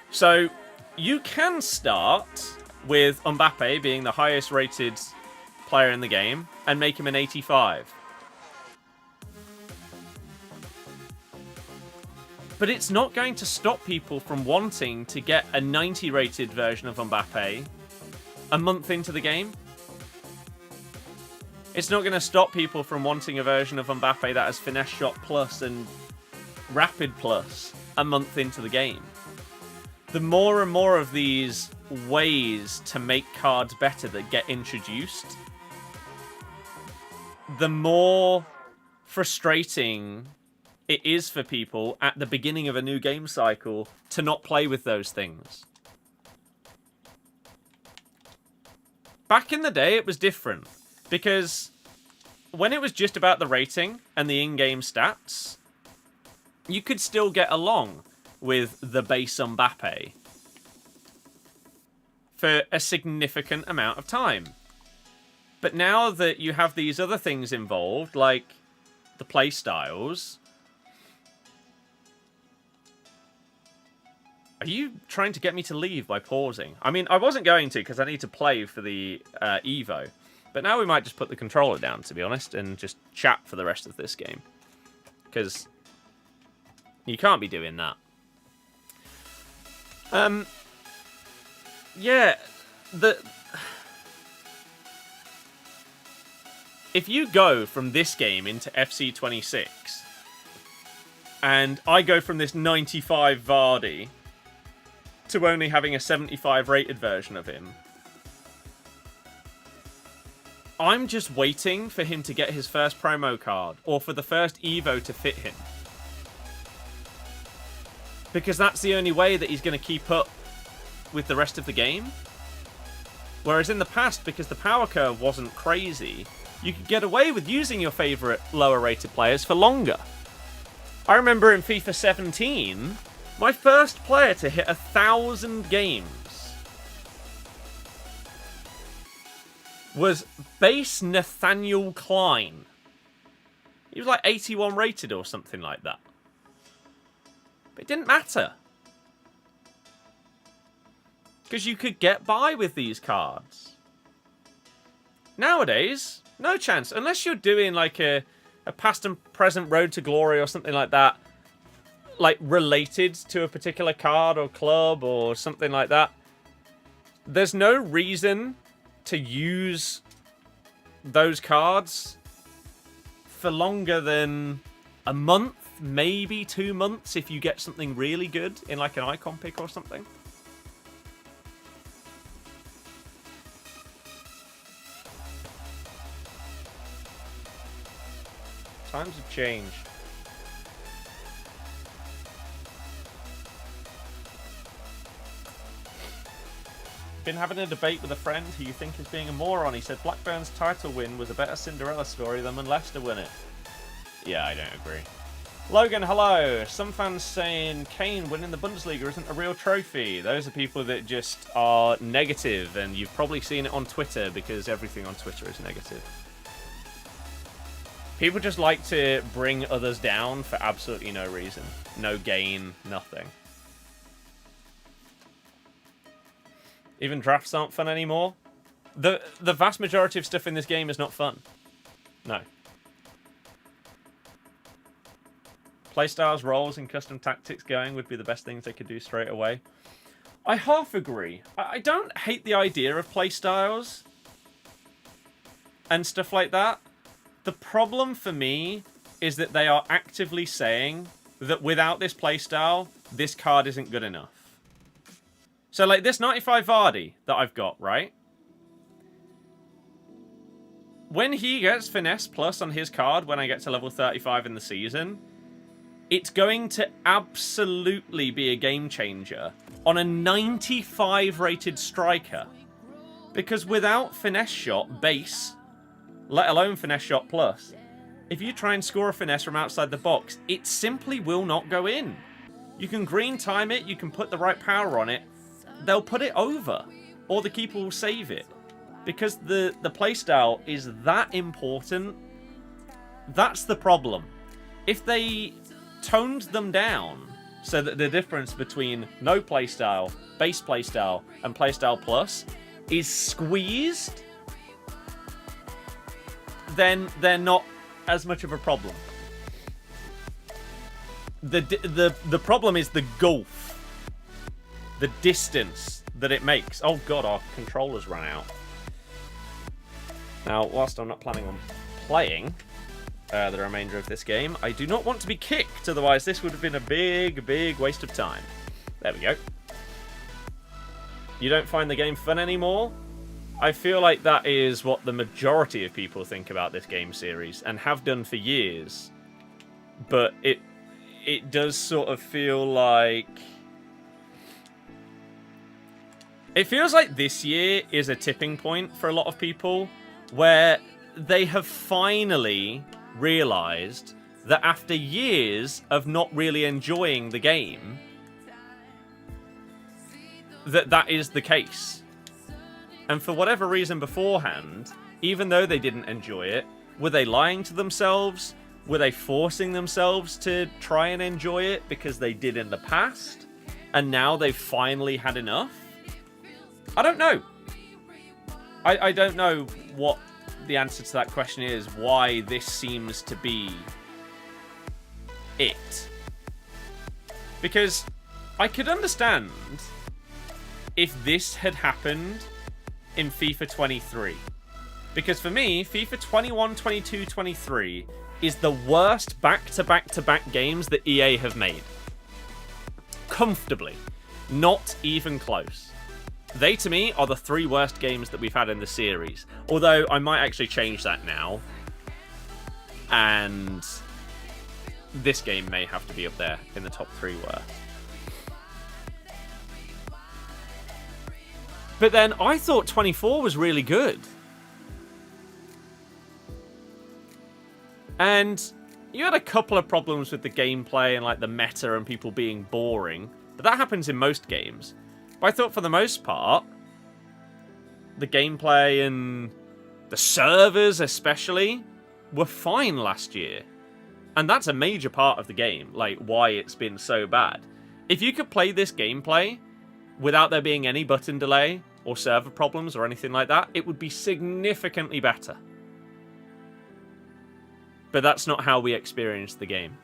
So, you can start with Mbappe being the highest rated player in the game and make him an 85. But it's not going to stop people from wanting to get a 90 rated version of Mbappe a month into the game. It's not going to stop people from wanting a version of Mbappe that has Finesse Shot Plus and Rapid Plus a month into the game. The more and more of these ways to make cards better that get introduced, the more frustrating it is for people at the beginning of a new game cycle to not play with those things. Back in the day, it was different, because when it was just about the rating and the in-game stats, you could still get along with the base Mbappe for a significant amount of time. But now that you have these other things involved, like the play styles... Are you trying to get me to leave by pausing? I mean, I wasn't going to, because I need to play for the Evo. But now we might just put the controller down, to be honest, and just chat for the rest of this game. Because you can't be doing that. Yeah, if you go from this game into FC26, and I go from this 95 Vardy to only having a 75 rated version of him, I'm just waiting for him to get his first promo card, or for the first Evo to fit him. Because that's the only way that he's going to keep up with the rest of the game. Whereas in the past, because the power curve wasn't crazy, you could get away with using your favourite lower-rated players for longer. I remember in FIFA 17, my first player to hit 1,000 games was base Nathaniel Klein. He was like 81 rated or something like that. But it didn't matter. Because you could get by with these cards. Nowadays, no chance. Unless you're doing like a past and present road to glory or something like that. Like related to a particular card or club or something like that. There's no reason to use those cards for longer than a month, maybe 2 months if you get something really good in like an icon pick or something. Times have changed. Been having a debate with a friend who you think is being a moron. He said Blackburn's title win was a better Cinderella story than when Leicester win it. Yeah, I don't agree. Logan, hello. Some fans saying Kane winning the Bundesliga isn't a real trophy. Those are people that just are negative, and you've probably seen it on Twitter because everything on Twitter is negative. People just like to bring others down for absolutely no reason. No gain, nothing. Even drafts aren't fun anymore. The vast majority of stuff in this game is not fun. No. Playstyles, roles, and custom tactics going would be the best things they could do straight away. I half agree. I don't hate the idea of playstyles and stuff like that. The problem for me is that they are actively saying that without this playstyle, this card isn't good enough. So, like, this 95 Vardy that I've got, right? When he gets Finesse Plus on his card when I get to level 35 in the season, it's going to absolutely be a game changer on a 95 rated striker. Because without Finesse Shot base, let alone Finesse Shot Plus, if you try and score a finesse from outside the box, it simply will not go in. You can green time it, you can put the right power on it, they'll put it over, or the keeper will save it. Because the playstyle is that important. That's the problem. If they toned them down so that the difference between no playstyle, base playstyle, and playstyle plus is squeezed, then they're not as much of a problem. The problem is the gulf. The distance that it makes. Oh god, our controllers ran out. Now, whilst I'm not planning on playing the remainder of this game, I do not want to be kicked, otherwise this would have been a big, big waste of time. There we go. You don't find the game fun anymore? I feel like that is what the majority of people think about this game series, and have done for years. But it does sort of feel like... It feels like this year is a tipping point for a lot of people, where they have finally realised that after years of not really enjoying the game, that is the case. And for whatever reason beforehand, even though they didn't enjoy it, were they lying to themselves? Were they forcing themselves to try and enjoy it because they did in the past? And now they've finally had enough? I don't know. I don't know what the answer to that question is, why this seems to be it. Because I could understand if this had happened in FIFA 23. Because for me, FIFA 21, 22, 23 is the worst back-to-back-to-back games that EA have made. Comfortably. Not even close. They, to me, are the 3 worst games that we've had in the series. Although, I might actually change that now. And this game may have to be up there in the top 3 worst. But then, I thought 24 was really good. And you had a couple of problems with the gameplay and like the meta and people being boring. But that happens in most games. But I thought for the most part, the gameplay and the servers especially were fine last year. And that's a major part of the game, like why it's been so bad. If you could play this gameplay without there being any button delay or server problems or anything like that, it would be significantly better. But that's not how we experienced the game.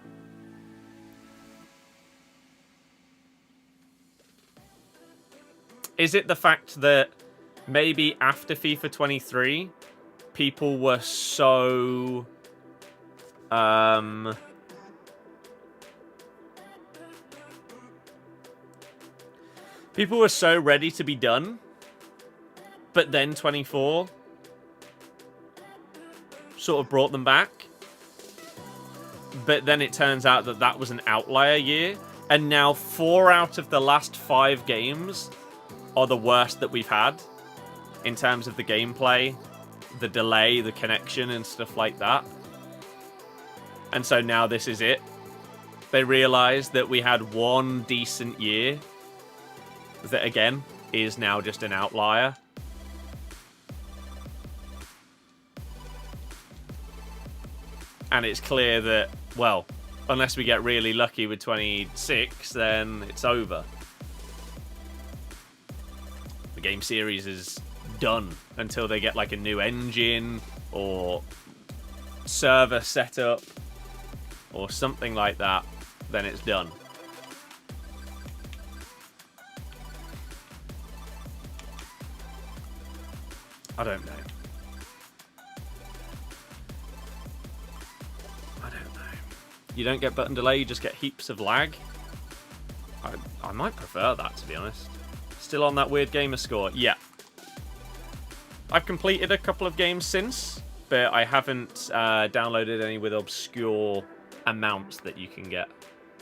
Is it the fact that maybe after FIFA 23, people were so... people were so ready to be done, but then 24 sort of brought them back. But then it turns out that that was an outlier year, and now 4 out of the last 5 games are the worst that we've had in terms of the gameplay, the delay, the connection, and stuff like that. And so now this is it. They realised that we had one decent year that, again, is now just an outlier. And it's clear that, well, unless we get really lucky with 26, then it's over. The game series is done until they get like a new engine or server setup or something like that, then it's done. I don't know. I don't know. You don't get button delay, you just get heaps of lag. I might prefer that, to be honest. Still on that weird gamer score? Yeah. I've completed a couple of games since, but I haven't downloaded any with obscure amounts that you can get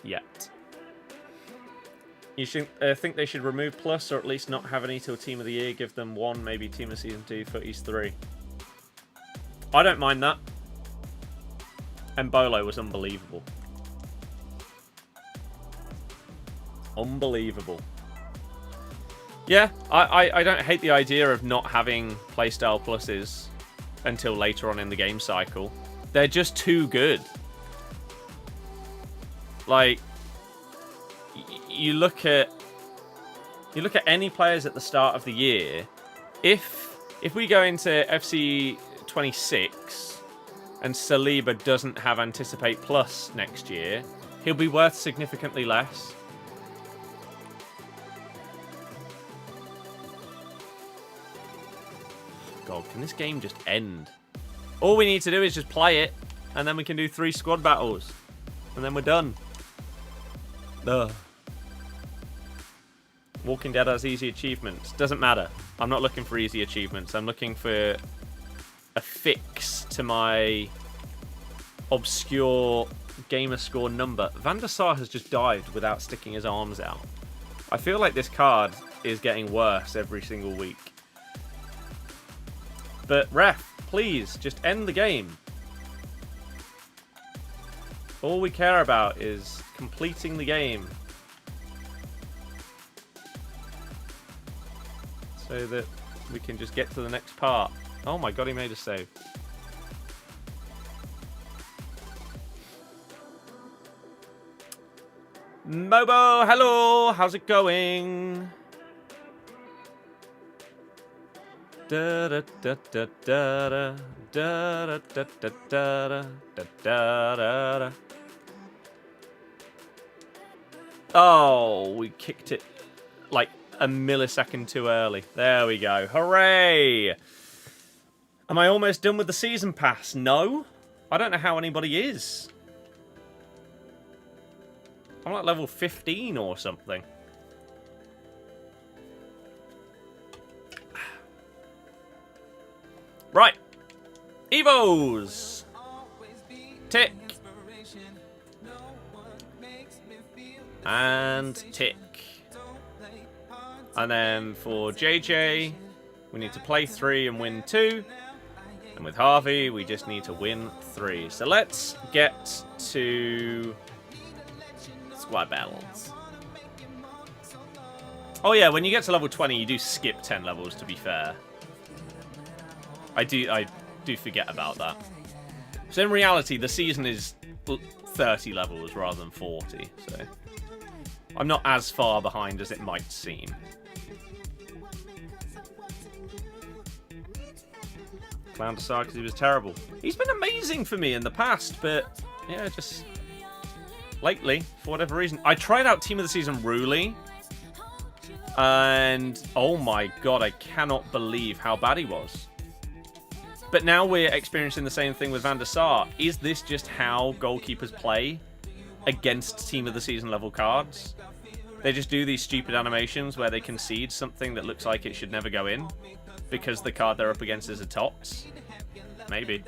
yet. You should think they should remove Plus, or at least not have any till Team of the Year. Give them 1, maybe Team of Season 2, Footies 3. I don't mind that. And Bolo was unbelievable. Unbelievable. Yeah, I don't hate the idea of not having playstyle pluses until later on in the game cycle. They're just too good. Like, you look at any players at the start of the year. If we go into FC26 and Saliba doesn't have Anticipate Plus next year, he'll be worth significantly less. God, can this game just end? All we need to do is just play it, and then we can do 3 squad battles, and then we're done. Ugh. Walking Dead has easy achievements. Doesn't matter. I'm not looking for easy achievements. I'm looking for a fix to my obscure gamer score number. Van der Sar has just dived without sticking his arms out. I feel like this card is getting worse every single week. But ref, please, just end the game. All we care about is completing the game. So that we can just get to the next part. Oh my god, he made a save. Mobo, hello, how's it going? Da da da da da da da da da da da da. Oh, we kicked it like a millisecond too early. There we go. Hooray! Am I almost done with the season pass? No. I don't know how anybody is. I'm like level 15 or something. Right. Evos. Tick. And tick. And then for JJ, we need to play 3 and win 2. And with Harvey, we just need to win 3. So let's get to squad battles. Oh yeah, when you get to level 20, you do skip 10 levels, to be fair. I do forget about that. So in reality, the season is 30 levels rather than 40, so I'm not as far behind as it might seem. Clown to Saka because he was terrible. He's been amazing for me in the past, but yeah, just lately, for whatever reason. I tried out Team of the Season Rooley, and oh my god, I cannot believe how bad he was. But now we're experiencing the same thing with Van der Sar. Is this just how goalkeepers play against Team of the Season level cards? They just do these stupid animations where they concede something that looks like it should never go in because the card they're up against is a TOTS? Maybe.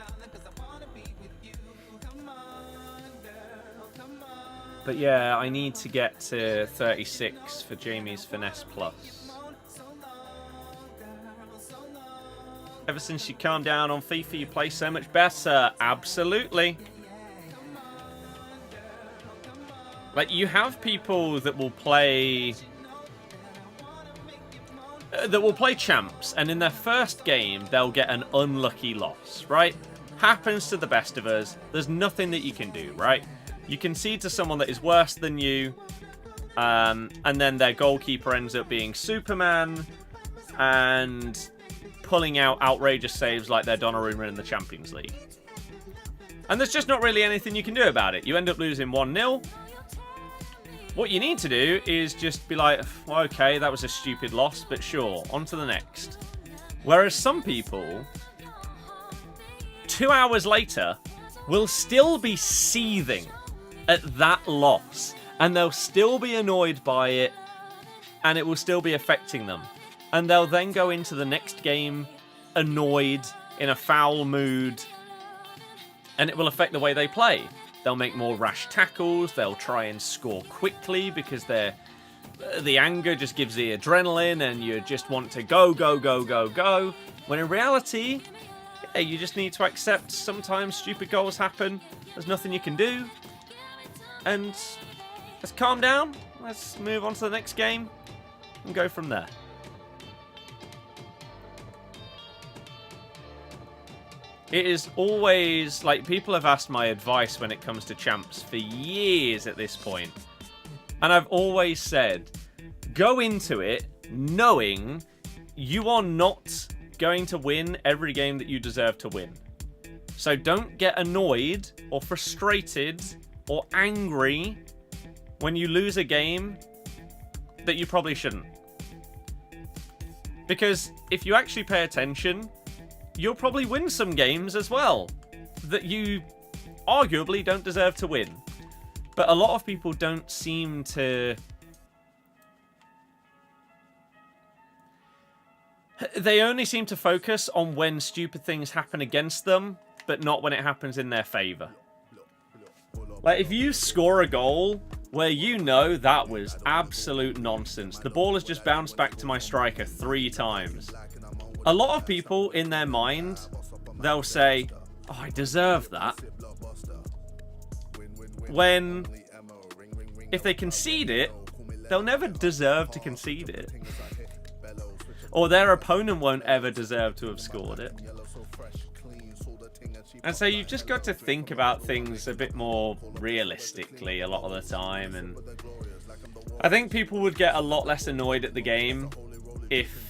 But yeah, I need to get to 36 for Jamie's Finesse Plus. Ever since you calmed down on FIFA, you play so much better. Absolutely. Like, you have people that will play champs, and in their first game, they'll get an unlucky loss, right? Happens to the best of us. There's nothing that you can do, right? You concede to someone that is worse than you, and then their goalkeeper ends up being Superman, and pulling out outrageous saves like they're Donnarumma in the Champions League. And there's just not really anything you can do about it. You end up losing 1-0. What you need to do is just be like, well, okay, that was a stupid loss, but sure, on to the next. Whereas some people, 2 hours later, will still be seething at that loss. And they'll still be annoyed by it, and it will still be affecting them. And they'll then go into the next game annoyed, in a foul mood, and it will affect the way they play. They'll make more rash tackles, they'll try and score quickly because the anger just gives the adrenaline and you just want to go, go, go, go, go. When in reality, yeah, you just need to accept sometimes stupid goals happen. There's nothing you can do. And let's calm down, let's move on to the next game and go from there. It is always, like, people have asked my advice when it comes to champs for years at this point. And I've always said, go into it knowing you are not going to win every game that you deserve to win. So don't get annoyed or frustrated or angry when you lose a game that you probably shouldn't. Because if you actually pay attention, you'll probably win some games as well that you arguably don't deserve to win. But a lot of people don't seem to... They only seem to focus on when stupid things happen against them, but not when it happens in their favour. Like, if you score a goal where you know that was absolute nonsense, the ball has just bounced back to my striker 3 times. A lot of people, in their mind, they'll say, oh, I deserve that. When, if they concede it, they'll never deserve to concede it. Or their opponent won't ever deserve to have scored it. And so you've just got to think about things a bit more realistically a lot of the time. And I think people would get a lot less annoyed at the game if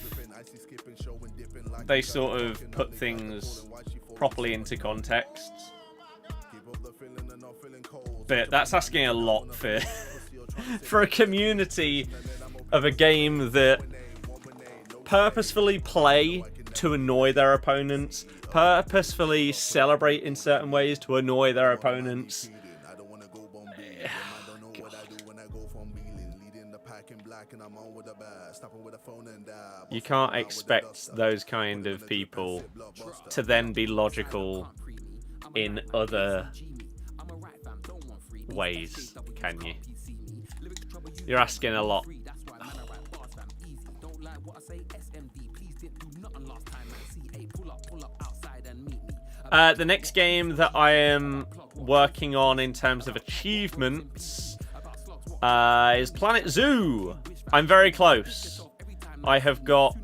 they sort of put things properly into context. But that's asking a lot for for a community of a game that purposefully play to annoy their opponents, purposefully celebrate in certain ways to annoy their opponents. You can't expect those kind of people to then be logical in other ways, can you? You're asking a lot. The next game that I am working on in terms of achievements is Planet Zoo. I'm very close. I have got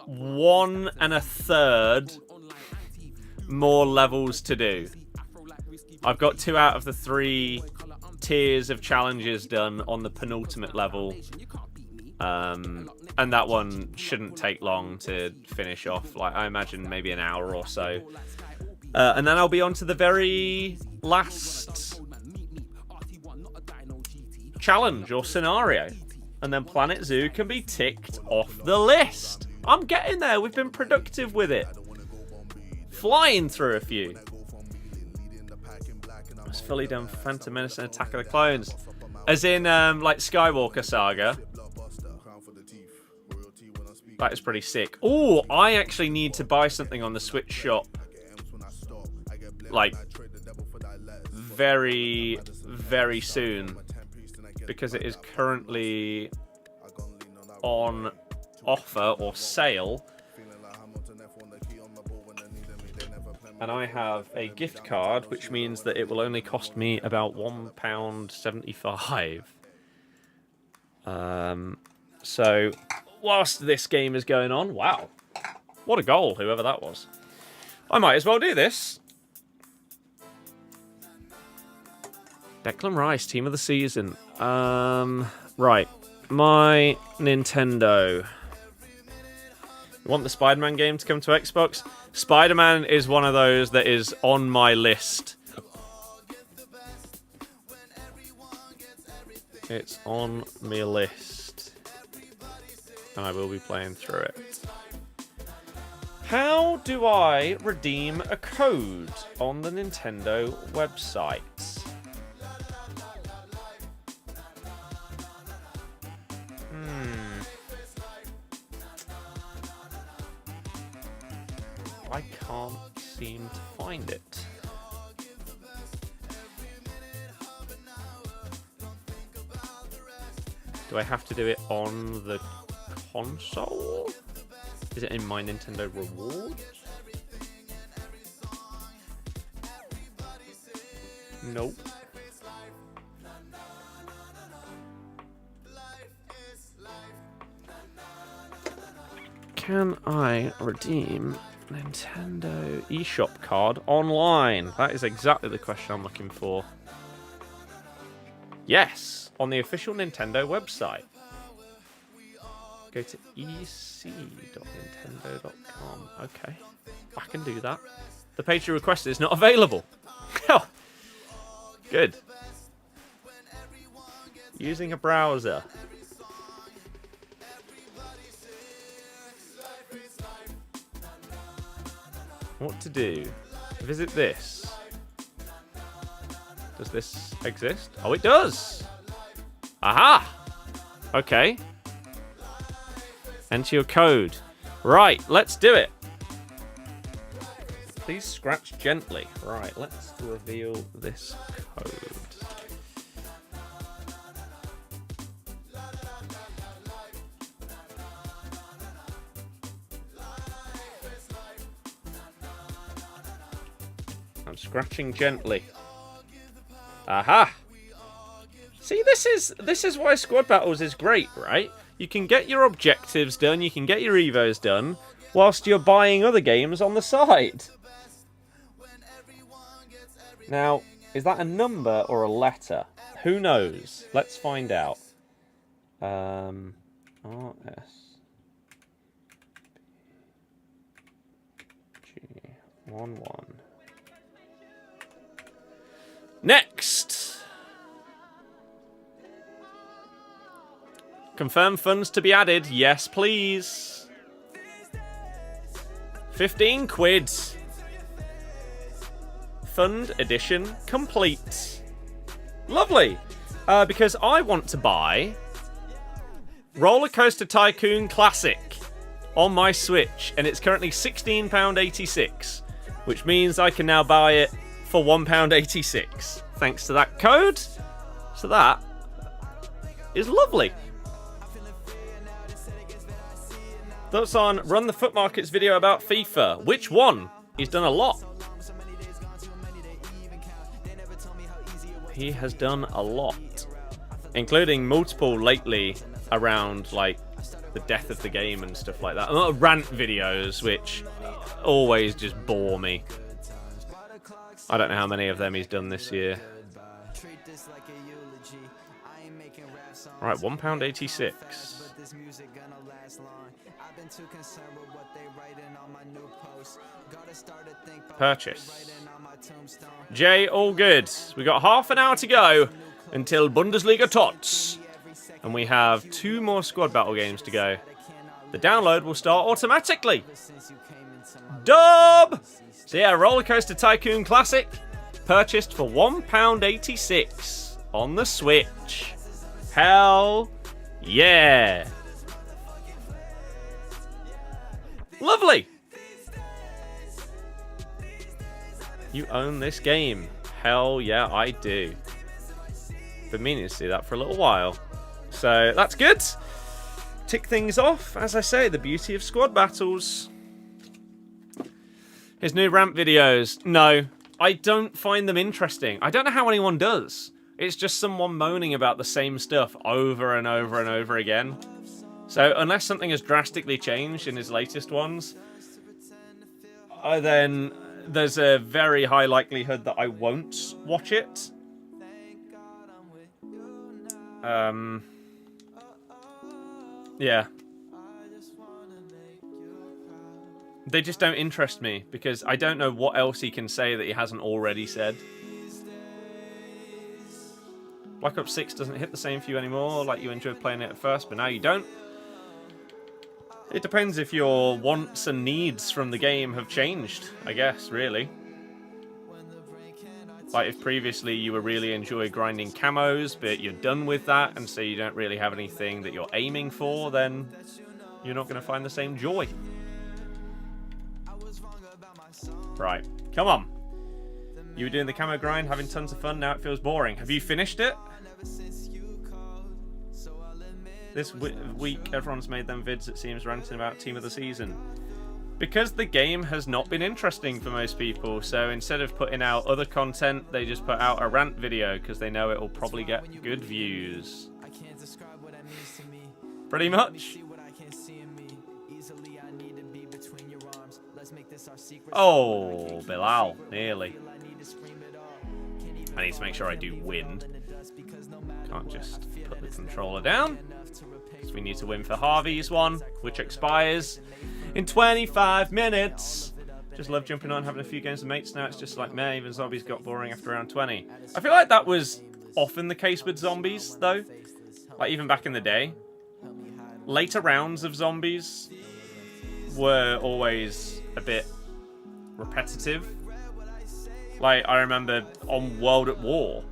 1 1/3 more levels to do. I've got 2 out of the 3 tiers of challenges done on the penultimate level. And that one shouldn't take long to finish off. Like, I imagine maybe an hour or so. And then I'll be on to the very last challenge or scenario. And then Planet Zoo can be ticked off the list. I'm getting there. We've been productive with it. Flying through a few. It's fully done Phantom Menace and Attack of the Clones. As in, like, Skywalker Saga. That is pretty sick. Oh, I actually need to buy something on the Switch shop. Like, very, very soon. Because it is currently on offer or sale. And I have a gift card, which means that it will only cost me about £1.75. So, whilst this game is going on, wow, what a goal, whoever that was. I might as well do this. Declan Rice, team of the season. Right, my Nintendo. You want the Spider-Man game to come to Xbox? Spider-Man is one of those that is on my list. It's on my list. And I will be playing through it. How do I redeem a code on the Nintendo website? I can't seem to find it. Do I have to do it on the console? Is it in my Nintendo rewards? Nope. Can I redeem Nintendo eShop card online? That is exactly the question I'm looking for. Yes, on the official Nintendo website. Go to ec.nintendo.com. Okay, I can do that. The page you requested is not available. Oh, good. Using a browser. What to do? Visit this. Does this exist? Oh, it does! Aha! Okay. Enter your code. Right, let's do it. Please scratch gently. Right, let's reveal this code. I'm scratching gently. Aha! See, this is why Squad Battles is great, right? You can get your objectives done, you can get your evos done, whilst you're buying other games on the side. Now, is that a number or a letter? Who knows? Let's find out. RS. G11. Next! Confirm funds to be added. Yes, please. 15 quid. Fund addition complete. Lovely. Because I want to buy Roller Coaster Tycoon Classic on my Switch. And it's currently £16.86. Which means I can now buy it for £1.86. Thanks to that code. So that is lovely. Thoughts on Run the Foot Markets video about FIFA? Which one? He's done a lot. He has done a lot, including multiple lately around like the death of the game and stuff like that. A lot of rant videos, which always just bore me. I don't know how many of them he's done this year. Right, £1.86. Purchase. Jay, all good. We got half an hour to go until Bundesliga TOTS. And we have 2 more squad battle games to go. The download will start automatically. Dub! So yeah, Roller Coaster Tycoon Classic. Purchased for £1.86 on the Switch. Hell yeah. Lovely. You own this game. Hell yeah, I do. Been meaning to see that for a little while. So that's good. Tick things off. As I say, the beauty of squad battles. His new rant videos. No, I don't find them interesting. I don't know how anyone does. It's just someone moaning about the same stuff over and over and over again. So unless something has drastically changed in his latest ones, then there's a very high likelihood that I won't watch it. Yeah. They just don't interest me, because I don't know what else he can say that he hasn't already said. Black Ops 6 doesn't hit the same for you anymore, like you enjoyed playing it at first, but now you don't. It depends if your wants and needs from the game have changed, I guess, really. Like if previously you were really enjoying grinding camos, but you're done with that, and so you don't really have anything that you're aiming for, then you're not going to find the same joy. Right, come on. You were doing the camo grind, having tons of fun, now it feels boring. Have you finished it? This week, everyone's made them vids, it seems, ranting about Team of the Season. Because the game has not been interesting for most people, so instead of putting out other content, they just put out a rant video, because they know it will probably get good views. Pretty much. Oh, Bilal, nearly. I need to make sure I do win. Can't just put the controller down. So we need to win for Harvey's one, which expires in 25 minutes. Just love jumping on, having a few games with mates. Now it's just like meh, even zombies got boring after round 20. I feel like that was often the case with zombies, though. Like even back in the day. Later rounds of zombies were always a bit repetitive. Like I remember on World at War,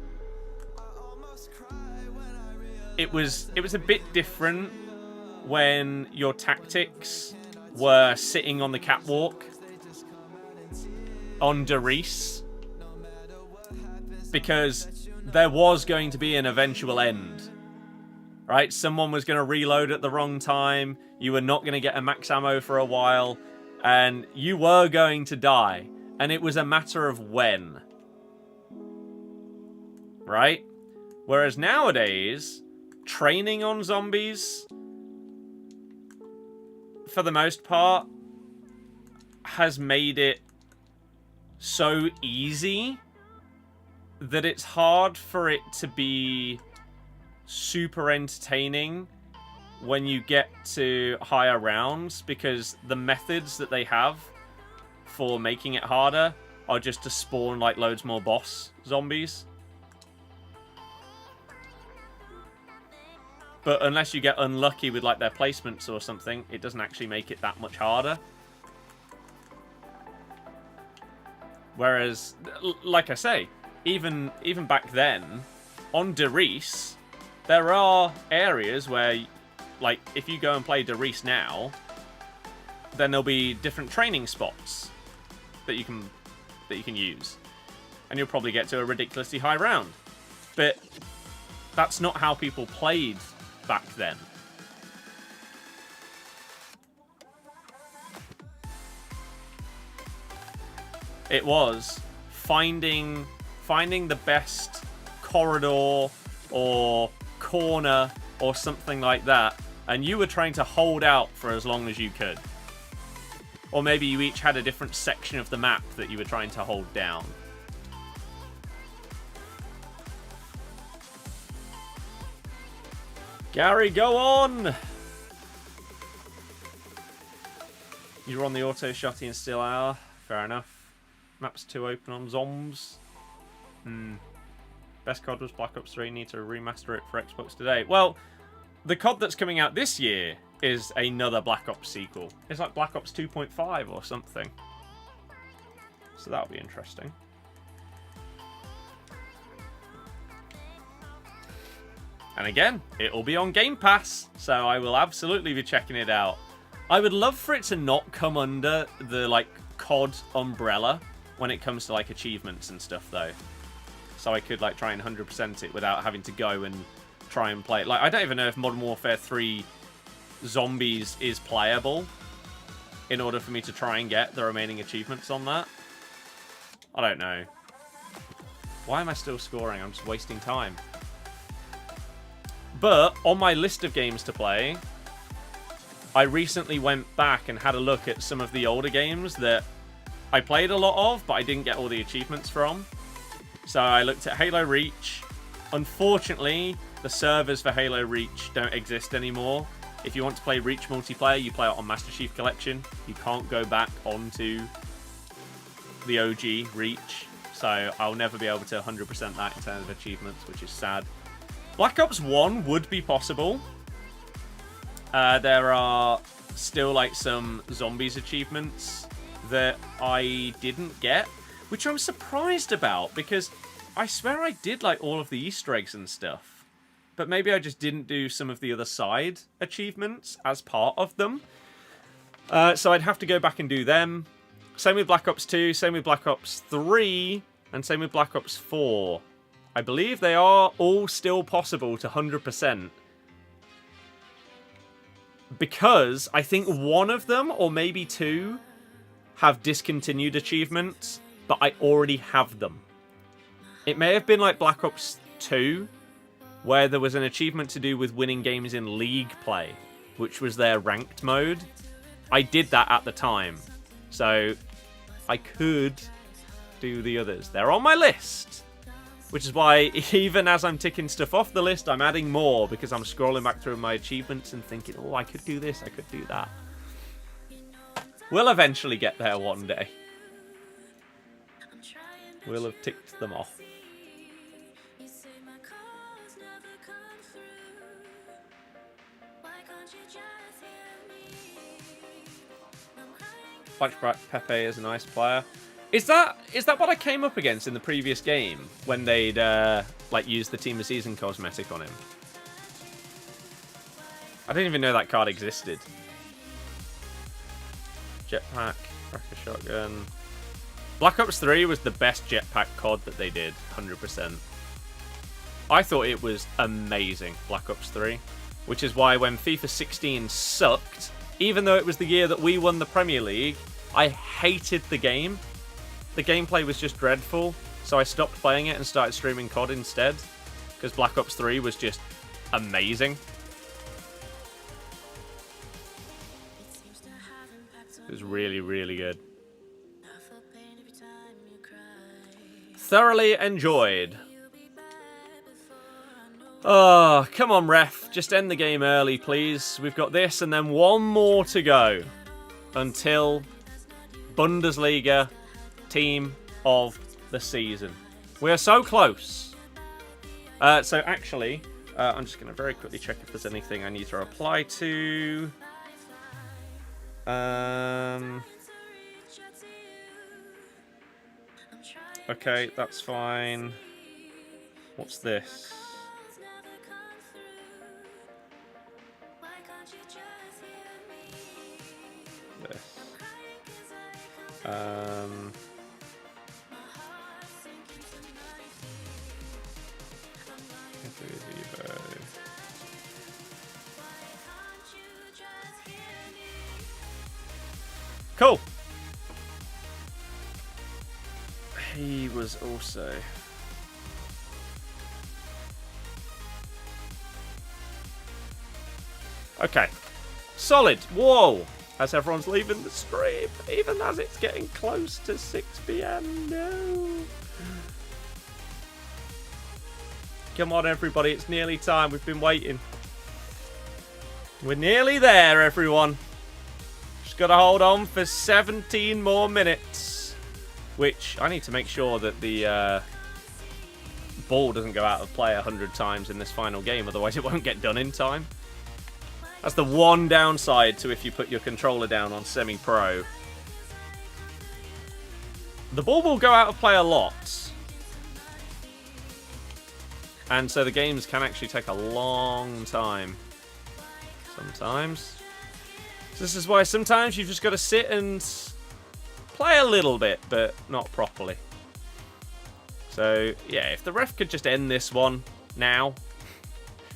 it was a bit different when your tactics were sitting on the catwalk on Darius, because there was going to be an eventual end, right? Someone was going to reload at the wrong time, you were not going to get a max ammo for a while, and you were going to die, and it was a matter of when, right? Whereas nowadays, training on zombies, for the most part, has made it so easy that it's hard for it to be super entertaining when you get to higher rounds, because the methods that they have for making it harder are just to spawn like loads more boss zombies. But unless you get unlucky with like their placements or something, it doesn't actually make it that much harder. Whereas, like I say, even back then, on Darius, there are areas where, like, if you go and play Darius now, then there'll be different training spots that you can use, and you'll probably get to a ridiculously high round. But that's not how people played back then. It was finding the best corridor or corner or something like that, and you were trying to hold out for as long as you could. Or maybe you each had a different section of the map that you were trying to hold down. Gary, go on! You were on the auto shotty and still are. Fair enough. Map's too open on Zombs. Best COD was Black Ops 3. Need to remaster it for Xbox today. Well, the COD that's coming out this year is another Black Ops sequel. It's like Black Ops 2.5 or something. So that'll be interesting. And again, it'll be on Game Pass, so I will absolutely be checking it out. I would love for it to not come under the, like, COD umbrella when it comes to, like, achievements and stuff, though. So I could, like, try and 100% it without having to go and try and play it. Like, I don't even know if Modern Warfare 3 Zombies is playable in order for me to try and get the remaining achievements on that. I don't know. Why am I still scoring? I'm just wasting time. But on my list of games to play, I recently went back and had a look at some of the older games that I played a lot of, but I didn't get all the achievements from. So I looked at Halo Reach. Unfortunately, the servers for Halo Reach don't exist anymore. If you want to play Reach multiplayer, you play it on Master Chief Collection. You can't go back onto the OG Reach. So I'll never be able to 100% that in terms of achievements, which is sad. Black Ops 1 would be possible. There are still like some zombies achievements that I didn't get, which I'm surprised about because I swear I did like all of the Easter eggs and stuff. But maybe I just didn't do some of the other side achievements as part of them. So I'd have to go back and do them. Same with Black Ops 2, same with Black Ops 3, and same with Black Ops 4. I believe they are all still possible to 100%. Because I think one of them, or maybe two, have discontinued achievements, but I already have them. It may have been like Black Ops 2, where there was an achievement to do with winning games in League play, which was their ranked mode. I did that at the time, so I could do the others. They're on my list. Which is why, even as I'm ticking stuff off the list, I'm adding more, because I'm scrolling back through my achievements and thinking, oh, I could do this, I could do that. We'll eventually get there one day. We'll have ticked them off. Flashback Pepe is a nice player. Is that what I came up against in the previous game when they'd like used the Team of Season cosmetic on him? I didn't even know that card existed. Jetpack, Cracker Shotgun. Black Ops 3 was the best jetpack COD that they did, 100%. I thought it was amazing, Black Ops 3. Which is why when FIFA 16 sucked, even though it was the year that we won the Premier League, I hated the game. The gameplay was just dreadful, so I stopped playing it and started streaming COD instead, because Black Ops 3 was just amazing. It was really, really good. Thoroughly enjoyed. Oh, come on, ref. Just end the game early, please. We've got this and then one more to go until Bundesliga Team of the Season. We are so close. So actually, I'm just going to very quickly check if there's anything I need to reply to. Okay, that's fine. What's this? Cool. he was also... Okay. Solid. Whoa. As everyone's leaving the stream, even as it's getting close to 6 PM. No. Come on, everybody. It's nearly time. We've been waiting. We're nearly there, everyone. Just got to hold on for 17 more minutes. Which, I need to make sure that the ball doesn't go out of play 100 times in this final game. Otherwise, it won't get done in time. That's the one downside to if you put your controller down on semi-pro. The ball will go out of play a lot. And so the games can actually take a long time. Sometimes. So this is why sometimes you've just got to sit and play a little bit, but not properly. So, yeah, if the ref could just end this one now.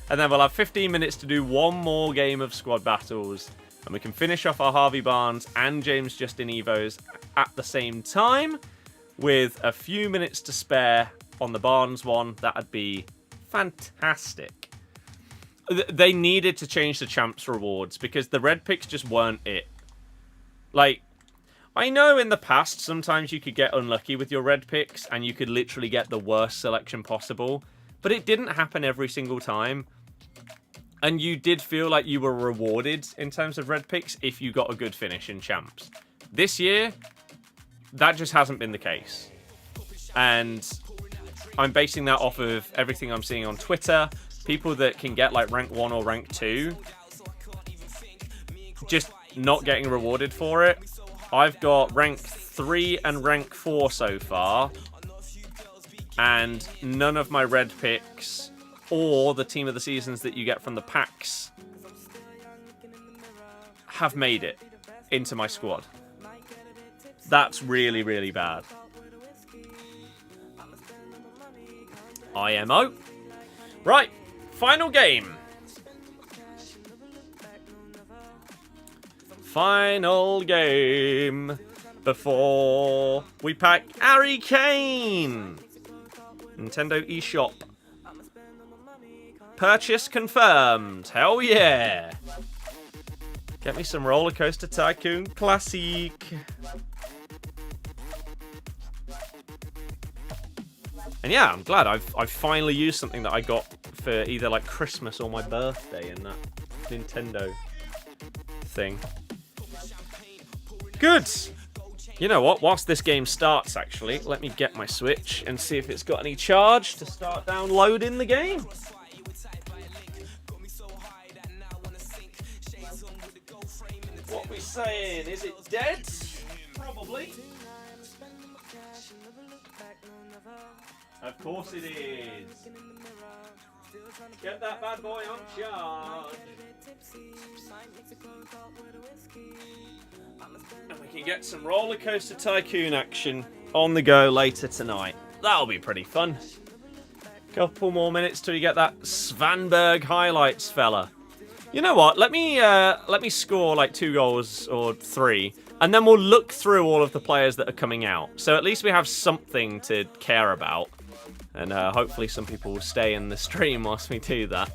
And then we'll have 15 minutes to do one more game of squad battles. And we can finish off our Harvey Barnes and James Justin Evos at the same time. With a few minutes to spare on the Barnes one. That'd be fantastic. They needed to change the champs rewards because the red picks just weren't it. Like, I know in the past sometimes you could get unlucky with your red picks and you could literally get the worst selection possible. But it didn't happen every single time. And you did feel like you were rewarded in terms of red picks if you got a good finish in champs. This year, that just hasn't been the case. And I'm basing that off of everything I'm seeing on Twitter. People that can get like rank 1 or rank 2 just not getting rewarded for it. I've got rank 3 and rank 4 so far. And none of my red picks or the team of the seasons that you get from the packs have made it into my squad. That's really, really bad. IMO. Right, final game. Final game before we pack Harry Kane. Nintendo eShop. Purchase confirmed. Hell yeah. Get me some Roller Coaster Tycoon Classic. And yeah, I'm glad I've finally used something that I got for either like Christmas or my birthday in that Nintendo thing. Good. You know what? Whilst this game starts, actually, let me get my Switch and see if it's got any charge to start downloading the game. What we saying? Is it dead? Probably. Of course it is. Get that bad boy on charge. And we can get some Roller Coaster Tycoon action on the go later tonight. That'll be pretty fun. Couple more minutes till you get that Svanberg highlights fella. You know what? Let me score like 2 goals or 3, and then we'll look through all of the players that are coming out. So at least we have something to care about, and hopefully some people will stay in the stream whilst we do that.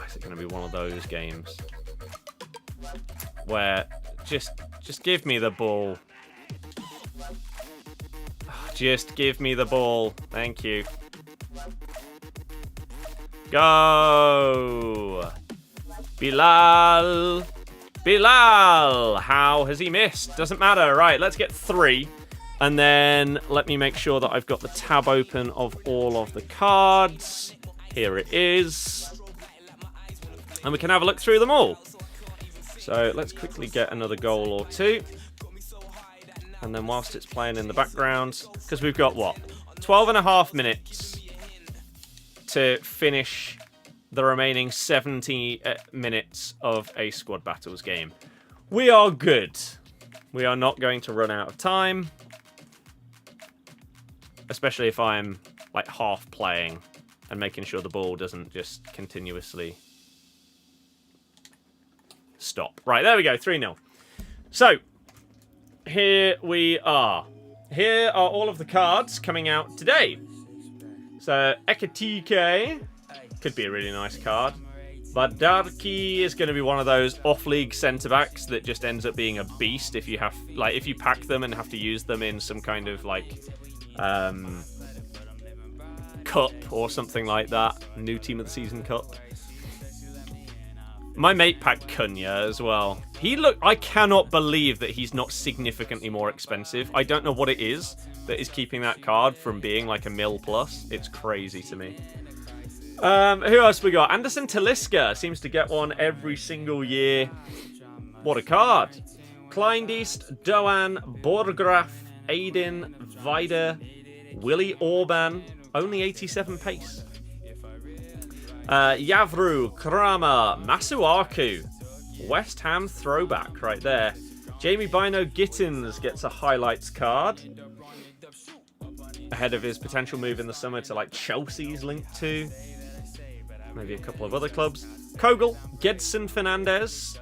Is it going to be one of those games where just give me the ball? Just give me the ball. Thank you. Go! Bilal! Bilal! How has he missed? Doesn't matter. Right, let's get 3. And then let me make sure that I've got the tab open of all of the cards. Here it is. And we can have a look through them all. So let's quickly get another goal or 2. And then whilst it's playing in the background, because we've got, what, 12.5 minutes to finish the remaining 70 minutes of a Squad Battles game. We are good. We are not going to run out of time. Especially if I'm, like, half playing and making sure the ball doesn't just continuously stop. Right, there we go, 3-0. So, here we are. Here are all of the cards coming out today. So, RTTK could be a really nice card. Badarki is going to be one of those off-league centre-backs that just ends up being a beast if you have, like, if you pack them and have to use them in some kind of, like, cup or something like that. New Team of the Season cup. My mate packed Cunha as well. I cannot believe that he's not significantly more expensive. I don't know what it is that is keeping that card from being like a mil plus. It's crazy to me. Who else we got? Anderson Talisca seems to get one every single year. What a card. Kleindienst, Doan, Borgraf, Aiden, Vida, Willy Orban. Only 87 pace. Yavru, Kramer, Masuaku. West Ham throwback right there. Jamie Bino Gittins gets a highlights card. Ahead of his potential move in the summer to like Chelsea's linked to. Maybe a couple of other clubs. Kogel, Gedson Fernandez.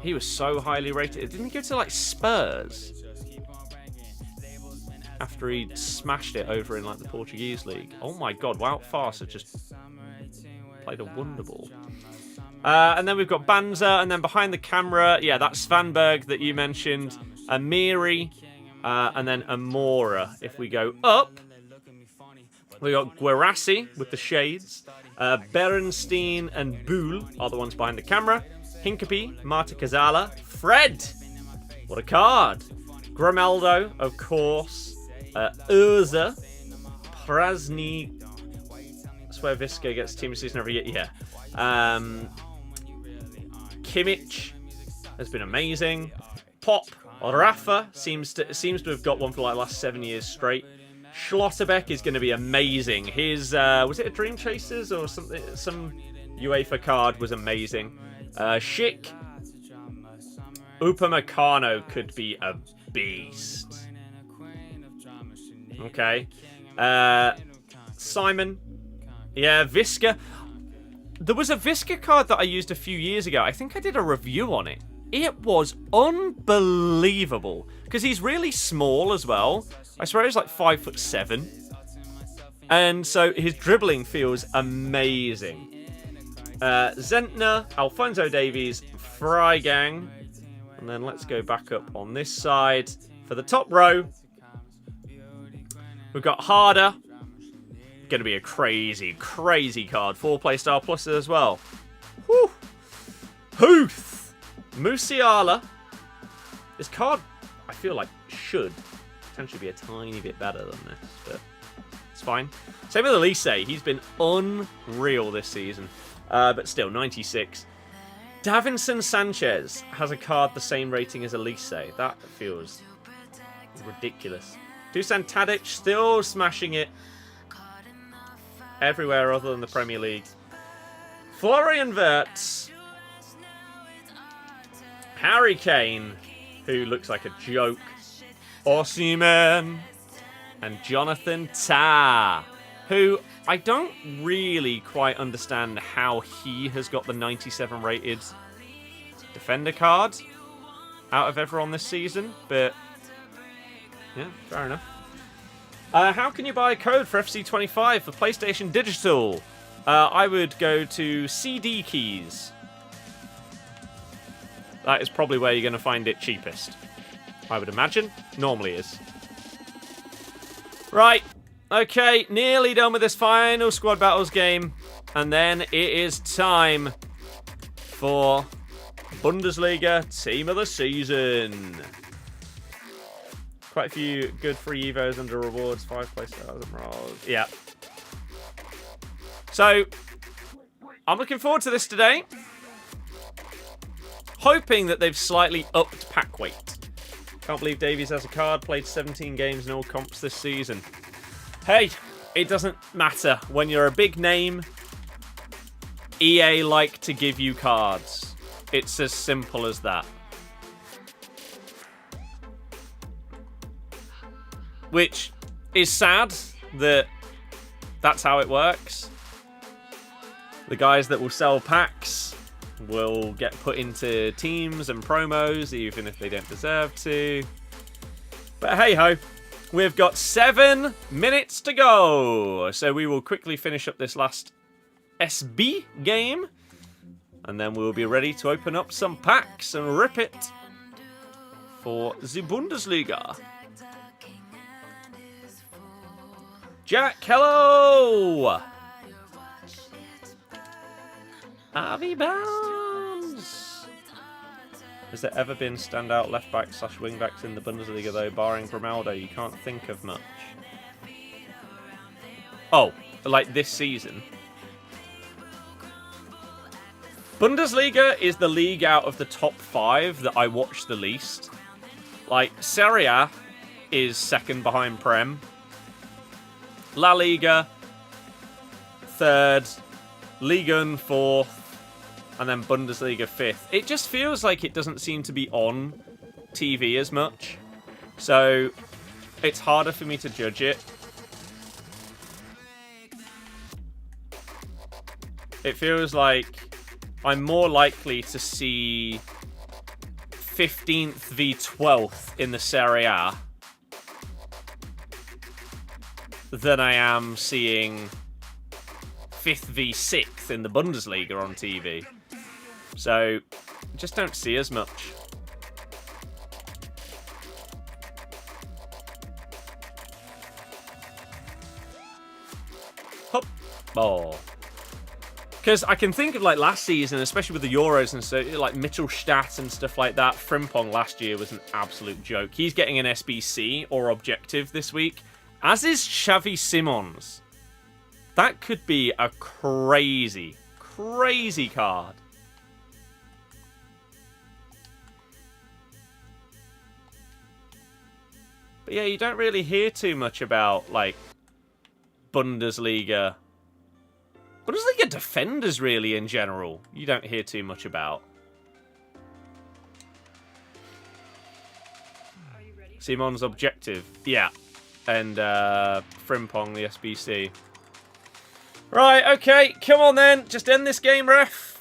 He was so highly rated. Didn't he go to like Spurs? After he smashed it over in like the Portuguese league. Oh my god, Wout Farser just played a wonder ball. And then we've got Banza, and then behind the camera, yeah, that's Svanberg that you mentioned. Amiri, and then Amora. If we go up, we got Guerassi with the shades. Berenstein and Boole are the ones behind the camera. Hincapie, Marta Cazala, Fred. What a card. Grimaldo, of course. Urza, Prasny. That's where Visca gets Team of the Season every year. Yeah. Kimmich has been amazing. Pop, Rafa seems to have got one for like the last 7 years straight. Schlotterbeck is going to be amazing. His was it a Dream Chasers or something? Some UEFA card was amazing. Schick, Upamecano could be a beast. Okay. Simon. Yeah, Visca. There was a Visca card that I used a few years ago. I think I did a review on it. It was unbelievable. Because he's really small as well. I swear he's like 5'7". And so his dribbling feels amazing. Zentner, Alphonso Davies, Freigang. And then let's go back up on this side. For the top row, we've got Harder. Going to be a crazy, crazy card. 4 playstyle plus as well. Whew. Huth. Musiala. This card, I feel like, should potentially be a tiny bit better than this, but it's fine. Same with Elise. He's been unreal this season. But still, 96. Davinson Sanchez has a card the same rating as Elise. That feels ridiculous. Dusan Tadic still smashing it everywhere other than the Premier League. Florian Wirtz. Harry Kane, who looks like a joke. Osimhen. And Jonathan Tah, who I don't really quite understand how he has got the 97 rated defender card out of everyone this season, but yeah, fair enough. How can you buy a code for FC25 for PlayStation Digital? I would go to CD Keys. That is probably where you're going to find it cheapest, I would imagine. Normally is. Right. Okay, nearly done with this final Squad Battles game. And then it is time for Bundesliga Team of the Season. Quite a few good free evos under rewards. 5 playstyles and rolls. Yeah. So, I'm looking forward to this today. Hoping that they've slightly upped pack weight. Can't believe Davies has a card. Played 17 games in all comps this season. Hey, it doesn't matter. When you're a big name, EA like to give you cards. It's as simple as that. Which is sad that that's how it works. The guys that will sell packs will get put into teams and promos, even if they don't deserve to. But hey-ho, we've got 7 minutes to go. So we will quickly finish up this last SB game. And then we'll be ready to open up some packs and rip it for the Bundesliga. Jack, hello! Avi Barnes! Has there ever been standout left-back / wing-backs in the Bundesliga, though, barring Grimaldo? You can't think of much. Oh, like this season? Bundesliga is the league out of the top 5 that I watch the least. Like, Serie A is second behind Prem. La Liga, 3rd. Liga 4th. And then Bundesliga 5th. It just feels like it doesn't seem to be on TV as much. So, it's harder for me to judge it. It feels like I'm more likely to see 15th v 12th in the Serie A than I am seeing 5th v 6th in the Bundesliga on TV. So, just don't see as much. Hop. Oh. Because I can think of, like, last season, especially with the Euros and so, like, Mittelstadt and stuff like that. Frimpong last year was an absolute joke. He's getting an SBC, or objective, this week. As is Xavi Simons. That could be a crazy, crazy card. But yeah, you don't really hear too much about, like, Bundesliga defenders, really, in general. You don't hear too much about. Simon's objective. Yeah. And Frimpong, the SBC. Right, okay. Come on, then. Just end this game, ref.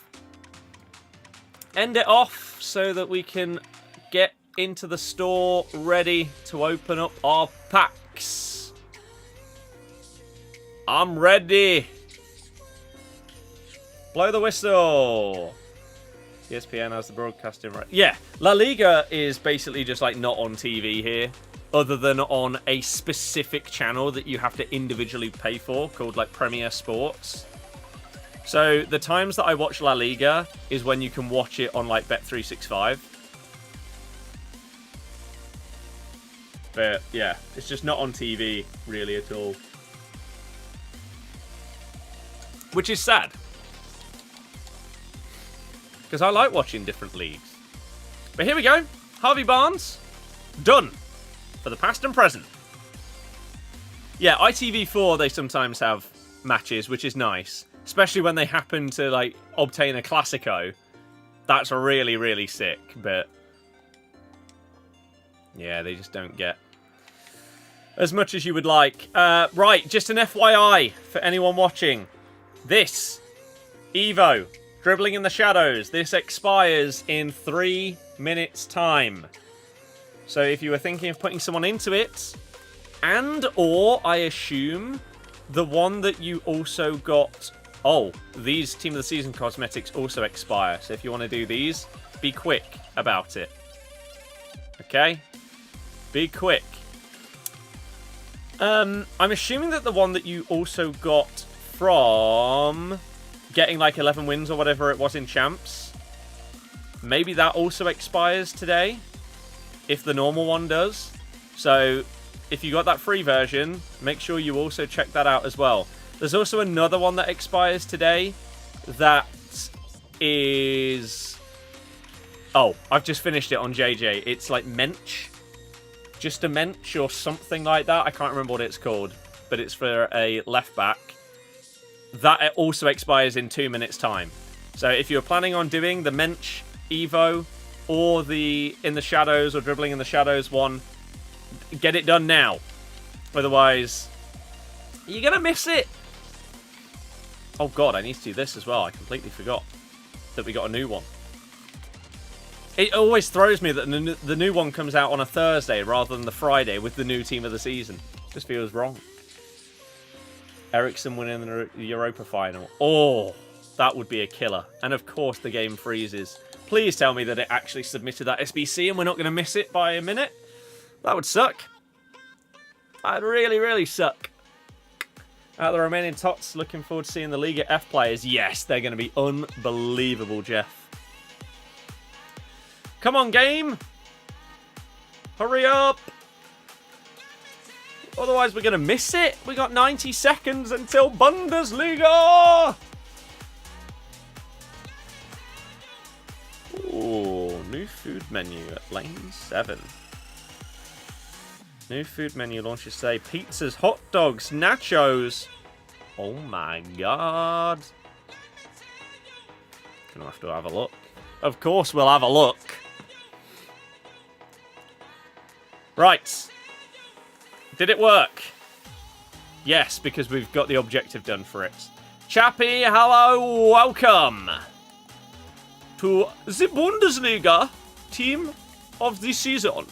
End it off so that we can get into the store ready to open up our packs. I'm ready. Blow the whistle. ESPN has the broadcasting right. Yeah, La Liga is basically just like not on TV here, other than on a specific channel that you have to individually pay for called like Premier Sports. So the times that I watch La Liga is when you can watch it on like Bet365. But yeah, it's just not on TV really at all. Which is sad. Because I like watching different leagues. But here we go. Harvey Barnes. Done. For the past and present. Yeah, ITV4, they sometimes have matches, which is nice. Especially when they happen to, like, obtain a Classico. That's really, really sick. But yeah, they just don't get as much as you would like. Right, just an FYI for anyone watching. This Evo, Dribbling in the Shadows, this expires in 3 minutes' time. So if you were thinking of putting someone into it, and or, I assume, the one that you also got... Oh, these Team of the Season cosmetics also expire. So if you want to do these, be quick about it. Okay? Be quick. I'm assuming that the one that you also got from getting like 11 wins or whatever it was in Champs, maybe that also expires today, if the normal one does. So if you got that free version, make sure you also check that out as well. There's also another one that expires today that is... Oh, I've just finished it on JJ. It's like Mensch. Just a Mensch or something like that. I can't remember what it's called. But it's for a left back. That also expires in 2 minutes' time. So if you're planning on doing the Mensch Evo or the In the Shadows or Dribbling in the Shadows one, get it done now. Otherwise, you're going to miss it. Oh god, I need to do this as well. I completely forgot. that we got a new one. It always throws me that the new one comes out on a Thursday rather than the Friday with the new team of the season. Just feels wrong. Eriksen winning the Europa final. Oh, that would be a killer. And of course the game freezes. Please tell me that it actually submitted that SBC and we're not going to miss it by a minute. That would suck. That'd really, really suck. The remaining TOTS, looking forward to seeing the Liga F players. Yes, they're going to be unbelievable, Jeff. Come on, game. Hurry up. Otherwise, we're going to miss it. We got 90 seconds until Bundesliga. Ooh, new food menu at lane 7. New food menu launches today. Pizzas, hot dogs, nachos. Oh my god. Gonna have to have a look. Of course we'll have a look. Right. Did it work? Yes, because we've got the objective done for it. Chappie, hello, welcome to the Bundesliga team of the season.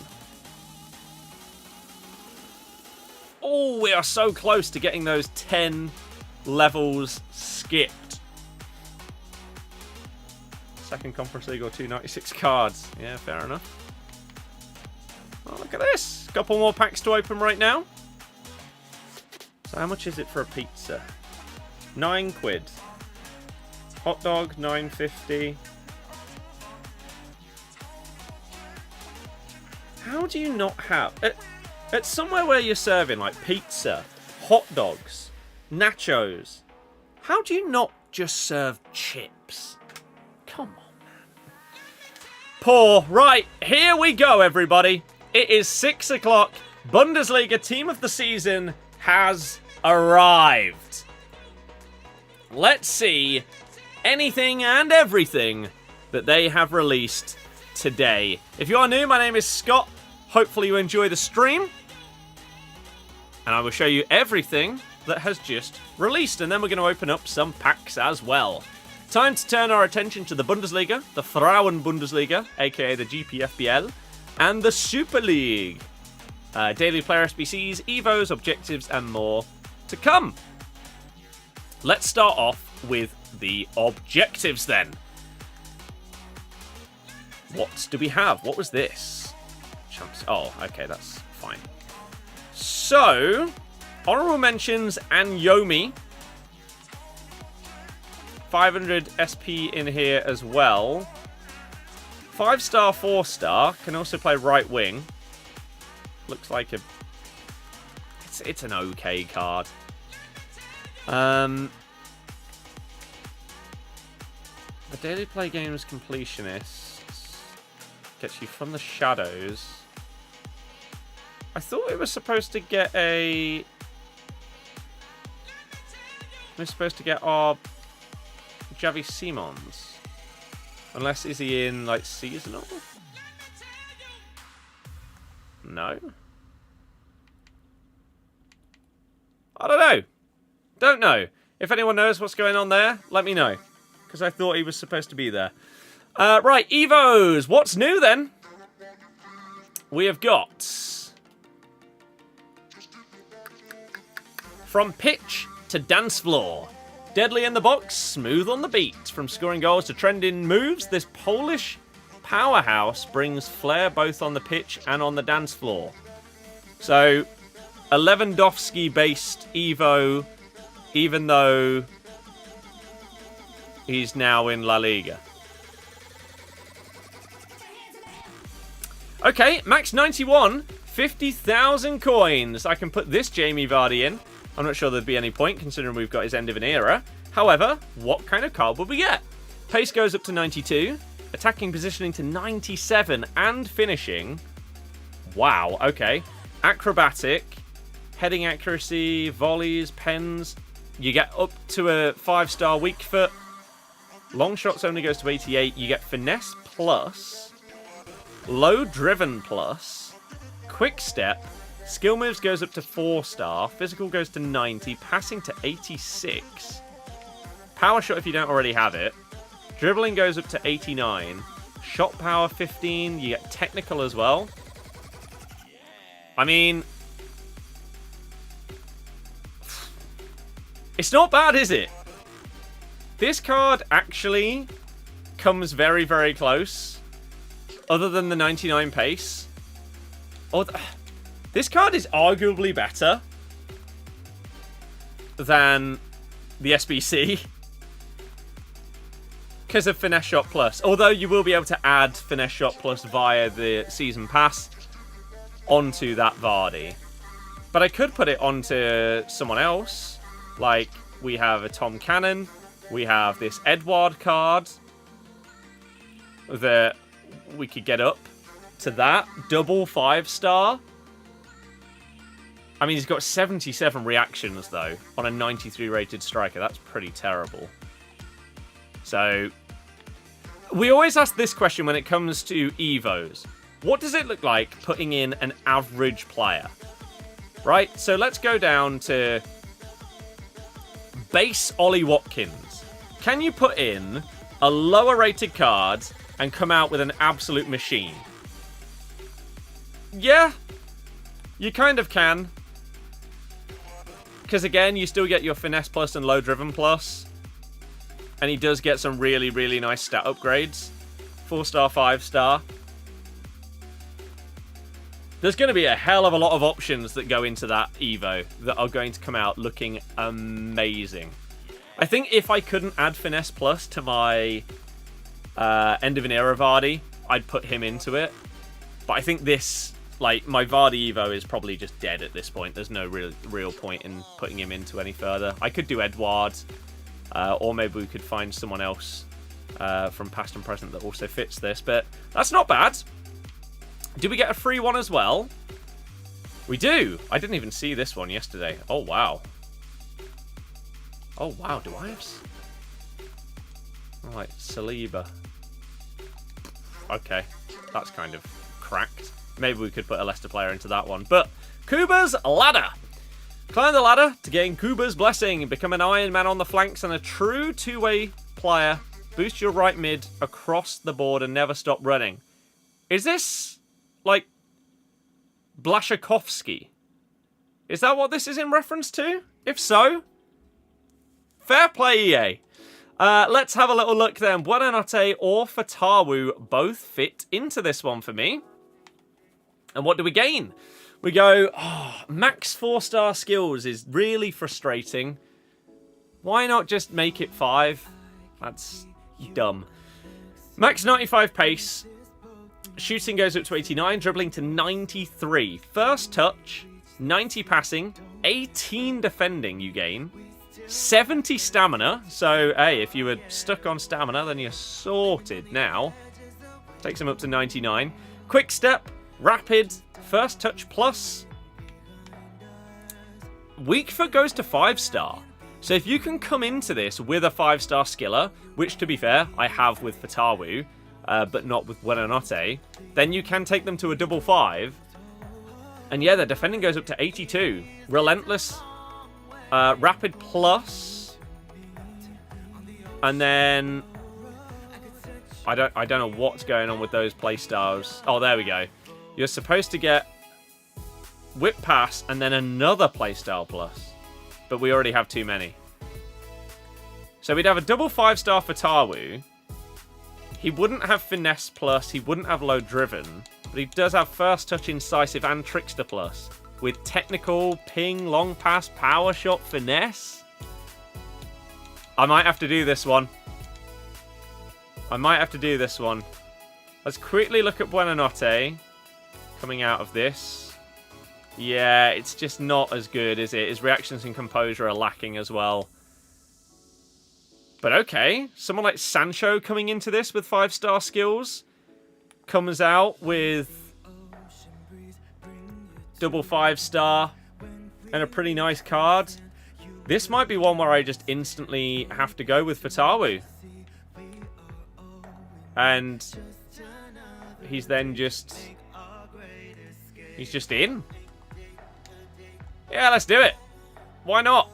Oh, we are so close to getting those 10 levels skipped. Second Conference League or 296 cards. Yeah, fair enough. Oh, look at this. Couple more packs to open right now. So how much is it for a pizza? 9 quid. Hot dog, 9.50. How do you not have... At somewhere where you're serving like pizza, hot dogs, nachos, how do you not just serve chips? Come on, man. Poor. Right, here we go, everybody. It is 6 o'clock. Bundesliga team of the season has arrived. Let's see anything and everything that they have released today. If you are new, my name is Scott. Hopefully you enjoy the stream. And I will show you everything that has just released. And then we're going to open up some packs as well. Time to turn our attention to the Bundesliga, the Frauen Bundesliga, aka the GPFBL, and the Super League. Daily player SBCs, Evos, objectives, and more to come. Let's start off with the objectives then. What do we have? What was this? Oh, okay, that's fine. So, honorable mentions and Yomi. 500 SP in here as well. 5-star, 4-star. Can also play right wing. Looks like a... It's an okay card. The daily play games completionists gets you from the shadows. I thought it was supposed to get a... We're supposed to get our Javi Simons. Unless, is he in, like, seasonal? No? I don't know. Don't know. If anyone knows what's going on there, let me know. Because I thought he was supposed to be there. Right, Evos. What's new, then? We have got... From pitch to dance floor. Deadly in the box, smooth on the beat. From scoring goals to trending moves, this Polish powerhouse brings flair both on the pitch and on the dance floor. So, a Lewandowski-based Evo, even though he's now in La Liga. Okay, max 91, 50,000 coins. I can put this Jamie Vardy in. I'm not sure there'd be any point, considering we've got his end of an era. However, what kind of card would we get? Pace goes up to 92. Attacking positioning to 97. And finishing. Wow, okay. Acrobatic. Heading accuracy. Volleys. Pens. You get up to a 5-star weak foot. Long shots only goes to 88. You get finesse plus. Low driven plus. Quick step. Skill moves goes up to 4-star. Physical goes to 90. Passing to 86. Power shot if you don't already have it. Dribbling goes up to 89. Shot power 15. You get technical as well. I mean, it's not bad, is it? This card actually comes very, very close. Other than the 99 pace. This card is arguably better than the SBC. Because of Finesse Shot Plus. Although you will be able to add Finesse Shot Plus via the Season Pass onto that Vardy. But I could put it onto someone else. Like, we have a Tom Cannon. We have this Edward card that we could get up to that. Double 5-star. I mean, he's got 77 reactions, though, on a 93 rated striker. That's pretty terrible. So, we always ask this question when it comes to Evos. What does it look like putting in an average player? Right? So, let's go down to base Ollie Watkins. Can you put in a lower rated card and come out with an absolute machine? Yeah, you kind of can. Because again, you still get your Finesse Plus and Low Driven Plus. And he does get some really, really nice stat upgrades. 4-star, 5-star. There's going to be a hell of a lot of options that go into that Evo that are going to come out looking amazing. I think if I couldn't add Finesse Plus to my End of an Era Vardy, I'd put him into it. But I think this, like, my Vardy Evo is probably just dead at this point. There's no real point in putting him into any further. I could do Edward, or maybe we could find someone else from past and present that also fits this. But that's not bad. Do we get a free one as well? We do. I didn't even see this one yesterday. Oh, wow. Oh, wow. Do I have... All right, Saliba. Okay. That's kind of cracked. Maybe we could put a Leicester player into that one. But Kuba's ladder. Climb the ladder to gain Kuba's blessing. Become an Iron Man on the flanks and a true two-way player. Boost your right mid across the board and never stop running. Is this... like, Blashikovsky? Is that what this is in reference to? If so, fair play, EA. Let's have a little look then. Buonanotte or Fatawu both fit into this one for me. And what do we gain? We go, max 4-star skills is really frustrating. Why not just make it 5? That's dumb. Max 95 pace. Shooting goes up to 89, dribbling to 93. First touch, 90 passing, 18 defending you gain, 70 stamina. So, hey, if you were stuck on stamina, then you're sorted now. Takes him up to 99. Quick step, rapid, first touch plus. Weak foot goes to 5-star. So if you can come into this with a 5-star skiller, which to be fair, I have with Fatawu, but not with Buonanotte, then you can take them to a double 5. And yeah, their defending goes up to 82. Relentless, rapid plus, and then I don't know what's going on with those playstyles. Oh, there we go. You're supposed to get whip pass and then another playstyle plus, but we already have too many. So we'd have a double 5-star for Tawu. He wouldn't have Finesse Plus, he wouldn't have Low Driven, but he does have First Touch, Incisive, and Trickster Plus, with Technical, Ping, Long Pass, Power Shot, Finesse. I might have to do this one. Let's quickly look at Buonanotte coming out of this. Yeah, it's just not as good, is it? His reactions and composure are lacking as well. But okay, someone like Sancho coming into this with 5-star skills comes out with double 5-star and a pretty nice card. This might be one where I just instantly have to go with Fatawu. And he's then just... he's just in. Yeah, let's do it. Why not?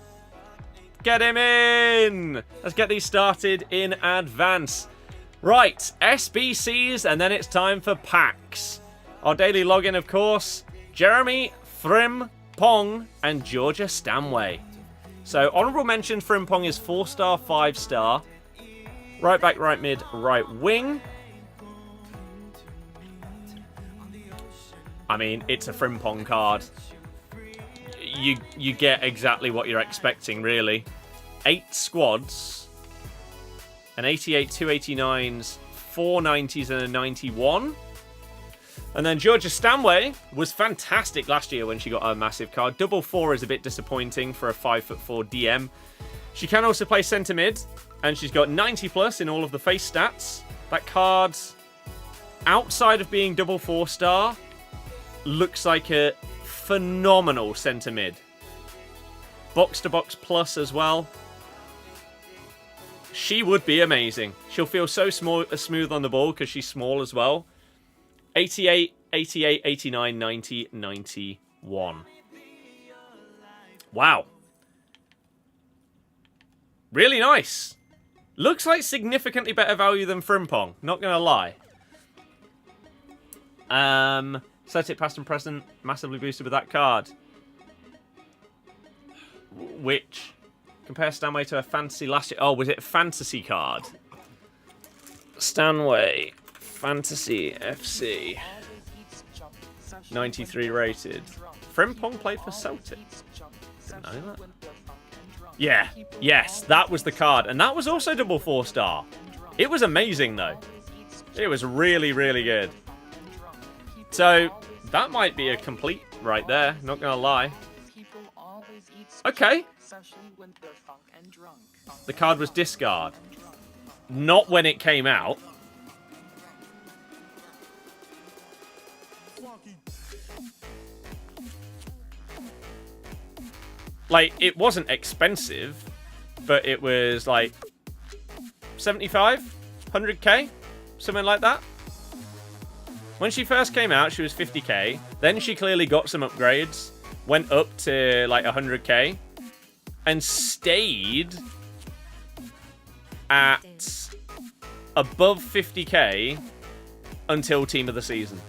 Get him in! Let's get these started in advance. Right, SBCs, and then it's time for packs. Our daily login, of course, Jeremy, Thrim, Pong, and Georgia Stanway. So, honourable mention, Frimpong is 4-star, 5-star. Right back, right mid, right wing. I mean, it's a Frimpong card. You get exactly what you're expecting, really. 8 squads. An 88, 289s, 4 90s, and a 91. And then Georgia Stanway was fantastic last year when she got a massive card. Double 4 is a bit disappointing for a 5'4" DM. She can also play centre mid, and she's got 90 plus in all of the face stats. That card, outside of being double 4-star, looks like a phenomenal centre mid. Box to box plus as well. She would be amazing. She'll feel so smooth on the ball because she's small as well. 88, 88, 89, 90, 91. Wow. Really nice. Looks like significantly better value than Frimpong. Not going to lie. Celtic past and present. Massively boosted with that card. Which? Compare Stanway to a fantasy last year. Oh, was it a fantasy card? Stanway. Fantasy FC. 93 rated. Frimpong played for Celtic. Didn't know that. Yeah. Yes, that was the card. And that was also double 4-star. It was amazing, though. It was really, really good. So, that might be a complete right there. Not going to lie. Okay. The card was discard. Not when it came out. Like, it wasn't expensive, but it was like 75, 100k, something like that. When she first came out, she was 50k. Then she clearly got some upgrades, went up to like 100k, and stayed at above 50k until Team of the Season,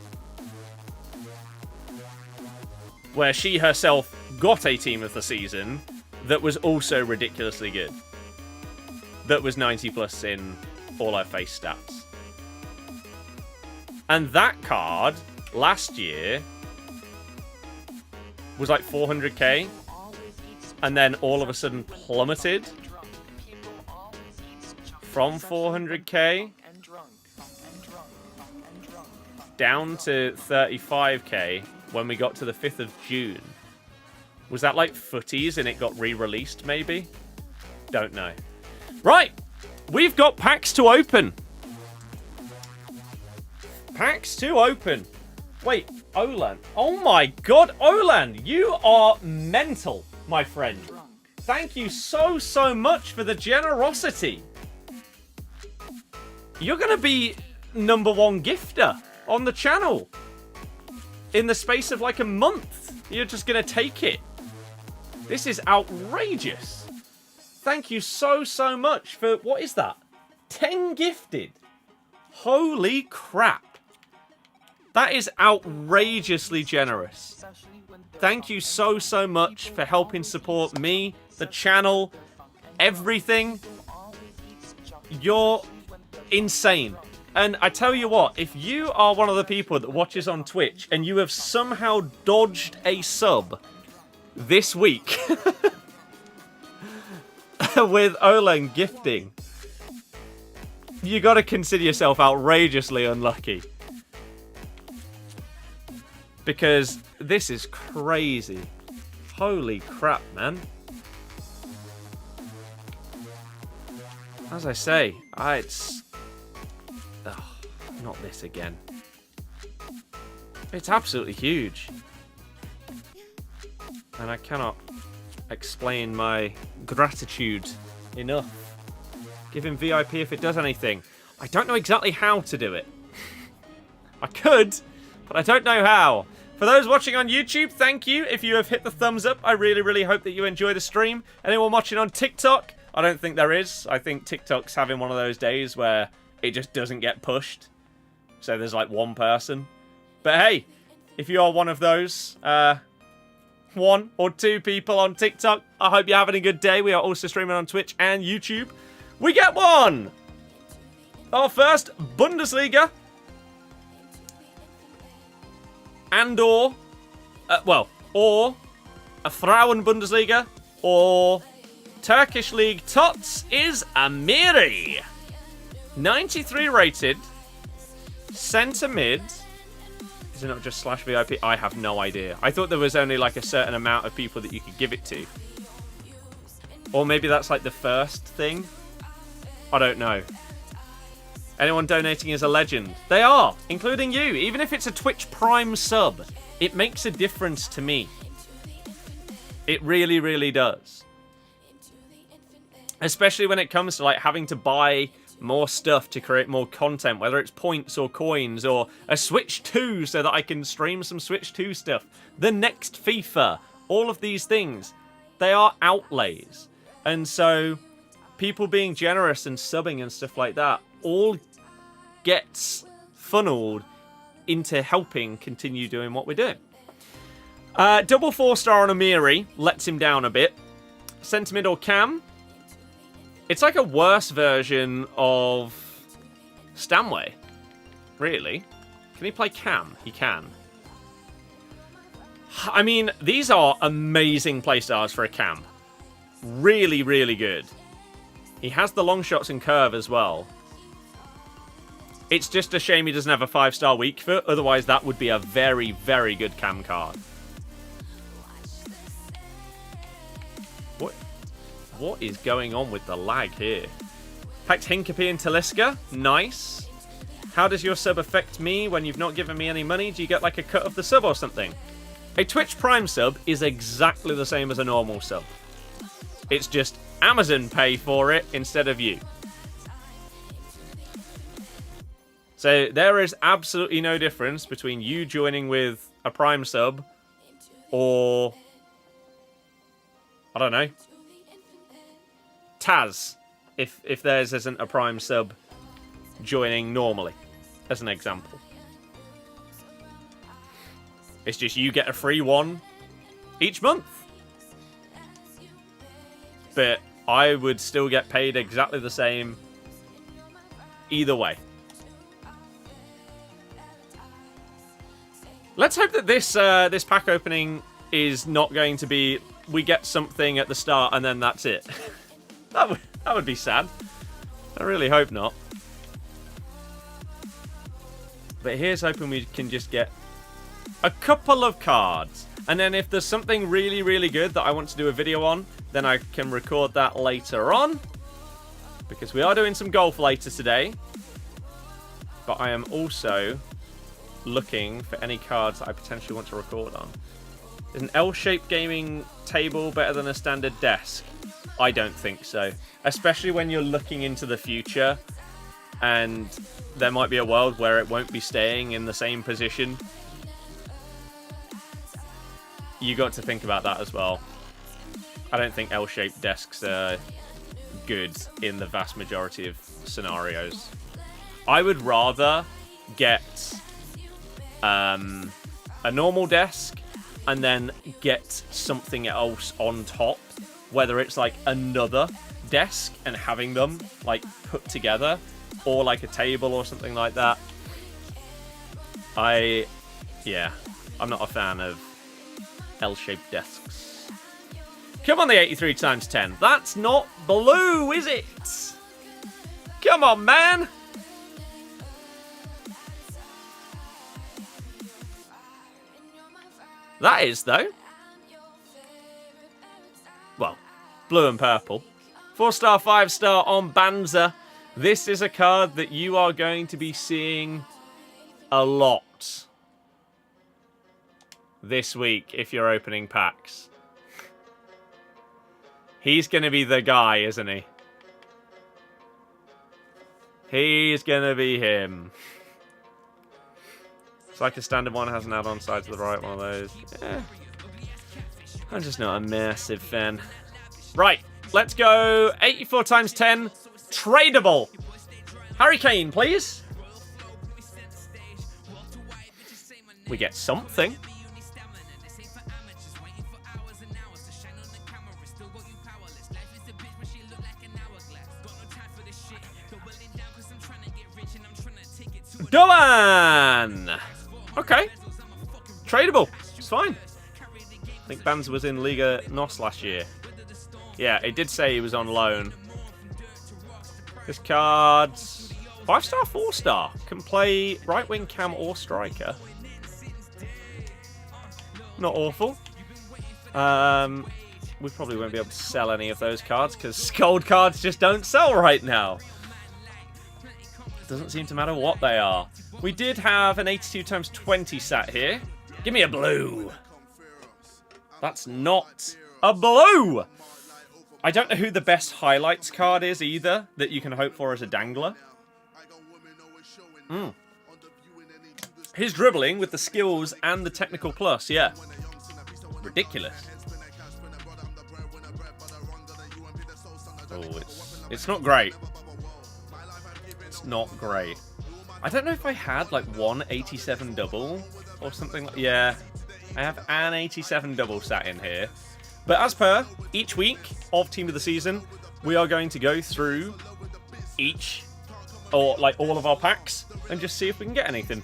where she herself got a Team of the Season that was also ridiculously good. That was 90 plus in all her face stats. And that card, last year, was like 400k. And then all of a sudden plummeted from 400k down to 35k when we got to the 5th of June. Was that like FUTTIES and it got re-released, maybe? Don't know. Right, we've got packs to open. Packs to open. Wait, Olan. Oh my god, Olan, you are mental, my friend. Thank you so, so much for the generosity. You're going to be #1 gifter on the channel in the space of like a month. You're just going to take it. This is outrageous. Thank you so, so much for, what is that? 10 gifted. Holy crap. That is outrageously generous. Thank you so, so much for helping support me, the channel, everything. You're insane. And I tell you what, if you are one of the people that watches on Twitch and you have somehow dodged a sub this week with Olan gifting, you got to consider yourself outrageously unlucky. Because this is crazy. Holy crap, man. As I say, it's... Ugh, not this again. It's absolutely huge. And I cannot explain my gratitude enough. Give him VIP if it does anything. I don't know exactly how to do it. I could, but I don't know how. For those watching on YouTube, thank you. If you have hit the thumbs up, I really, really hope that you enjoy the stream. Anyone watching on TikTok? I don't think there is. I think TikTok's having one of those days where it just doesn't get pushed. So there's like one person. But hey, if you are one of those 1 or 2 people on TikTok, I hope you're having a good day. We are also streaming on Twitch and YouTube. We get one! Our first Bundesliga. And or a Frauen Bundesliga or Turkish League TOTS is Amiri. 93 rated. Centre mid. Is it not just /VIP? I have no idea. I thought there was only like a certain amount of people that you could give it to. Or maybe that's like the first thing. I don't know. Anyone donating is a legend. They are, including you. Even if it's a Twitch Prime sub, it makes a difference to me. It really, really does. Especially when it comes to like having to buy more stuff to create more content, whether it's points or coins or a Switch 2 so that I can stream some Switch 2 stuff. The next FIFA, all of these things, they are outlays. And so people being generous and subbing and stuff like that all gets funneled into helping continue doing what we're doing. Double 4-star on Amiri lets him down a bit. Centre mid or Cam. It's like a worse version of Stanway, really. Can he play Cam? He can. I mean, these are amazing playstars for a Cam. Really, really good. He has the long shots and curve as well. It's just a shame he doesn't have a 5-star weak foot. Otherwise, that would be a very, very good Cam card. What is going on with the lag here? Packed Hincapie and Talisca. Nice. How does your sub affect me when you've not given me any money? Do you get like a cut of the sub or something? A Twitch Prime sub is exactly the same as a normal sub. It's just Amazon pay for it instead of you. So there is absolutely no difference between you joining with a Prime sub or, I don't know, Taz, if theirs isn't a Prime sub joining normally, as an example. It's just you get a free one each month. But I would still get paid exactly the same either way. Let's hope that this this pack opening is not going to be we get something at the start and then that's it. that would be sad. I really hope not. But here's hoping we can just get a couple of cards. And then if there's something really, really good that I want to do a video on, then I can record that later on. Because we are doing some golf later today. But I am also looking for any cards that I potentially want to record on. Is an L-shaped gaming table better than a standard desk? I don't think so. Especially when you're looking into the future and there might be a world where it won't be staying in the same position. You got to think about that as well. I don't think L-shaped desks are good in the vast majority of scenarios. I would rather get a normal desk and then get something else on top, whether it's like another desk and having them like put together, or like a table or something like that. I'm not a fan of L-shaped desks. Come on, the 83 times 10. That's not blue, is it? Come on, man. That is, though. Well, blue and purple. 4-star, 5-star on Banza. This is a card that you are going to be seeing a lot this week if you're opening packs. He's going to be the guy, isn't he? He's going to be him. It's like a standard one, has an add-on side to the right, one of those. Yeah. I'm just not a massive fan. Right, let's go 84 times 10. Tradable. Harry Kane, please. We get something. Doan! Okay. Tradable. It's fine. I think Banz was in Liga NOS last year. Yeah, it did say he was on loan. This card's 5-star, 4-star. Can play right wing, cam, or striker. Not awful. We probably won't be able to sell any of those cards because gold cards just don't sell right now. Doesn't seem to matter what they are. We did have an 82x20 sat here. Give me a blue. That's not a blue. I don't know who the best highlights card is either that you can hope for as a dangler. His dribbling with the skills and the technical plus, yeah. Ridiculous. Oh, it's not great. It's not great. I don't know if I had like one 87 double or something like... Yeah, I have an 87 double sat in here. But as per, each week of Team of the Season, we are going to go through each, or like all of our packs, and just see if we can get anything.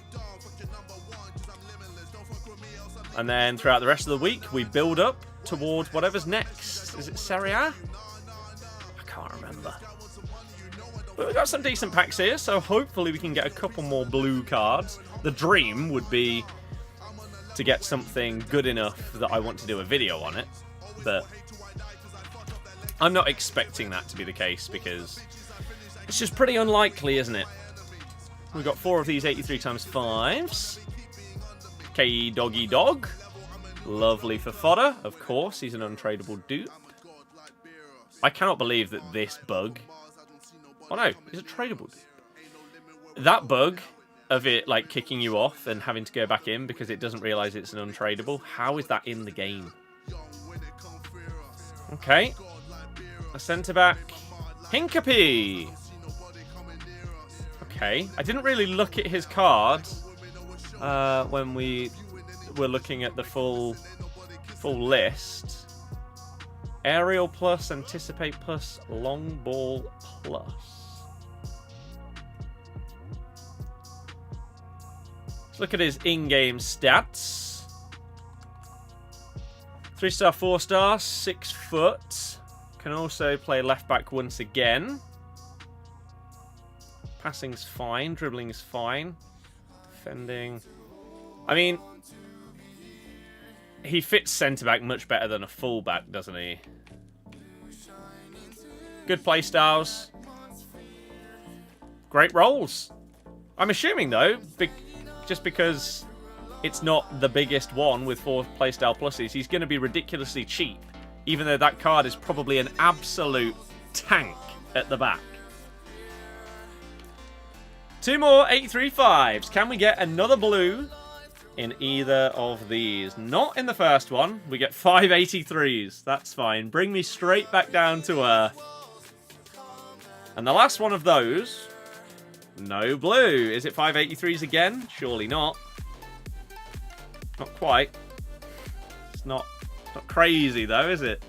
And then throughout the rest of the week, we build up towards whatever's next. Is it Serie A? I can't remember. But we've got some decent packs here, so hopefully we can get a couple more blue cards. The dream would be to get something good enough that I want to do a video on it. But I'm not expecting that to be the case because it's just pretty unlikely, isn't it? We've got 4 of these 83x5s. K Doggy Dog. Lovely for fodder. Of course, he's an untradeable dupe. I cannot believe that this bug... Oh no, he's a tradable dupe. That bug of it like kicking you off and having to go back in because it doesn't realise it's an untradeable. How is that in the game? Okay. A centre-back. Hincapie. Okay. I didn't really look at his cards when we were looking at the full list. Aerial plus, anticipate plus, long ball plus. Let's look at his in-game stats. 3-star, 4-star, 6 foot. Can also play left back once again. Passing's fine, dribbling's fine. Defending. I mean, he fits centre back much better than a full back, doesn't he? Good play styles. Great rolls. I'm assuming though, just because it's not the biggest one with 4 playstyle pluses, he's going to be ridiculously cheap, even though that card is probably an absolute tank at the back. 2 more 835s. Can we get another blue in either of these? Not in the first one. We get 5 83s. That's fine. Bring me straight back down to earth. And the last one of those, no blue. Is it 5 83s again? Surely not. Not quite. It's not crazy though, is it?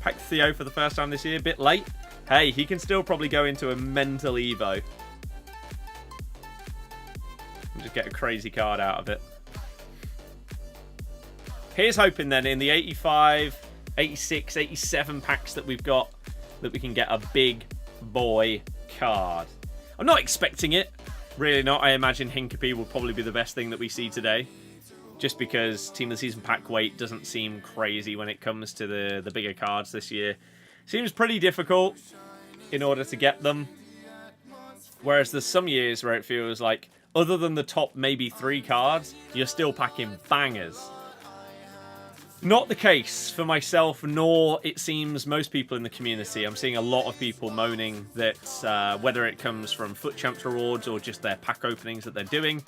Packed Theo for the first time this year. A bit late. Hey, he can still probably go into a mental Evo. And just get a crazy card out of it. Here's hoping then in the 85, 86, 87 packs that we've got that we can get a big boy card. I'm not expecting it. Really not. I imagine Hincapie will probably be the best thing that we see today. Just because Team of the Season pack weight doesn't seem crazy when it comes to the bigger cards this year. Seems pretty difficult in order to get them. Whereas there's some years where it feels like, other than the top maybe 3 cards, you're still packing bangers. Not the case for myself, nor it seems most people in the community. I'm seeing a lot of people moaning that whether it comes from FUT Champs rewards or just their pack openings that they're doing,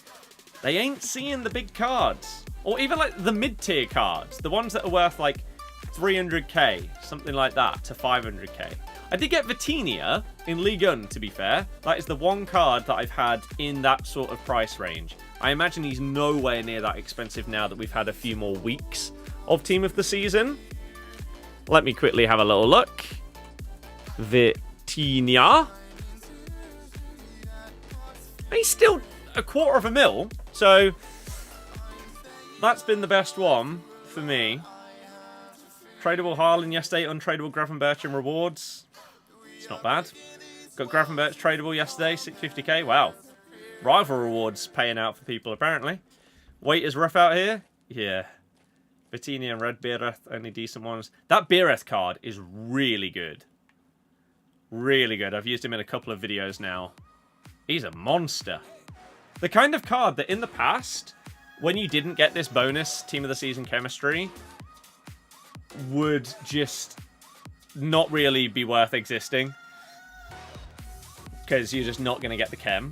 they ain't seeing the big cards. Or even like the mid-tier cards. The ones that are worth like 300k, something like that, to 500k. I did get Vitinha in Ligue 1, to be fair. That is the one card that I've had in that sort of price range. I imagine he's nowhere near that expensive now that we've had a few more weeks of Team of the Season. Let me quickly have a little look. Vitinha. He's still $250,000, so that's been the best one for me. Tradable Haaland yesterday, untradeable Gravenberch and rewards. It's not bad. Got Gravenberch tradable yesterday, 650k. Wow. Rival rewards paying out for people, apparently. Weight is rough out here. Yeah. Vitinha and Red Beereth, only decent ones. That Beereth card is really good. Really good. I've used him in a couple of videos now. He's a monster. The kind of card that in the past, when you didn't get this bonus Team of the Season chemistry, would just not really be worth existing. Because you're just not going to get the chem.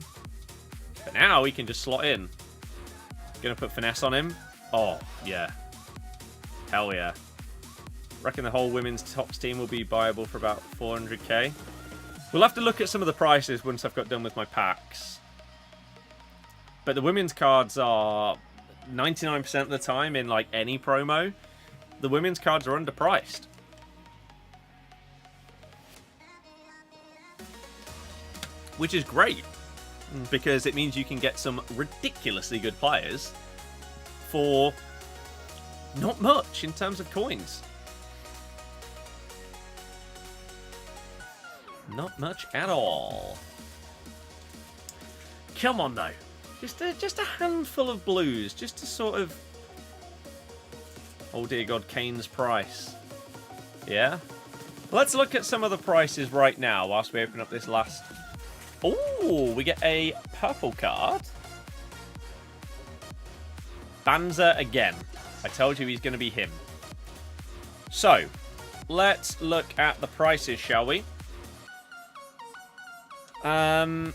But now we can just slot in. Going to put finesse on him. Oh, yeah. Hell yeah. Reckon the whole women's TOTS team will be buyable for about 400k. We'll have to look at some of the prices once I've got done with my packs. But the women's cards are 99% of the time in like any promo. The women's cards are underpriced. Which is great. Because it means you can get some ridiculously good players for not much in terms of coins. Not much at all. Come on, though. Just a handful of blues. Just to sort of... Oh, dear God, Kane's price. Yeah? Let's look at some of the prices right now whilst we open up this last... Oh, we get a purple card. Banza again. I told you he's going to be him. So, let's look at the prices, shall we? In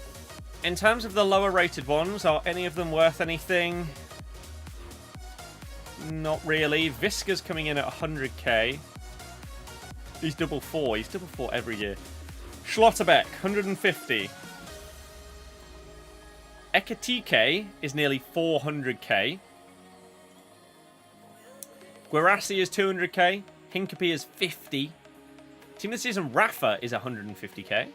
terms of the lower rated ones, are any of them worth anything? Not really. Visca's coming in at 100k. He's double four. He's double four every year. Schlotterbeck, 150. Ekatike is nearly 400k. Guarassi is 200k. Hincapie is 50. Team of the Season Rafa is 150k.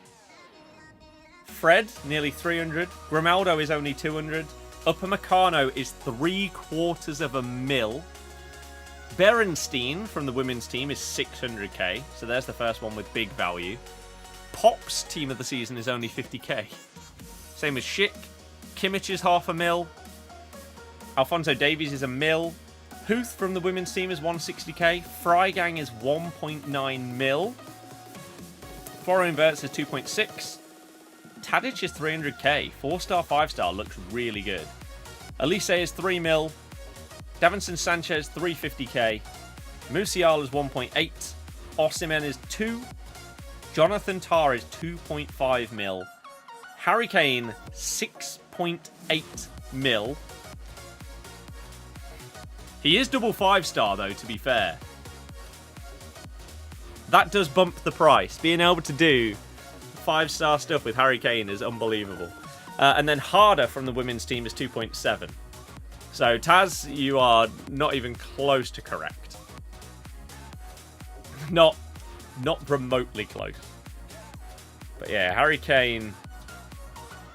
Fred, nearly 300. Grimaldo is only 200. Upamecano is 750,000. Berenstein from the women's team is 600k. So there's the first one with big value. Pop's Team of the Season is only 50k. Same as Schick. Kimmich is 500,000. Alphonso Davies is 1 mil. Huth from the women's team is 160k. Freigang is 1.9 mil. Florian Wirtz is 2.6. Tadic is 300k. 4-star, 5-star looks really good. Elise is 3 mil. Davinson Sanchez 350k. Musial is 1.8. Osimhen is 2. Jonathan Tah is 2.5 mil. Harry Kane 6.8 mil. He is double 5-star though, to be fair. That does bump the price. Being able to do 5-star stuff with Harry Kane is unbelievable. And then Harder from the women's team is 2.7. So Taz, you are not even close to correct. Not remotely close. But yeah, Harry Kane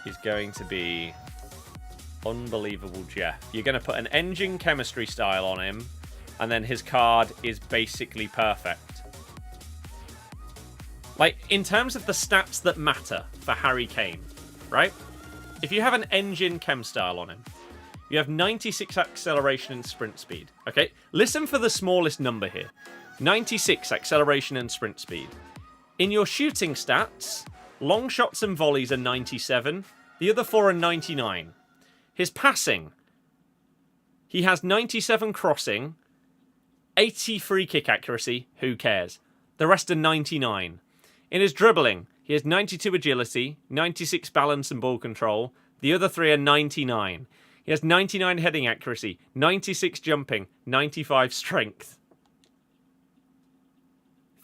is going to be unbelievable, Jeff. You're going to put an engine chemistry style on him, and then his card is basically perfect. Like, in terms of the stats that matter for Harry Kane, right? If you have an engine chem style on him, you have 96 acceleration and sprint speed. Okay, listen for the smallest number here. 96 acceleration and sprint speed. In your shooting stats, long shots and volleys are 97. The other 4 are 99. His passing, he has 97 crossing, 80 free kick accuracy, who cares? The rest are 99. In his dribbling, he has 92 agility, 96 balance and ball control. The other 3 are 99. He has 99 heading accuracy, 96 jumping, 95 strength.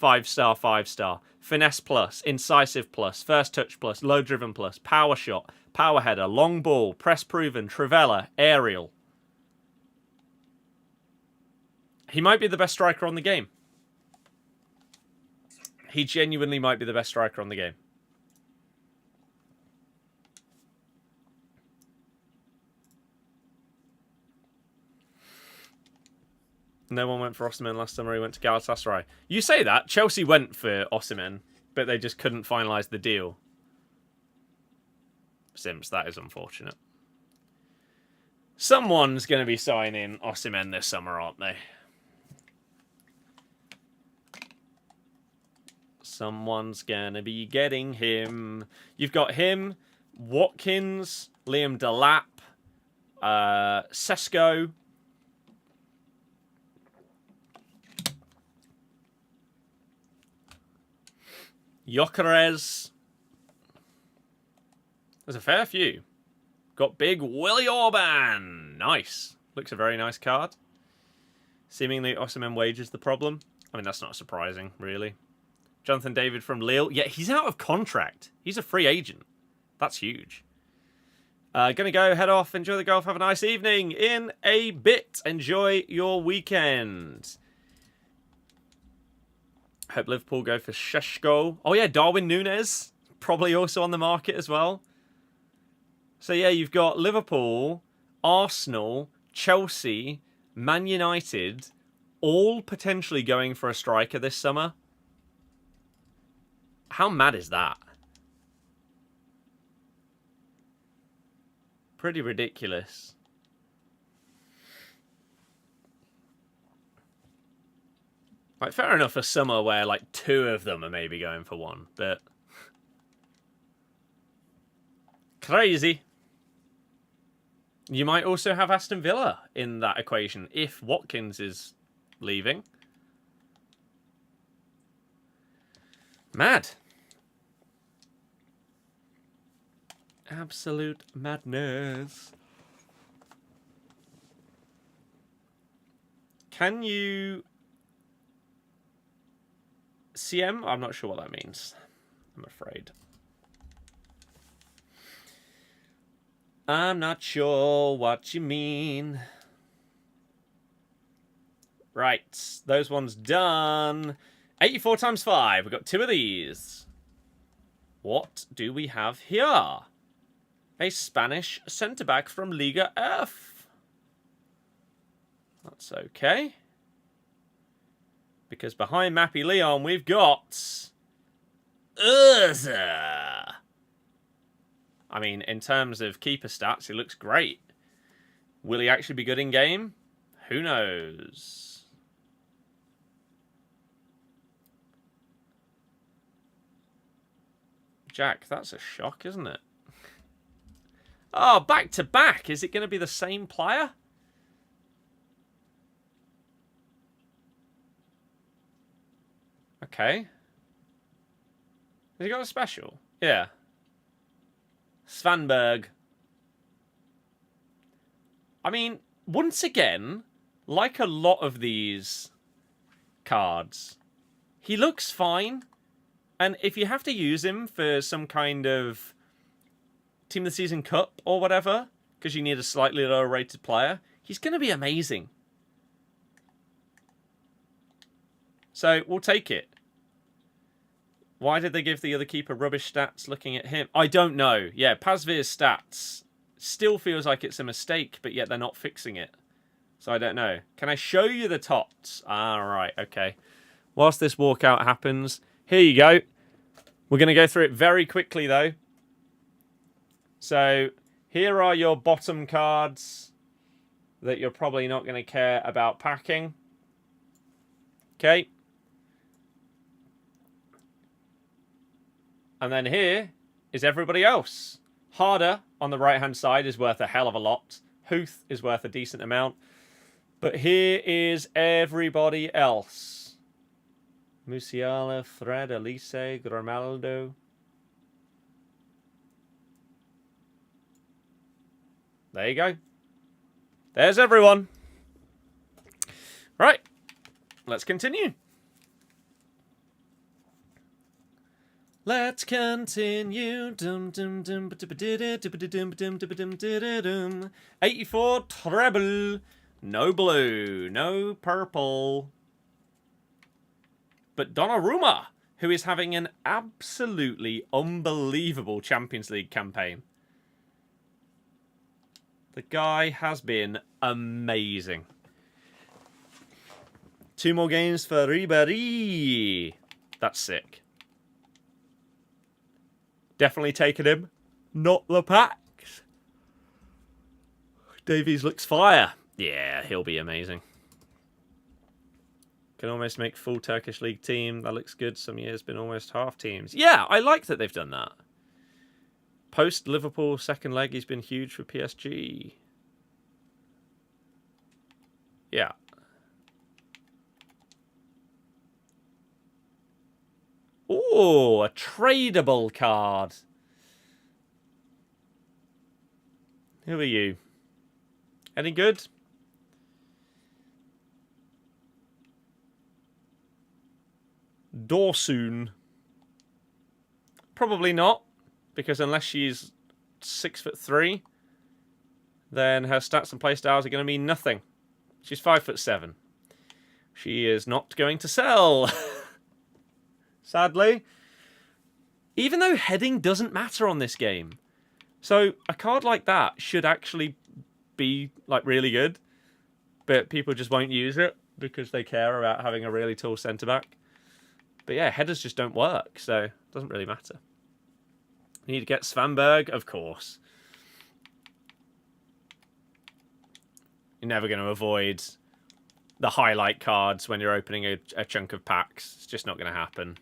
5-star, 5-star. Finesse plus, Incisive plus, First touch plus, Low driven plus, Power shot, Power header, Long ball, Press proven, Trivela, Aerial. He might be the best striker on the game. He genuinely might be the best striker on the game. No one went for Osimhen last summer. He went to Galatasaray. You say that. Chelsea went for Osimhen, but they just couldn't finalise the deal. Sims, that is unfortunate. Someone's going to be signing Osimhen this summer, aren't they? Someone's going to be getting him. You've got him, Watkins, Liam Delap, Sesko. Gyökeres. There's a fair few. Got big Willy Orban. Nice. Looks a very nice card. Seemingly Osimhen wages the problem. I mean, that's not surprising, really. Jonathan David from Lille. Yeah, he's out of contract. He's a free agent. That's huge. Gonna go, head off, enjoy the golf, have a nice evening. In a bit. Enjoy your weekend. Hope Liverpool go for Šeško. Oh yeah, Darwin Núñez. Probably also on the market as well. So yeah, you've got Liverpool, Arsenal, Chelsea, Man United, all potentially going for a striker this summer. How mad is that? Pretty ridiculous. Like, fair enough a summer where, like, 2 of them are maybe going for one, but... crazy. You might also have Aston Villa in that equation if Watkins is leaving. Mad. Absolute madness. Can you... CM? I'm not sure what that means. I'm afraid. I'm not sure what you mean. Right. Those ones done. 84 times 5. We've got 2 of these. What do we have here? A Spanish centre-back from Liga F. That's okay. Because behind Mappy Leon, we've got... Urza. I mean, in terms of keeper stats, he looks great. Will he actually be good in game? Who knows? Jack, that's a shock, isn't it? Oh, back to back. Is it going to be the same player? Okay. Has he got a special? Yeah. Svanberg. I mean, once again, like a lot of these cards, he looks fine. And if you have to use him for some kind of Team of the Season Cup or whatever, because you need a slightly lower rated player, he's going to be amazing. So, we'll take it. Why did they give the other keeper rubbish stats looking at him? I don't know. Yeah, Pazvir's stats still feels like it's a mistake, but yet they're not fixing it. So I don't know. Can I show you the tots? Ah, right, okay. Whilst this walkout happens, here you go. We're going to go through it very quickly, though. So here are your bottom cards that you're probably not going to care about packing. Okay. And then here is everybody else. Harder on the right-hand side is worth a hell of a lot. Huth is worth a decent amount. But here is everybody else. Musiala, Fred, Elise, Grimaldo. There you go. There's everyone. Right. Let's continue. Let's continue. 84 treble. No blue, no purple. But Donnarumma, who is having an absolutely unbelievable Champions League campaign. The guy has been amazing. 2 more games for Ribéry. That's sick. Definitely taking him. Not the packs. Davies looks fire. Yeah, he'll be amazing. Can almost make full Turkish league team. That looks good. Some years been almost half teams. Yeah, I like that they've done that. Post Liverpool second leg, he's been huge for PSG. Yeah. Oh, a tradable card. Who are you? Any good? Dorsoon. Probably not, because unless she's 6'3", then her stats and playstyles are going to mean nothing. She's 5'7". She is not going to sell. Sadly. Even though heading doesn't matter on this game. So a card like that should actually be like really good. But people just won't use it because they care about having a really tall centre-back. But yeah, headers just don't work, so it doesn't really matter. You need to get Svanberg, of course. You're never going to avoid the highlight cards when you're opening a chunk of packs. It's just not going to happen.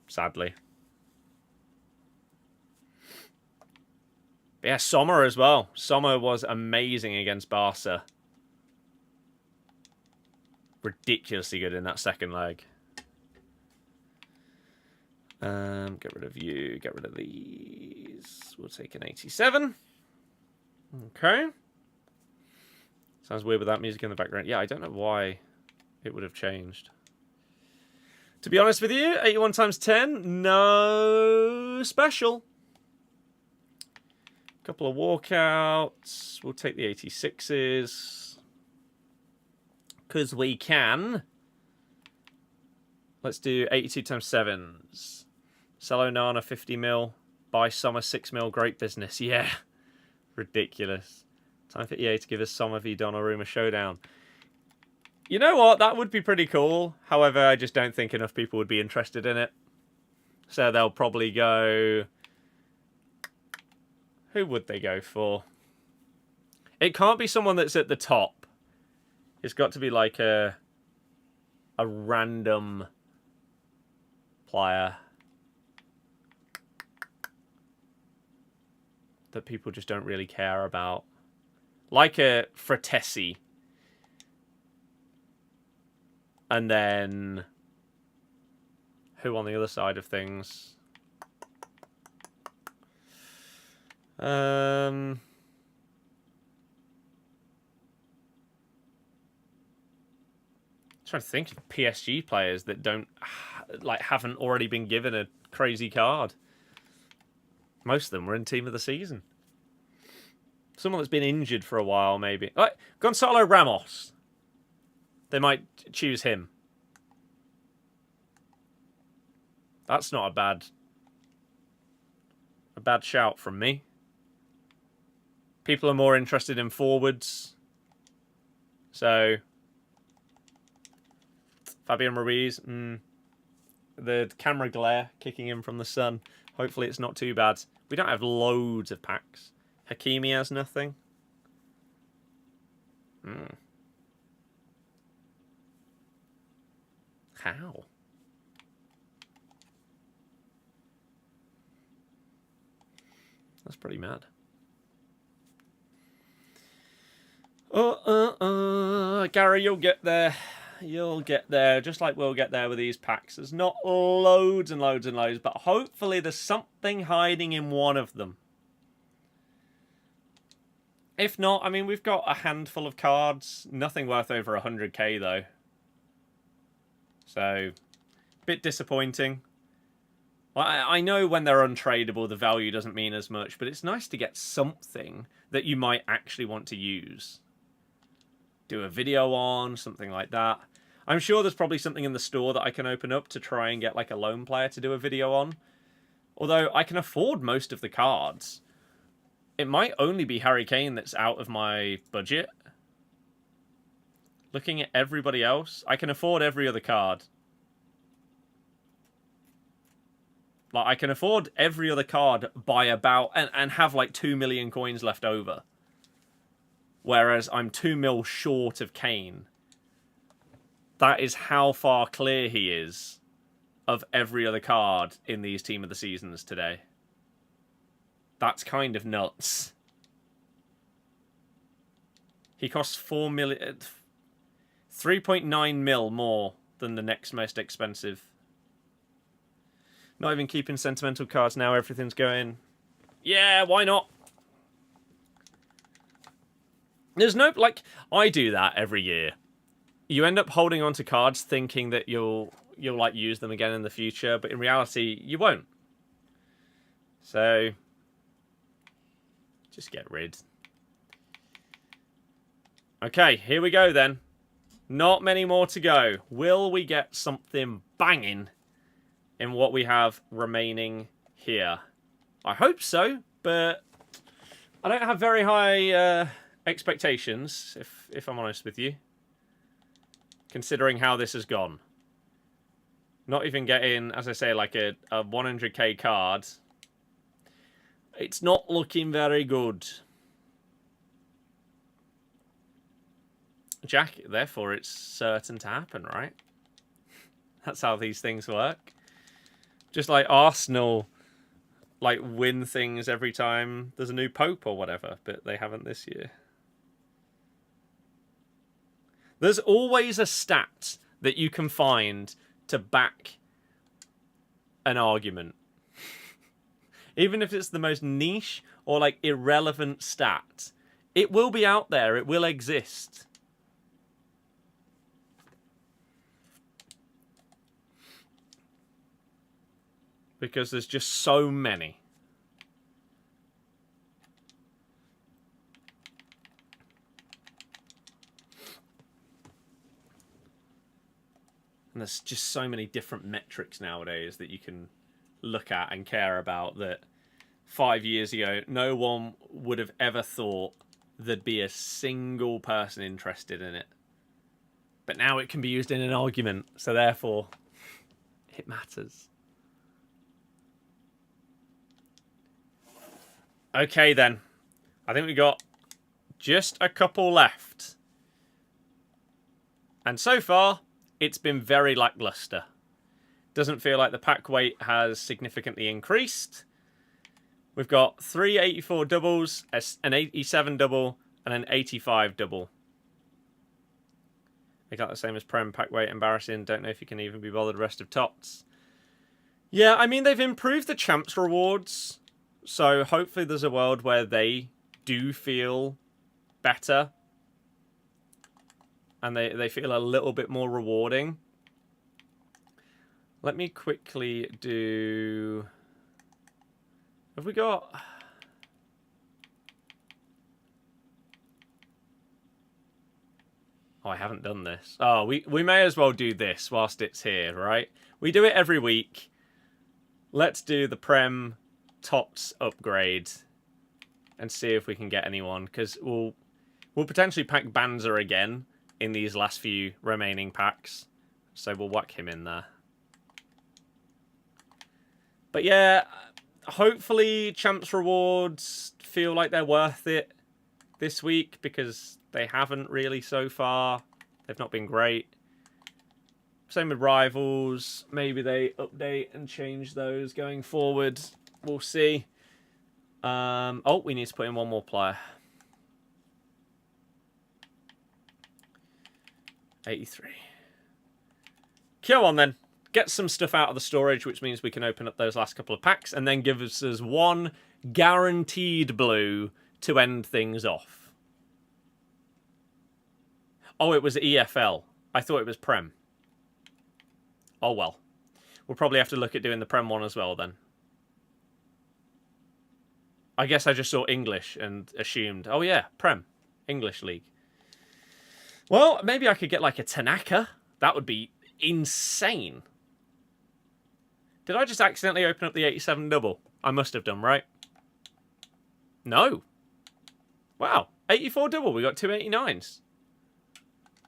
Sadly. But yeah, Sommer as well. Sommer was amazing against Barca. Ridiculously good in that second leg. Get rid of you. Get rid of these. We'll take an 87. Okay. Sounds weird with that music in the background. Yeah, I don't know why it would have changed. To be honest with you, 81 times 10, no special. Couple of walkouts. We'll take the 86s. Because we can. Let's do 82 times 7s. Sell Onana 50 mil. Buy Sommer 6 mil. Great business. Yeah. Ridiculous. Time for EA to give us Sommer v Donnarumma showdown. You know what? That would be pretty cool. However, I just don't think enough people would be interested in it. So they'll probably go... Who would they go for? It can't be someone that's at the top. It's got to be like a random player that people just don't really care about. Like a Fratesi. And then who on the other side of things? Trying to think of PSG players that haven't already been given a crazy card. Most of them were in Team of the Season. Someone that's been injured for a while, maybe. Like Gonzalo Ramos. They might choose him. That's not a bad shout from me. People are more interested in forwards. So Fabian Ruiz, the camera glare kicking in from the sun. Hopefully it's not too bad. We don't have loads of packs. Hakimi has nothing. How? That's pretty mad. Gary, you'll get there. You'll get there, just like we'll get there with these packs. There's not loads and loads and loads, but hopefully there's something hiding in one of them. If not, I mean, we've got a handful of cards. Nothing worth over 100k, though. So, bit disappointing. I know when they're untradeable, the value doesn't mean as much, but it's nice to get something that you might actually want to use. Do a video on, something like that. I'm sure there's probably something in the store that I can open up to try and get like a lone player to do a video on. Although I can afford most of the cards. It might only be Harry Kane that's out of my budget. Looking at everybody else, I can afford every other card. Like, I can afford every other card by about... And have like 2 million coins left over. Whereas I'm 2 mil short of Kane. That is how far clear he is of every other card in these Team of the Seasons today. That's kind of nuts. He costs 4 million... 3.9 mil more than the next most expensive. Not even keeping sentimental cards now, everything's going... Yeah, why not? There's no... Like, I do that every year. You end up holding on to cards thinking that you'll like use them again in the future, but in reality, you won't. So, just get rid. Okay, here we go then. Not many more to go. Will we get something banging in what we have remaining here? I hope so, but I don't have very high expectations, if I'm honest with you. Considering how this has gone. Not even getting, as I say, like a 100k card. It's not looking very good. Jack, therefore it's certain to happen, right? That's how these things work. Just like Arsenal, like, win things every time there's a new pope or whatever, but they haven't this year. There's always a stat that you can find to back an argument. Even if it's the most niche or, like, irrelevant stat. It will be out there. It will exist. Because there's just so many. And there's just so many different metrics nowadays that you can look at and care about that 5 years ago, no one would have ever thought there'd be a single person interested in it. But now it can be used in an argument, so therefore, it matters. Okay then, I think we got just a couple left. And so far, it's been very lackluster. Doesn't feel like the pack weight has significantly increased. We've got 3 84 doubles, an 87 double, and an 85 double. They got the same as Prem pack weight. Embarrassing. Don't know if you can even be bothered rest of TOTS. Yeah, I mean, they've improved the champs rewards. So hopefully there's a world where they do feel better. And they feel a little bit more rewarding. Let me quickly do... Have we got... Oh, I haven't done this. Oh, we may as well do this whilst it's here, right? We do it every week. Let's do the Prem TOTS upgrade and see if we can get anyone, because we'll potentially pack Banzer again in these last few remaining packs. So we'll whack him in there. But yeah, hopefully Champs rewards feel like they're worth it this week, because they haven't really so far. They've not been great. Same with Rivals. Maybe they update and change those going forward. We'll see. Oh, we need to put in one more player. 83. Come on then. Get some stuff out of the storage, which means we can open up those last couple of packs and then give us one guaranteed blue to end things off. Oh, it was EFL. I thought it was Prem. Oh well. We'll probably have to look at doing the Prem one as well then. I guess I just saw English and assumed, oh yeah, Prem, English League. Well, maybe I could get like a Tanaka. That would be insane. Did I just accidentally open up the 87 double? I must have done, right? No. Wow, 84 double, we got 289s.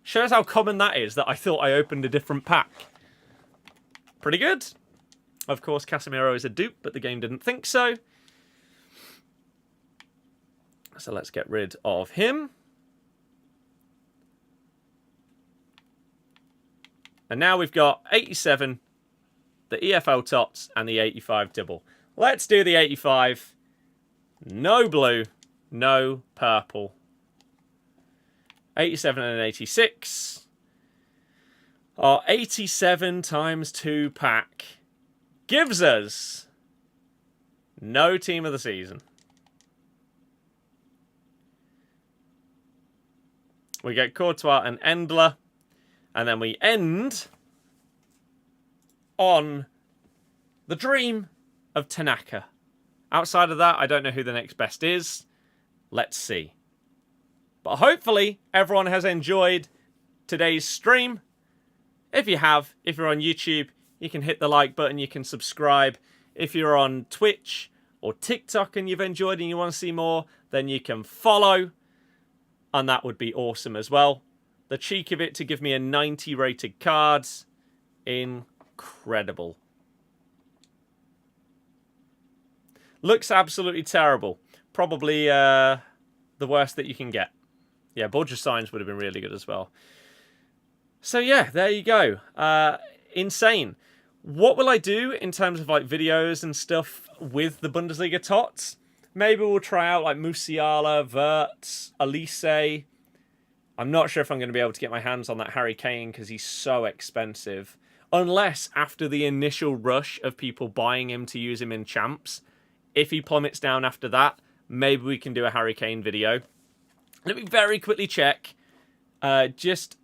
Shows how common that is that I thought I opened a different pack. Pretty good. Of course, Casemiro is a dupe, but the game didn't think so. So let's get rid of him. And now we've got 87, the EFL TOTS, and the 85 double. Let's do the 85. No blue, no purple. 87 and 86. Our 87 times 2 pack gives us no team of the season. We get Courtois and Endler. And then we end on the dream of Tanaka. Outside of that, I don't know who the next best is. Let's see. But hopefully, everyone has enjoyed today's stream. If you have, if you're on YouTube, you can hit the like button, you can subscribe. If you're on Twitch or TikTok and you've enjoyed and you want to see more, then you can follow. And that would be awesome as well. The cheek of it to give me a 90 rated card. Incredible. Looks absolutely terrible. Probably the worst that you can get. Yeah, Borja Signs would have been really good as well. So yeah, there you go. Insane. What will I do in terms of like videos and stuff with the Bundesliga TOTS? Maybe we'll try out like Musiala, Wirtz, Elise. I'm not sure if I'm going to be able to get my hands on that Harry Kane because he's so expensive. Unless after the initial rush of people buying him to use him in champs, if he plummets down after that, maybe we can do a Harry Kane video. Let me very quickly check just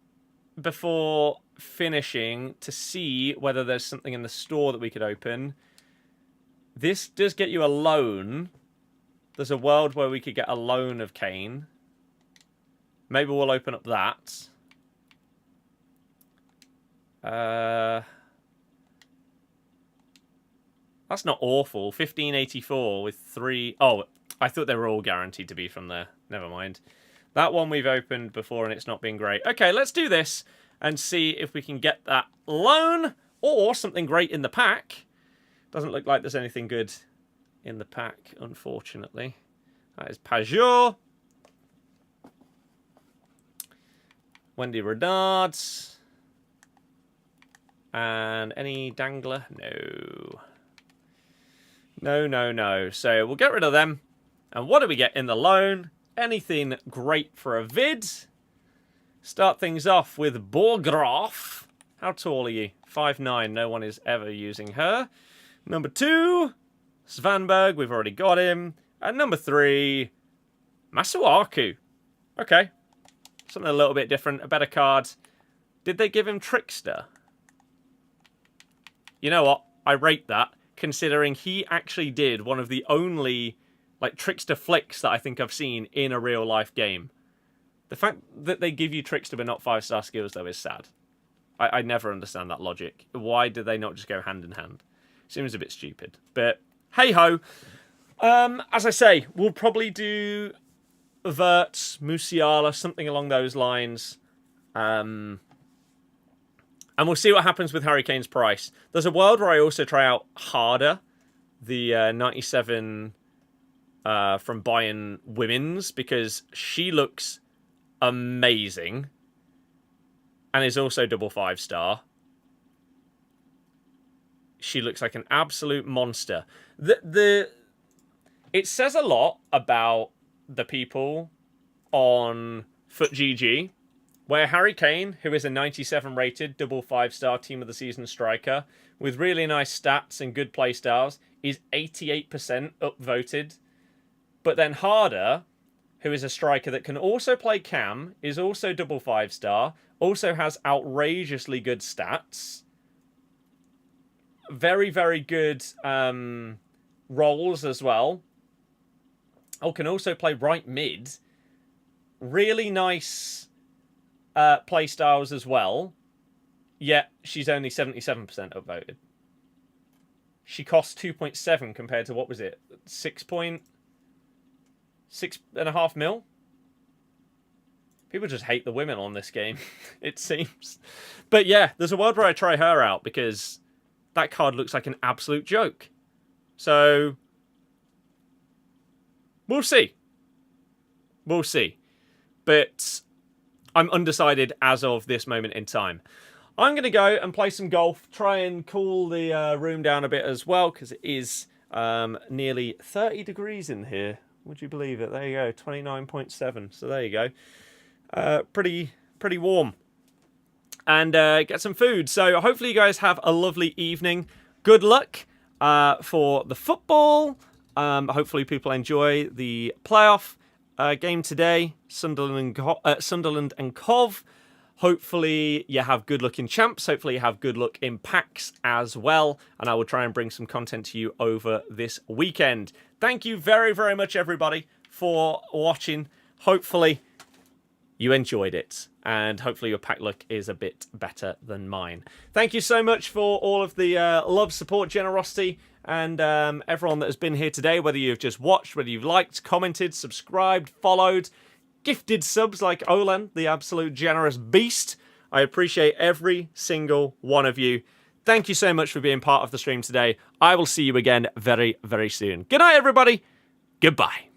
before finishing to see whether there's something in the store that we could open. This does get you a loan. There's a world where we could get a loan of Kane. Maybe we'll open up that. That's not awful. 1584 with 3... Oh, I thought they were all guaranteed to be from there. Never mind. That one we've opened before and it's not been great. Okay, let's do this and see if we can get that loan or something great in the pack. Doesn't look like there's anything good in the pack, unfortunately. That is Pajot. Wendy Renard. And any Dangler? No. No. So we'll get rid of them. And what do we get in the loan? Anything great for a vid? Start things off with Borgraf. How tall are you? 5'9". No one is ever using her. Number 2, Svanberg. We've already got him. And number 3, Masuaku. Okay. Something a little bit different. A better card. Did they give him Trickster? You know what? I rate that, considering he actually did one of the only like Trickster flicks that I think I've seen in a real life game. The fact that they give you Trickster but not 5-star skills, though, is sad. I never understand that logic. Why did they not just go hand in hand? Seems a bit stupid. But hey-ho. As I say, we'll probably do Wirtz, Musiala, something along those lines. And we'll see what happens with Harry Kane's price. There's a world where I also try out Harder, the 97 from Bayern Women's, because she looks amazing and is also double 5-star. She looks like an absolute monster. It says a lot about the people on FUTGG, where Harry Kane, who is a 97 rated double 5-star team of the season striker with really nice stats and good play styles, is 88% upvoted. But then Harder, who is a striker that can also play cam, is also double 5-star, also has outrageously good stats, very, very good roles as well. Oh, can also play right mid. Really nice play styles as well. Yet she's only 77% upvoted. She costs 2.7 compared to, what was it? 6.5 mil? People just hate the women on this game, it seems. But yeah, there's a world where I try her out because that card looks like an absolute joke. So, we'll see. We'll see. But I'm undecided as of this moment in time. I'm going to go and play some golf, try and cool the room down a bit as well, because it is nearly 30 degrees in here. Would you believe it? There you go, 29.7. So there you go. Pretty warm. And get some food. So hopefully you guys have a lovely evening. Good luck for the football. Hopefully people enjoy the playoff game today. Sunderland and Cov. Hopefully you have good luck in champs. Hopefully you have good luck in packs as well. And I will try and bring some content to you over this weekend. Thank you very, very much, everybody, for watching. Hopefully you enjoyed it. And hopefully your pack luck is a bit better than mine. Thank you so much for all of the love, support, generosity, and everyone that has been here today. Whether you've just watched, whether you've liked, commented, subscribed, followed, gifted subs like Olan, the absolute generous beast. I appreciate every single one of you. Thank you so much for being part of the stream today. I will see you again very, very soon. Good night, everybody. Goodbye.